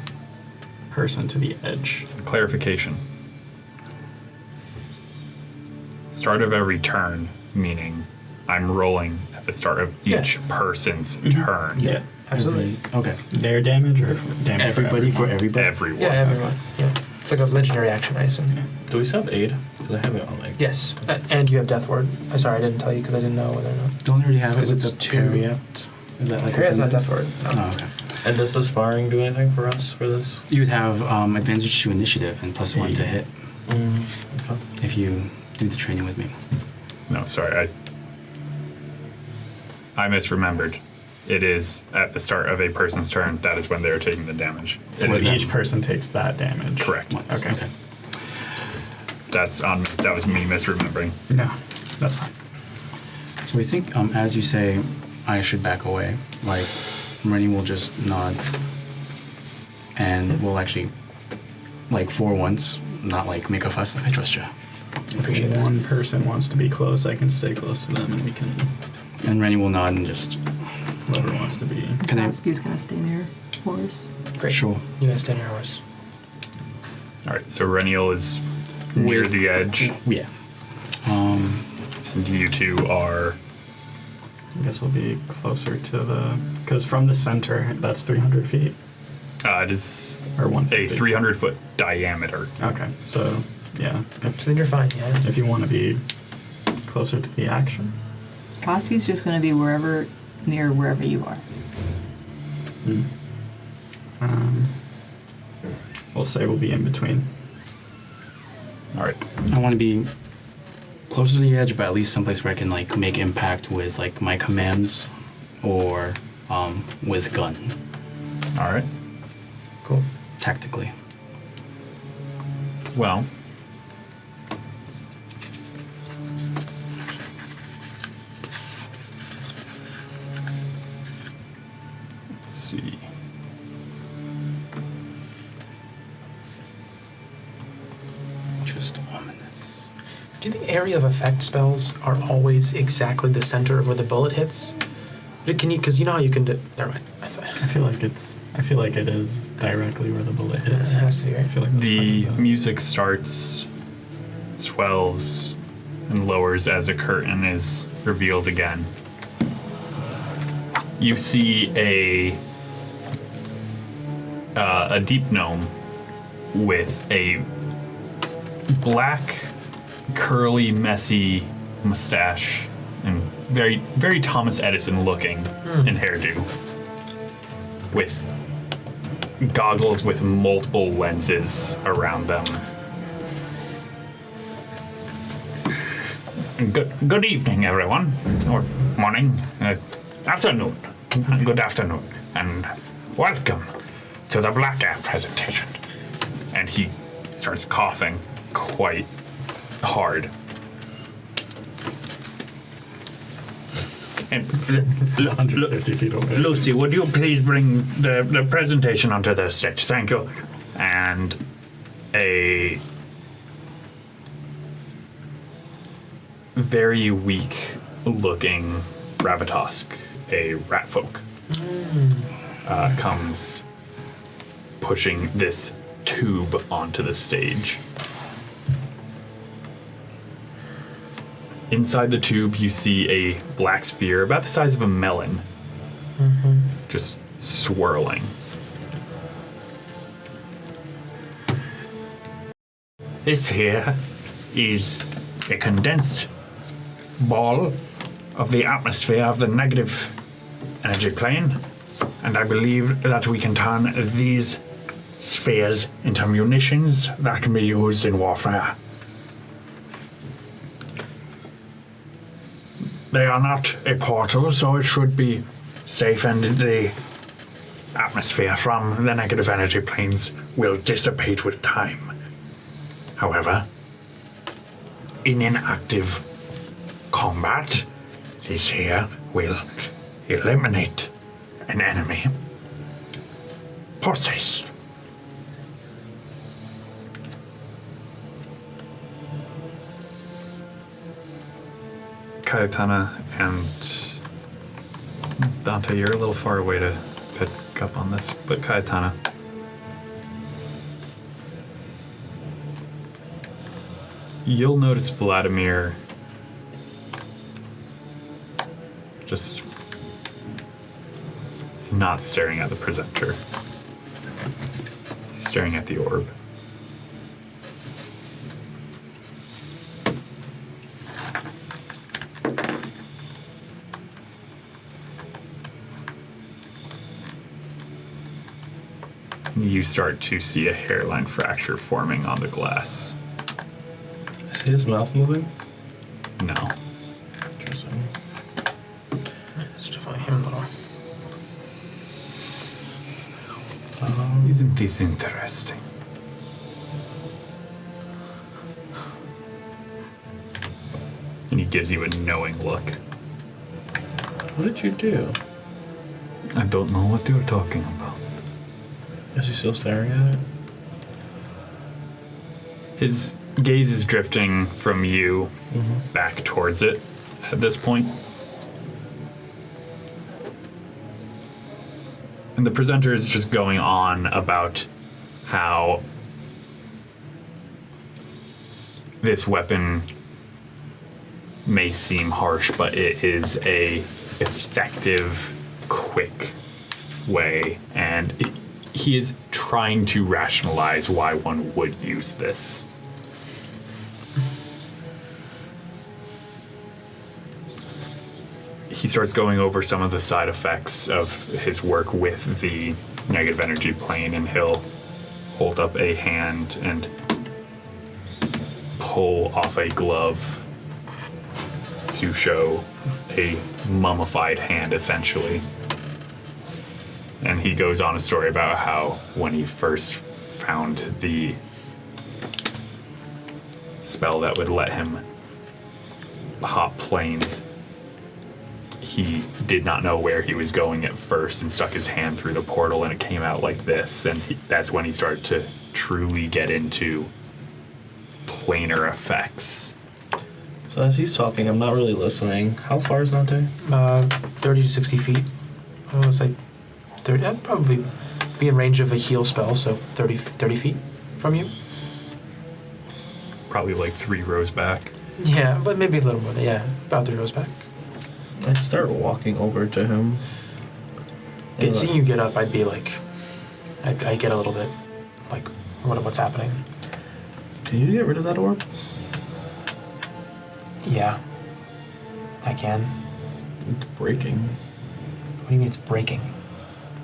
person to the edge. Clarification. Start of every turn, meaning I'm rolling at the start of each person's turn. Yeah. Absolutely. Okay. Their damage or damage Everybody for for everybody. Everyone. Yeah, everyone. Yeah. It's like a legendary action, I assume. Do we still have aid? Because I have it on like. Yes, and you have Death Ward. I'm sorry, I didn't tell you because I didn't know whether or not. Don't already have it Because with it's the 2. Periapt? Is that like It's not within Death Ward. No. Oh, okay. And does the sparring do anything for us for this? You would have advantage to initiative and +1 to hit Okay. if you do the training with me. No, sorry. I misremembered. It is at the start of a person's turn. That is when they are taking the damage. So It is- each person takes that damage. Correct. Once. Okay. That's on. That was me misremembering. No, that's fine. So we think, as you say, I should back away. Like, Rennie will just nod, and we'll actually, like, for once, not like make a fuss. Like, I trust you. Appreciate If that. one person wants to be close, I can stay close to them, and we can. And Rennie will nod and just. Whoever wants to be. Can I? Koski's gonna stay near Horace. Great. Sure. You guys stand your horse. All right. So Reniel is near With- the edge, Yeah. and you two are. I guess we'll be closer to the. Because from the center, that's 300 feet. It is Or a 150. 300-foot diameter. Okay, so, yeah. So then you're fine, yeah. If you want to be closer to the action. Koski's just gonna be near wherever you are. We'll say we'll be in between. All right. I want to be closer to the edge, but at least someplace where I can like make impact with like my commands, or with gun, All right. Cool. tactically. Well. Let's see. Just ominous. Do you think area of effect spells are always exactly the center of where the bullet hits? Can you? Because you know how you can do. Never mind. I thought I feel like it is directly where the bullet it hits. has to be I right. feel like that's The part of music starts, swells, and lowers as a curtain is revealed again. You see a a deep gnome with a black, curly, messy mustache and very, very Thomas Edison looking in hairdo, with goggles with multiple lenses around them. Good evening, everyone, or morning, afternoon. Good afternoon, and welcome to the Black App presentation. And he starts coughing quite hard. And 150 feet away. Lucy, would you please bring the presentation onto the stage? Thank you. And a very weak looking Ravatosk, a rat folk, comes pushing this tube onto the stage. Inside the tube, you see a black sphere about the size of a melon, just swirling. This here is a condensed ball of the atmosphere of the negative energy plane, and I believe that we can turn these spheres into munitions that can be used in warfare. They are not a portal, so it should be safe, and the atmosphere from the negative energy planes will dissipate with time. However, in an active combat, this here will eliminate an enemy. Post haste. Cayetana and Dante, you're a little far away to pick up on this, but Cayetana. You'll notice Vladimir just is not staring at the presenter. He's staring at the orb. You start to see a hairline fracture forming on the glass. Is his mouth moving? No. Interesting. Let's define him a little. Isn't this interesting? And he gives you a knowing look. What did you do? I don't know what you're talking about. Is he still staring at it? His gaze is drifting from you back towards it at this point. And the presenter is just going on about how this weapon may seem harsh, but it is a effective, quick way, and he is trying to rationalize why one would use this. He starts going over some of the side effects of his work with the negative energy plane, and he'll hold up a hand and pull off a glove to show a mummified hand, essentially. And he goes on a story about how when he first found the spell that would let him hop planes, he did not know where he was going at first and stuck his hand through the portal and it came out like this. And that's when he started to truly get into planar effects. So as he's talking, I'm not really listening. How far is Dante? 30 to 60 feet. I want to say 30. That'd probably be in range of a heal spell, so 30 feet from you. Probably like 3 rows back. Yeah, but maybe a little more. Yeah, about 3 rows back. I'd start walking over to him. Seeing you get up, I'd be like I get a little bit like, what's happening? Can you get rid of that orb? Yeah, I can. It's breaking. What do you mean it's breaking?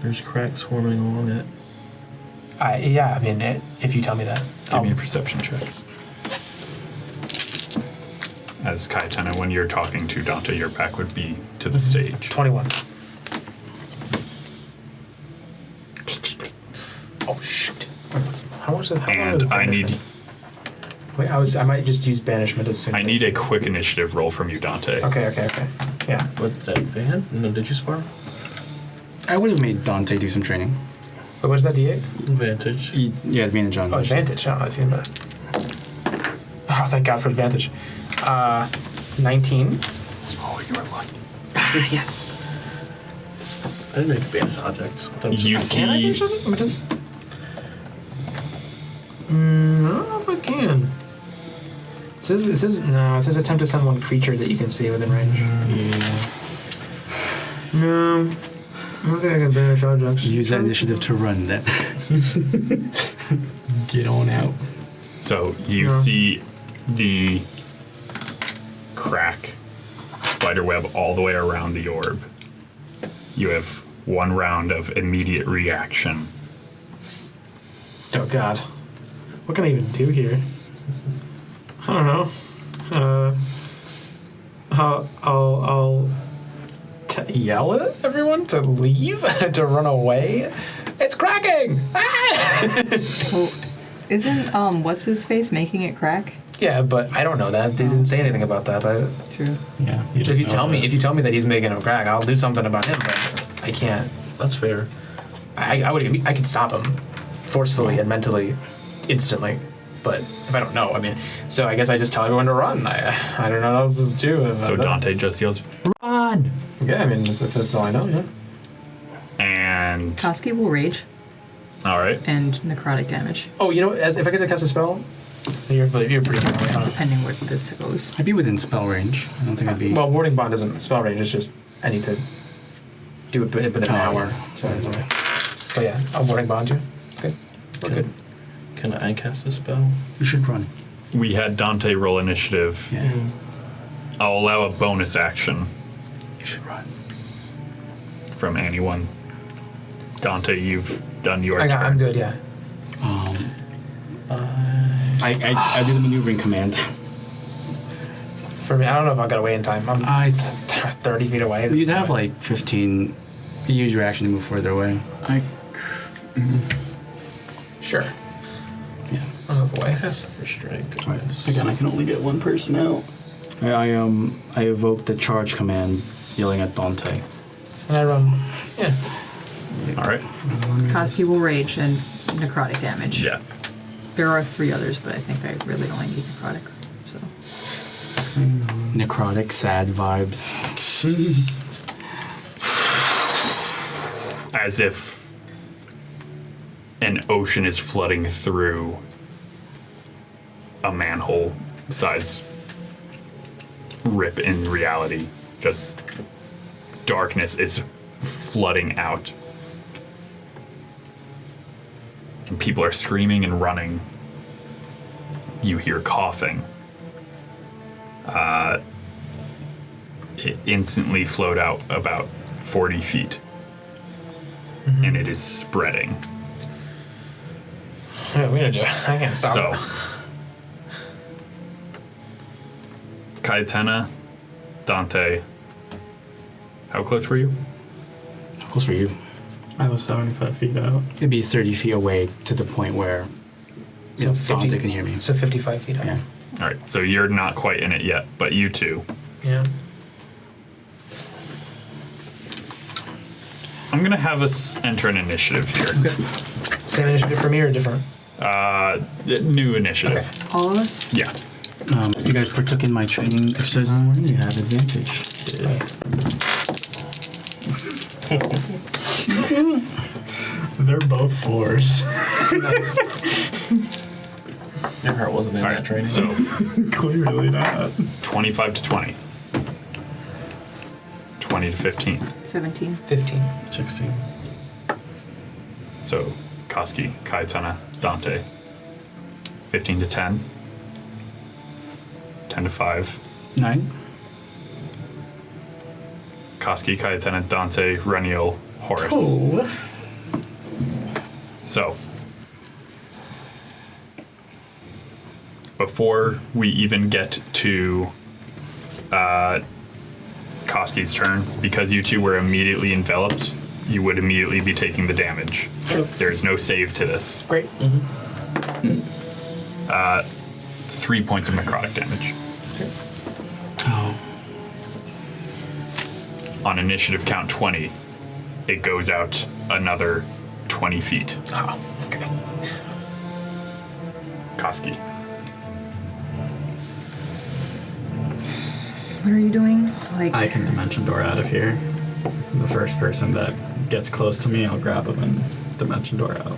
There's cracks forming along it. Yeah, I mean, if you tell me that. Give me a perception check. As Kaitana, when you're talking to Dante, your back would be to the stage. 21. Oh, shoot. How much is how long is And I need banishment? Wait, I might just use banishment as soon as I need a quick initiative roll from you, Dante. Okay. Yeah. What's that, Van? No, did you spar? I would have made Dante do some training. Wait, what is that, D8? Advantage. Yeah, advantage on. Oh, advantage. Oh, that's even better. Oh, thank God for advantage. 19. Oh, you are lucky. Yes. I didn't make advantage objects. I thought it was You just- Can I do see, something? Let me just... I don't know if I can. It says attempt to summon one creature that you can see within range. No. I don't think I can banish objects. Use that initiative to run that. Get on out. so you Yeah. see the crack spider web all the way around the orb. You have one round of immediate reaction. Oh God. What can I even do here? I don't know. I'll yell at everyone to leave, to run away. It's cracking! Ah! Well, isn't what's his face making it crack? Yeah, but I don't know that. They didn't say anything about that. True. Yeah. If you tell me that he's making him crack, I'll do something about him. But I can't. That's fair. I could stop him forcefully and mentally, instantly. But if I don't know, I mean, so I guess I just tell everyone to run. I don't know what else to do. So Dante just yells, "Run!" Yeah, I mean, that's all I know. Yeah. And Koski will rage all right, and necrotic damage, Oh, you know, if I get to cast a spell, you're pretty far away, huh? depending where this goes. I'd be within spell range. I don't think I'd be. Well, warding bond isn't spell range. It's just I need to do it within an hour. So, but yeah, I'll warding bond you. Good. We're good. Can I cast a spell? You should run. we had Dante roll initiative. Yeah. I'll allow a bonus action You should run. from anyone. Dante, you've done your turn. I'm good. Yeah. I do the maneuvering command. For me, I don't know if I'll get away in time. I'm 30 feet away. You'd have like 15. You use your action to move further away. Sure. Yeah. I'll move away. Cast Upper Strike. Right. Again, I can only get one person out. I evoke the charge command, yelling at Dante. And I run. Yeah. All right. Koski will rage and necrotic damage. Yeah. There are 3 others, but I think I really only need necrotic. So Necrotic, sad vibes. As if an ocean is flooding through a manhole-sized rip in reality. Just darkness is flooding out. And people are screaming and running. You hear coughing. It instantly flowed out about 40 feet. And it is spreading. Yeah, we gotta do. I can't stop. So, it. Kaitana, Dante, how close were you? How close were you? I was 75 feet out. It'd be 30 feet away to the point where So Dante 50 can hear me. So 55 feet up. Yeah. All right, so you're not quite in it yet, but you two. Yeah. I'm going to have us enter an initiative here. Same initiative for me or different? New initiative. Okay. all of us. Yeah. If you guys partook in my training exercise in the morning, you have advantage. They're both 4s. Your heart wasn't in All that right, training. so Clearly not. 25 to 20. 20 to 15. 17. 15. 16. So Koski, Kaitana, Dante. 15 to 10. 10 to 5. 9. Koski, Kaitana, Dante, Reniel, Horace. Oh. So, before we even get to Koski's turn, because you two were immediately enveloped, you would immediately be taking the damage. There's no save to this. Great. 3 points of necrotic damage. Oh. On initiative count 20, it goes out another 20 feet. Oh, okay. Koski. What are you doing? Like, I can dimension door out of here. The first person that gets close to me, I'll grab him and dimension door out.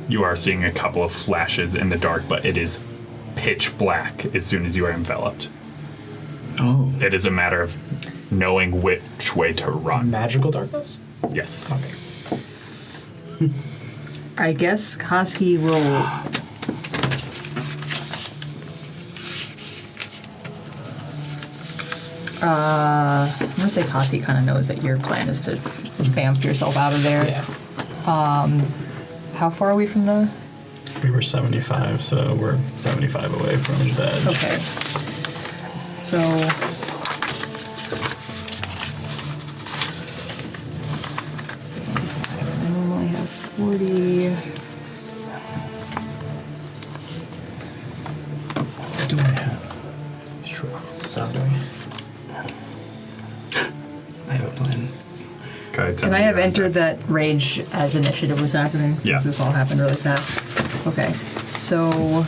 You are seeing a couple of flashes in the dark, but it is pitch black as soon as you are enveloped. Oh. It is a matter of knowing which way to run. Magical darkness? Yes. Okay. I guess Koski will. I'm gonna say Koski kind of knows that your plan is to vamp yourself out of there. Yeah. How far are we from the? We were 75, so we're 75 away from the edge. Okay. So. I normally have 40. Do I have? Sure. Sound doing. I have a plan. Can I have entered that rage as initiative was happening, since Yeah. this all happened really fast? Okay, so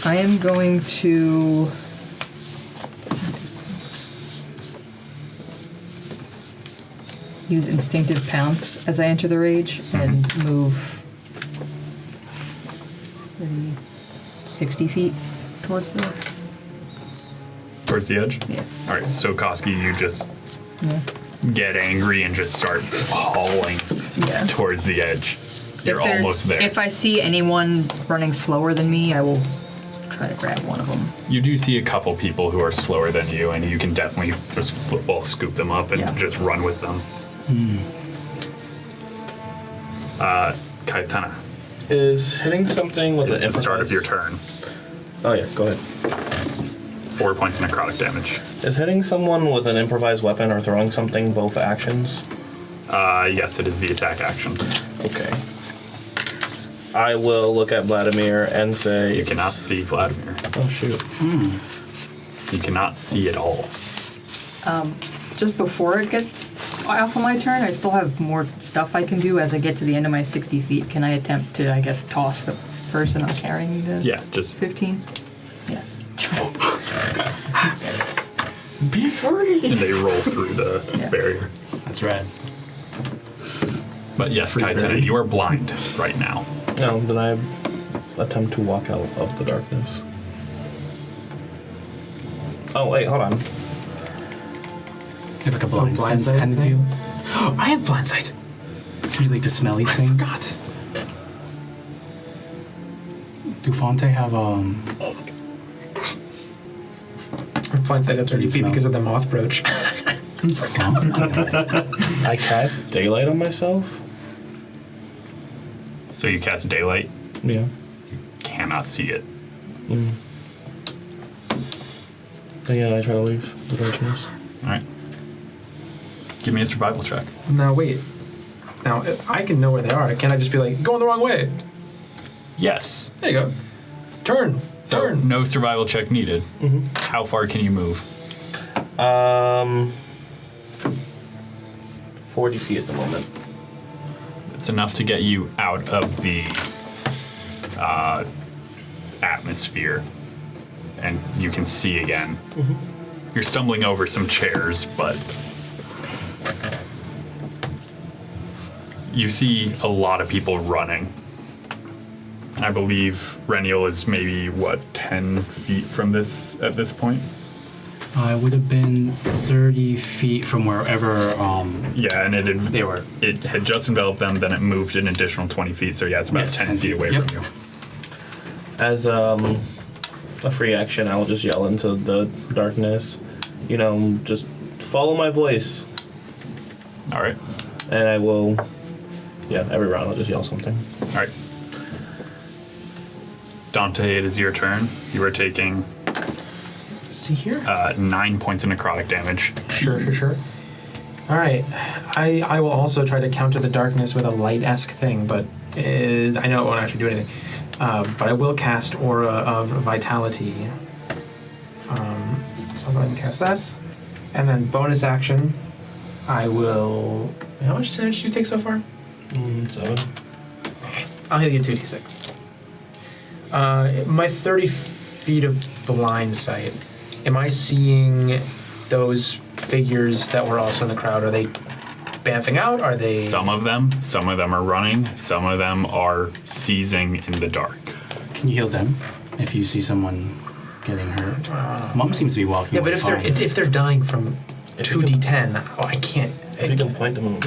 I am going to use instinctive pounce as I enter the rage and move 30, 60 feet towards the Towards the edge? yeah. All right, so Koski, you just Yeah. get angry and just start hauling Yeah. towards the edge. You're If almost there. If I see anyone running slower than me, I will try to grab one of them. You do see a couple people who are slower than you, and you can definitely just football scoop them up and Yeah. just run with them. Kaitana, Is hitting something with it's an the start of your improvise- turn. Oh yeah, go ahead. 4 points of necrotic damage. Is hitting someone with an improvised weapon or throwing something both actions? Yes, it is the attack action. Okay. I will look at Vladimir and say... You cannot see Vladimir. Oh shoot. You cannot see at all. Just before it gets off of my turn, I still have more stuff I can do as I get to the end of my 60 feet. Can I attempt to, I guess, toss the person I'm carrying the Yeah, just 15? Yeah. Be free! and they roll through the Yeah. barrier. That's rad. But yes, Free Kaitana, barrier. you are blind right now. No, then I attempt to walk out of the darkness. Oh wait, hold on. You have like a blind blind sense sight kind of thing? deal. I have blind sight. Can you like the smelly I thing? forgot. Do Fonte have Blind sight at 30 feet Smell. because of the moth brooch. I cast daylight on myself. So you cast daylight, Yeah. cannot see it. Then yeah, I try to leave the darkness. All right. Give me a survival check. Now wait. Now I can know where they are. Can't I just be like going the wrong way? Yes. There you go. Turn. So Turn. no survival check needed. How far can you move? 40 feet at the moment. It's enough to get you out of the atmosphere, and you can see again. You're stumbling over some chairs, but you see a lot of people running. I believe Reniel is maybe, 10 feet from this at this point? I would have been 30 feet from wherever Yeah, and they were. It had just enveloped them, then it moved an additional 20 feet, so yeah, it's about Yes, 10 10 feet away Yep. from you. As a free action, I'll just yell into the darkness. You know, just follow my voice, All right. and I will. Yeah, every round I'll just yell something. All right. Dante, it is your turn. You are taking See here? 9 points of necrotic damage. Sure. All right. I will also try to counter the darkness with a light-esque thing, but I know it won't actually do anything. But I will cast Aura of Vitality. So I'll go ahead and cast that. And then bonus action, I will... How much damage did you take so far? 7. I'll hit you 2d6. My 30 feet of blind sight, am I seeing those figures that were also in the crowd? Are they bamfing out? Are they... Some of them are running. Some of them are seizing in the dark. Can you heal them if you see someone getting hurt? Mom seems to be walking. Yeah, but away if they're dying from If you 2d10, I can't... If you can point them,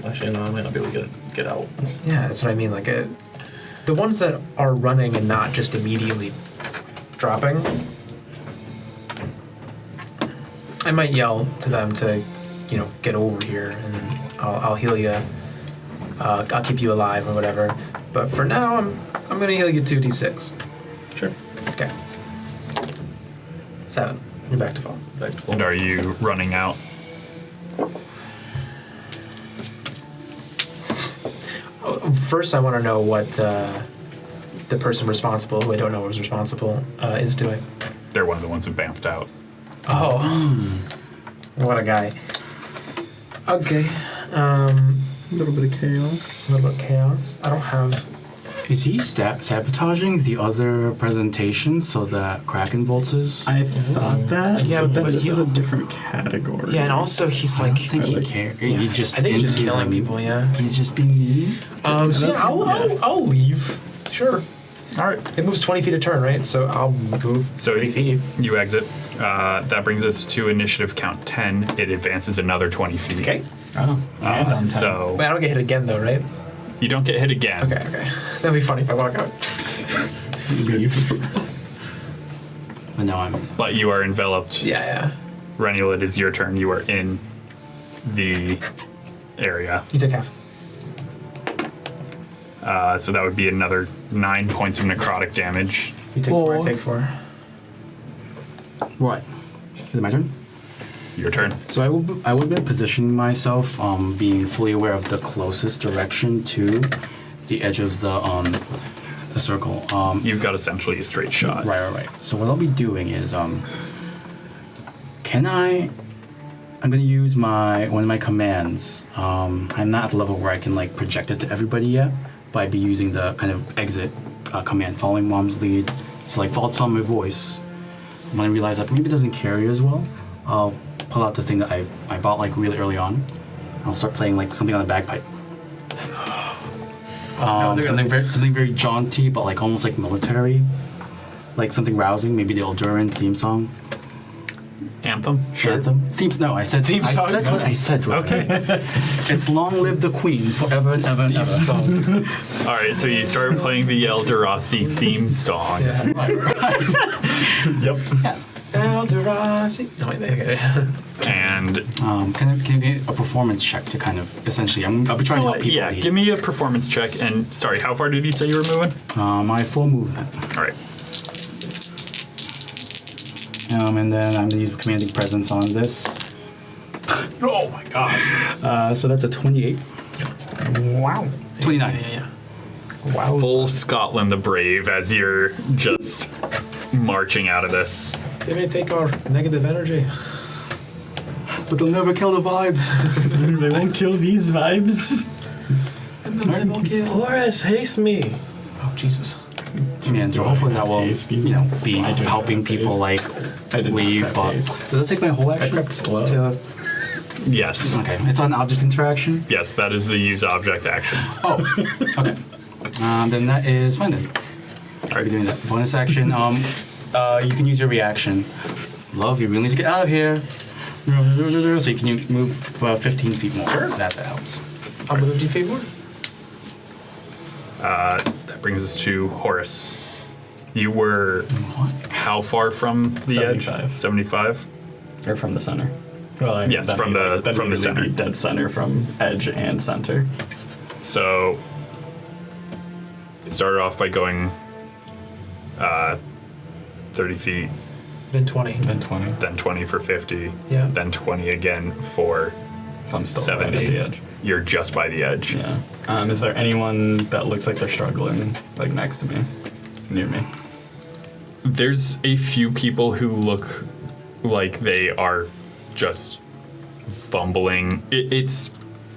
actually no, I might not be able to get out. Yeah, that's what I mean. Like, the ones that are running and not just immediately dropping, I might yell to them to, get over here, and I'll heal you. I'll keep you alive or whatever. But for now, I'm gonna heal you 2d6. Sure. Okay. 7. You're back to full. Back to full. And are you running out? First, I want to know what the person responsible, who I don't know was responsible, is doing. They're one of the ones that bamfed out. Oh, what a guy. Okay. A little bit of chaos. A little bit of chaos. I don't have... Is he sabotaging the other presentation so that Kraken Volts I thought that, Yeah, but but this is a he's- different category. Yeah, and also he's I don't like... think he like- cares. Yeah, He's just I think he's just into killing them. people, yeah. He's just being mean. So yeah, I'll leave. Sure. All right. It moves 20 feet a turn, right? So I'll move So 30 feet. you exit. That brings us to initiative count 10. It advances another 20 feet. Okay. Oh, and on time. So Wait, I don't get hit again, though, right? you don't get hit again. Okay. That'd be funny if I walk out. Leave. But no, I'm. But you are enveloped. Yeah. Renniel, it is your turn. You are in the area. You took half. So that would be another 9 points of necrotic damage. You take 4, I take 4. Right. Is it my turn? It's your turn. So I would be positioning myself, being fully aware of the closest direction to the edge of the circle. You've got essentially a straight shot. Right. So what I'll be doing is, I'm gonna use one of my commands. I'm not at the level where I can like project it to everybody yet, but I'd be using the kind of exit command, following Mom's lead. So like follow on my voice. When I realize that maybe it doesn't carry as well, I'll pull out the thing that I bought like really early on. I'll start playing like something on the bagpipe. Something very jaunty, but like almost like military, like something rousing. Maybe the Alduran theme song. Anthem? Anthem? Themes? No, I said theme song. I said what I said. Right? Okay. It's long live the Queen forever and ever and ever. All right, so you start playing the Elderossi theme song. Right. Yep. Yeah. Elderossi. No, wait, okay. And Can you get a performance check to kind of essentially? I'll be trying to help people. yeah, give me a performance check. And sorry, how far did you say you were moving? My full movement. All right. And then I'm gonna use commanding presence on this. Oh my god. So that's a 28. Wow. 29. Yeah. Wow. Full Scotland the Brave as you're just marching out of this. They may take our negative energy. But they'll never kill the vibes. They won't kill these vibes. And then they will kill. Horace, haste me. Oh, Jesus. And so hopefully that will, Hasty. be I do helping have people haste. like I did not leave. have But haste. does that take my whole action? crept slow. Yes. Okay, it's an object interaction. Yes, that is the use object action. Oh, okay. Then that is fine then. I'll be doing that. Bonus action. You can use your reaction Love, you really need to get out of here. So you can move 15 feet more. That helps. I'll move 15 feet more. That brings us to Horace. You were how far from the edge? 75? Or from the center. Well, Yes, from the center. Dead center from edge and center. So it started off by going 30 feet, Then 20. Then 20. then 20 for 50, Yeah. then 20 again for So I'm still 70. right at the edge. You're just by the edge. Yeah. Is there anyone that looks like they're struggling, like next to me, near me? There's a few people who look like they are just fumbling. It's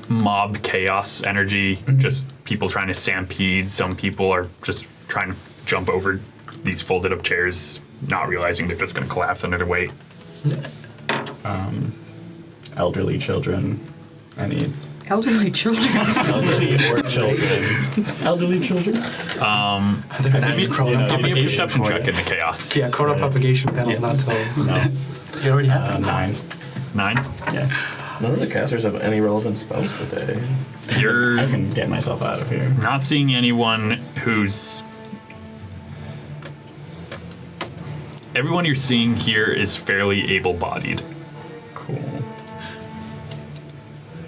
mob chaos energy, just people trying to stampede. Some people are just trying to jump over these folded up chairs, not realizing they're just going to collapse under their weight. Elderly children. Any Elderly children. elderly or children? Elderly children? That's Give me a perception check in the chaos. Yeah, chrono propagation panel's not till. No. You already have 9. 9. Yeah. None of the casters have any relevant spells today. You're I can get myself out of here. not seeing anyone who's. Everyone you're seeing here is fairly able-bodied. Cool.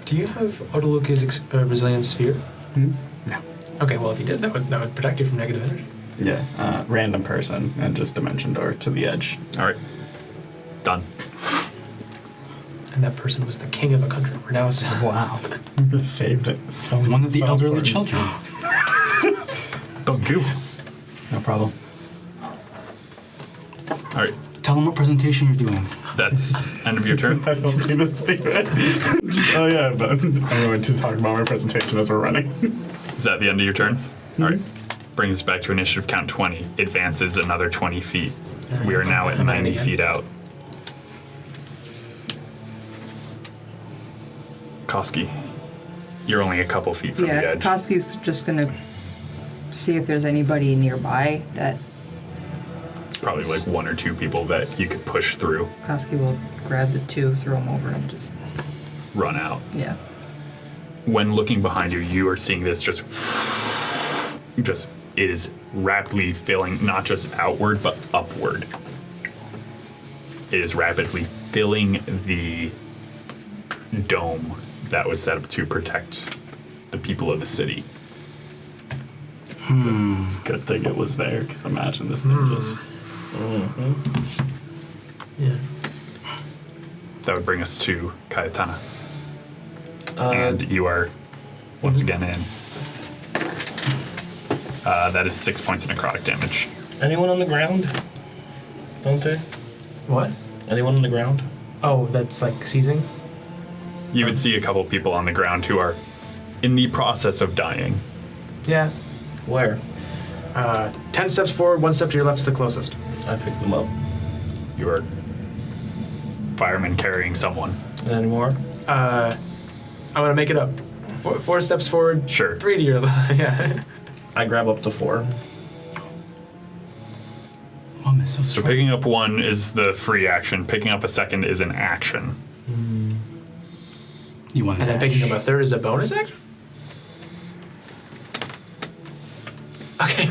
Do you have Autoluca's resilience sphere? No. Okay, well if you did, that would protect you from negative energy. Yeah. Random person and just dimension door to the edge. All right. Done. And that person was the king of a country. We're now Wow. Saved it. So One of the so elderly important. children. Thank you. No problem. All right. Tell them what presentation you're doing. That's end of your turn. I don't see this thing. Oh yeah, but I'm going to talk about my presentation as we're running. Is that the end of your turn? All right. Brings us back to initiative count 20. Advances another 20 feet. We are now at 90 feet out. Koski, you're only a couple feet from the Yeah, edge. Koski's just gonna see if there's anybody nearby that It's probably like one or two people that you could push through, Koski will grab the two, throw them over, and just, run out. yeah. When looking behind you, you are seeing this just it is rapidly filling, not just outward, but upward. It is rapidly filling the dome that was set up to protect the people of the city. Good thing it was there, because imagine this thing just. Yeah. That would bring us to Cayetana. And you are once again in. That is 6 points of necrotic damage. Anyone on the ground? Dante? What? Anyone on the ground? Oh, that's like seizing? You would see a couple people on the ground who are in the process of dying. Yeah. Where? 10 steps forward, 1 step to your left is the closest. I picked them up. You are firemen carrying someone. Any more? I'm gonna make it up. 4 steps forward, Sure. 3 to your left. Yeah. I grab up to 4. Mom is so So strong. picking up one is the free action. Picking up a second is an action. You want And then dash. picking up a third is a bonus action? Okay.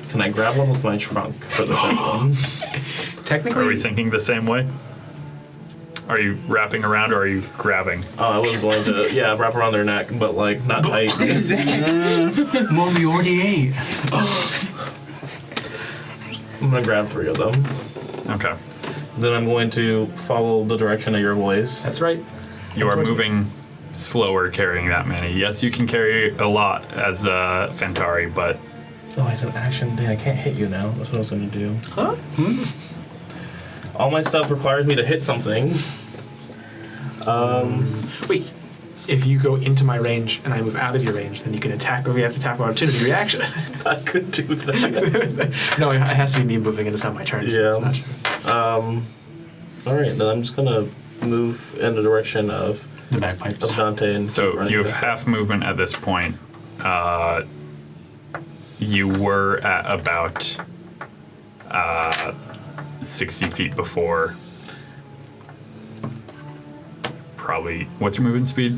Can I grab one with my trunk for the third one? Are we Technically, thinking the same way? Are you wrapping around or are you grabbing? Oh, I was going to, wrap around their neck, but like not tight. Mom, you already ate. I'm gonna grab 3 of them. Okay. Then I'm going to follow the direction of your voice. that's right. You are towards me. moving slower carrying that many. Yes, you can carry a lot as Fantari, but Oh, it's an action. Dang, I can't hit you now. That's what I was gonna do. Huh? All my stuff requires me to hit something. Wait. If you go into my range and I move out of your range, then you can attack, or we have to tap opportunity reaction. I could do that. No, it has to be me moving, and it's not my turn. So it's Yeah. not true. All right, then I'm just gonna move in the direction of The bagpipes. Dante and. so running you have faster. half movement at this point. You were at about 60 feet before. Probably, what's your movement speed?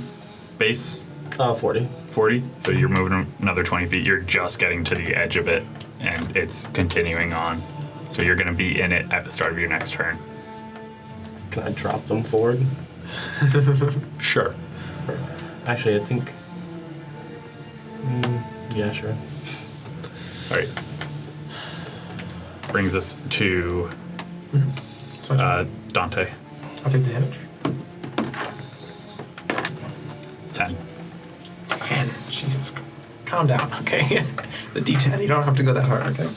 Base? 40. 40? So you're moving another 20 feet. You're just getting to the edge of it, and it's continuing on. So you're going to be in it at the start of your next turn. Can I drop them forward? Sure. Actually, I think... yeah, sure. All right. Brings us to Dante. I'll take the damage. 10. Man, Jesus. Calm down, okay? The D10, you don't have to go that hard, okay?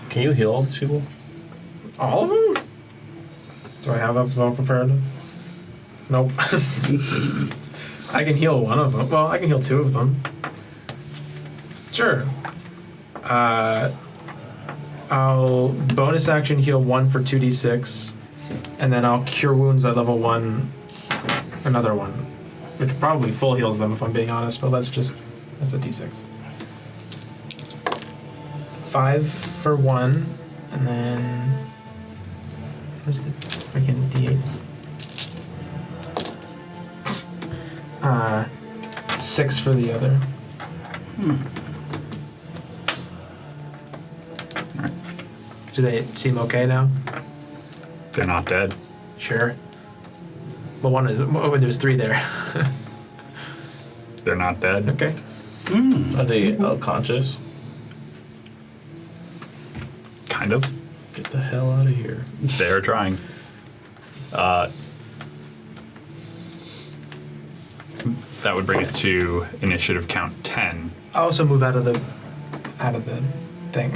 Can you heal all these people? All of them? Do I have that spell prepared? Nope. I can heal one of them. Well, I can heal two of them. Sure. I'll bonus action heal 1 for 2d6, and then I'll cure wounds at level 1, another one, which probably full heals them if I'm being honest, but that's a d6. 5 for 1, and then where's the freaking d8s? 6 for the other. Do they seem okay now? They're not dead. Sure. But one is. Oh, there's 3 there. They're not dead. Okay. Are they unconscious? Kind of. Get the hell out of here. They're trying. That would bring us to initiative count 10. I also move out of the thing.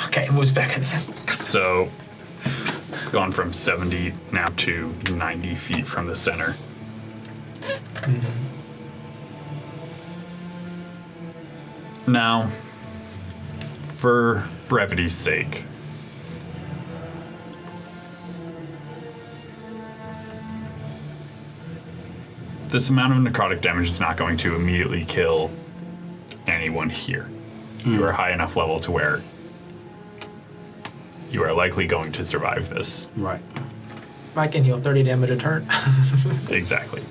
Okay, it moves back in. So it's gone from 70 now to 90 feet from the center. Now, for brevity's sake, this amount of necrotic damage is not going to immediately kill anyone here. You are high enough level to where you are likely going to survive this. Right. I can heal 30 damage a turn. Exactly.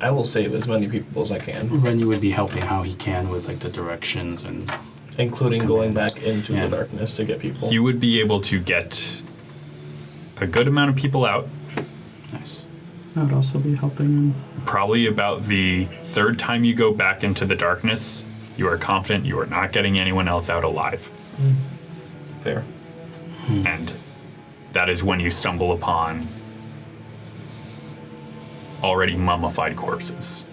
I will save as many people as I can, Renyu would be helping how he can with like the directions and including going back into Yeah. the darkness to get people. You would be able to get a good amount of people out. nice. That would also be helping. Probably about the third time you go back into the darkness, you are confident you are not getting anyone else out alive. Fair. And that is when you stumble upon already mummified corpses.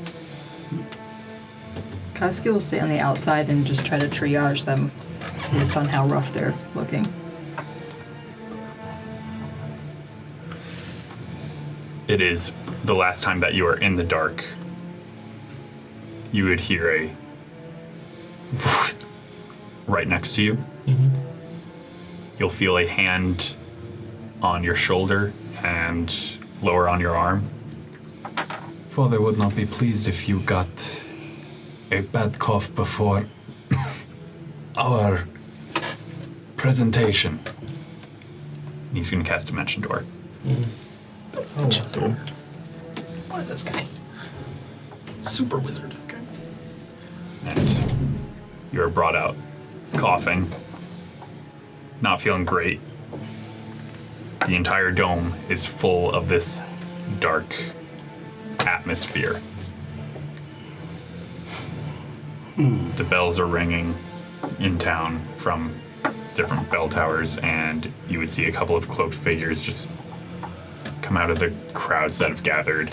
Koski will stay on the outside and just try to triage them based on how rough they're looking. It is the last time that you are in the dark. You would hear a right next to you. You'll feel a hand on your shoulder and lower on your arm. Father would not be pleased if you got a bad cough before our presentation. He's going to cast Dimension Door. Oh, dude. What is this guy? Super wizard. Okay. And you're brought out coughing, not feeling great. The entire dome is full of this dark atmosphere. The bells are ringing in town from different bell towers, and you would see a couple of cloaked figures just come out of the crowds that have gathered.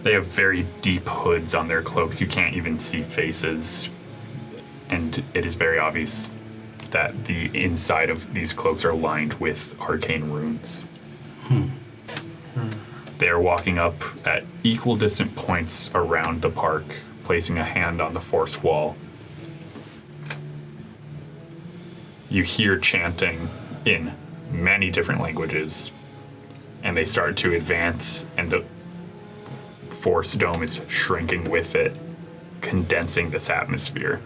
They have very deep hoods on their cloaks. You can't even see faces, and it is very obvious that the inside of these cloaks are lined with arcane runes. They are walking up at equal distant points around the park, placing a hand on the force wall. You hear chanting in many different languages, and they start to advance, and the force dome is shrinking with it, condensing this atmosphere.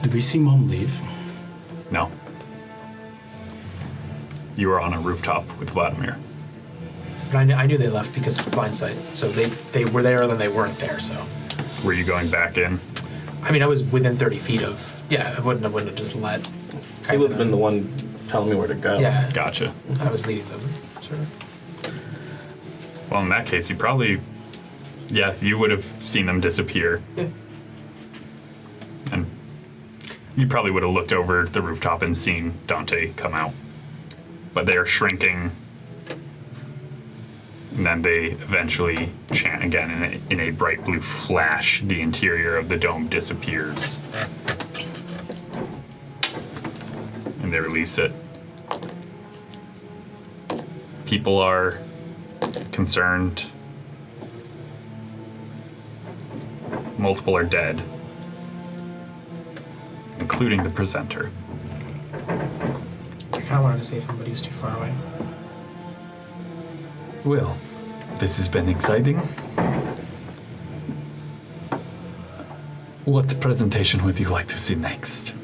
Did we see Mom leave? No. You were on a rooftop with Vladimir. But I knew they left because of blindsight. So they were there, then they weren't there. So. Were you going back in? I mean, I was within 30 feet of. Yeah, I wouldn't have just let. He would have been the one telling me where to go. Yeah. Gotcha. I was leading them, sort of. Well, in that case, you probably... Yeah, you would have seen them disappear. Yeah. And you probably would have looked over the rooftop and seen Dante come out. But they are shrinking. And then they eventually chant again in a bright blue flash. The interior of the dome disappears. And they release it. People are concerned. Multiple are dead, including the presenter. I kind of wanted to save him, but he was too far away. Well, this has been exciting. What presentation would you like to see next?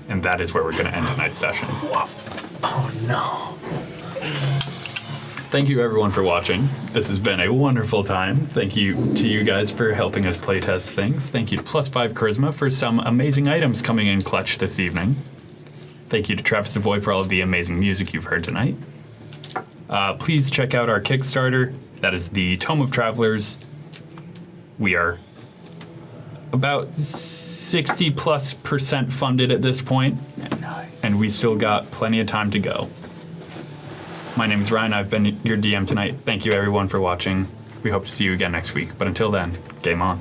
And that is where we're going to end tonight's session. Oh no. Thank you everyone for watching. This has been a wonderful time. Thank you to you guys for helping us playtest things. Thank you to +5 Charisma for some amazing items coming in clutch this evening. Thank you to Travis Savoy for all of the amazing music you've heard tonight. Please check out our Kickstarter. That is the Tome of Travelers. We are about 60+% funded at this point, and we still got plenty of time to go. My name is Ryan. I've been your DM tonight. Thank you everyone for watching. We hope to see you again next week. But until then, game on.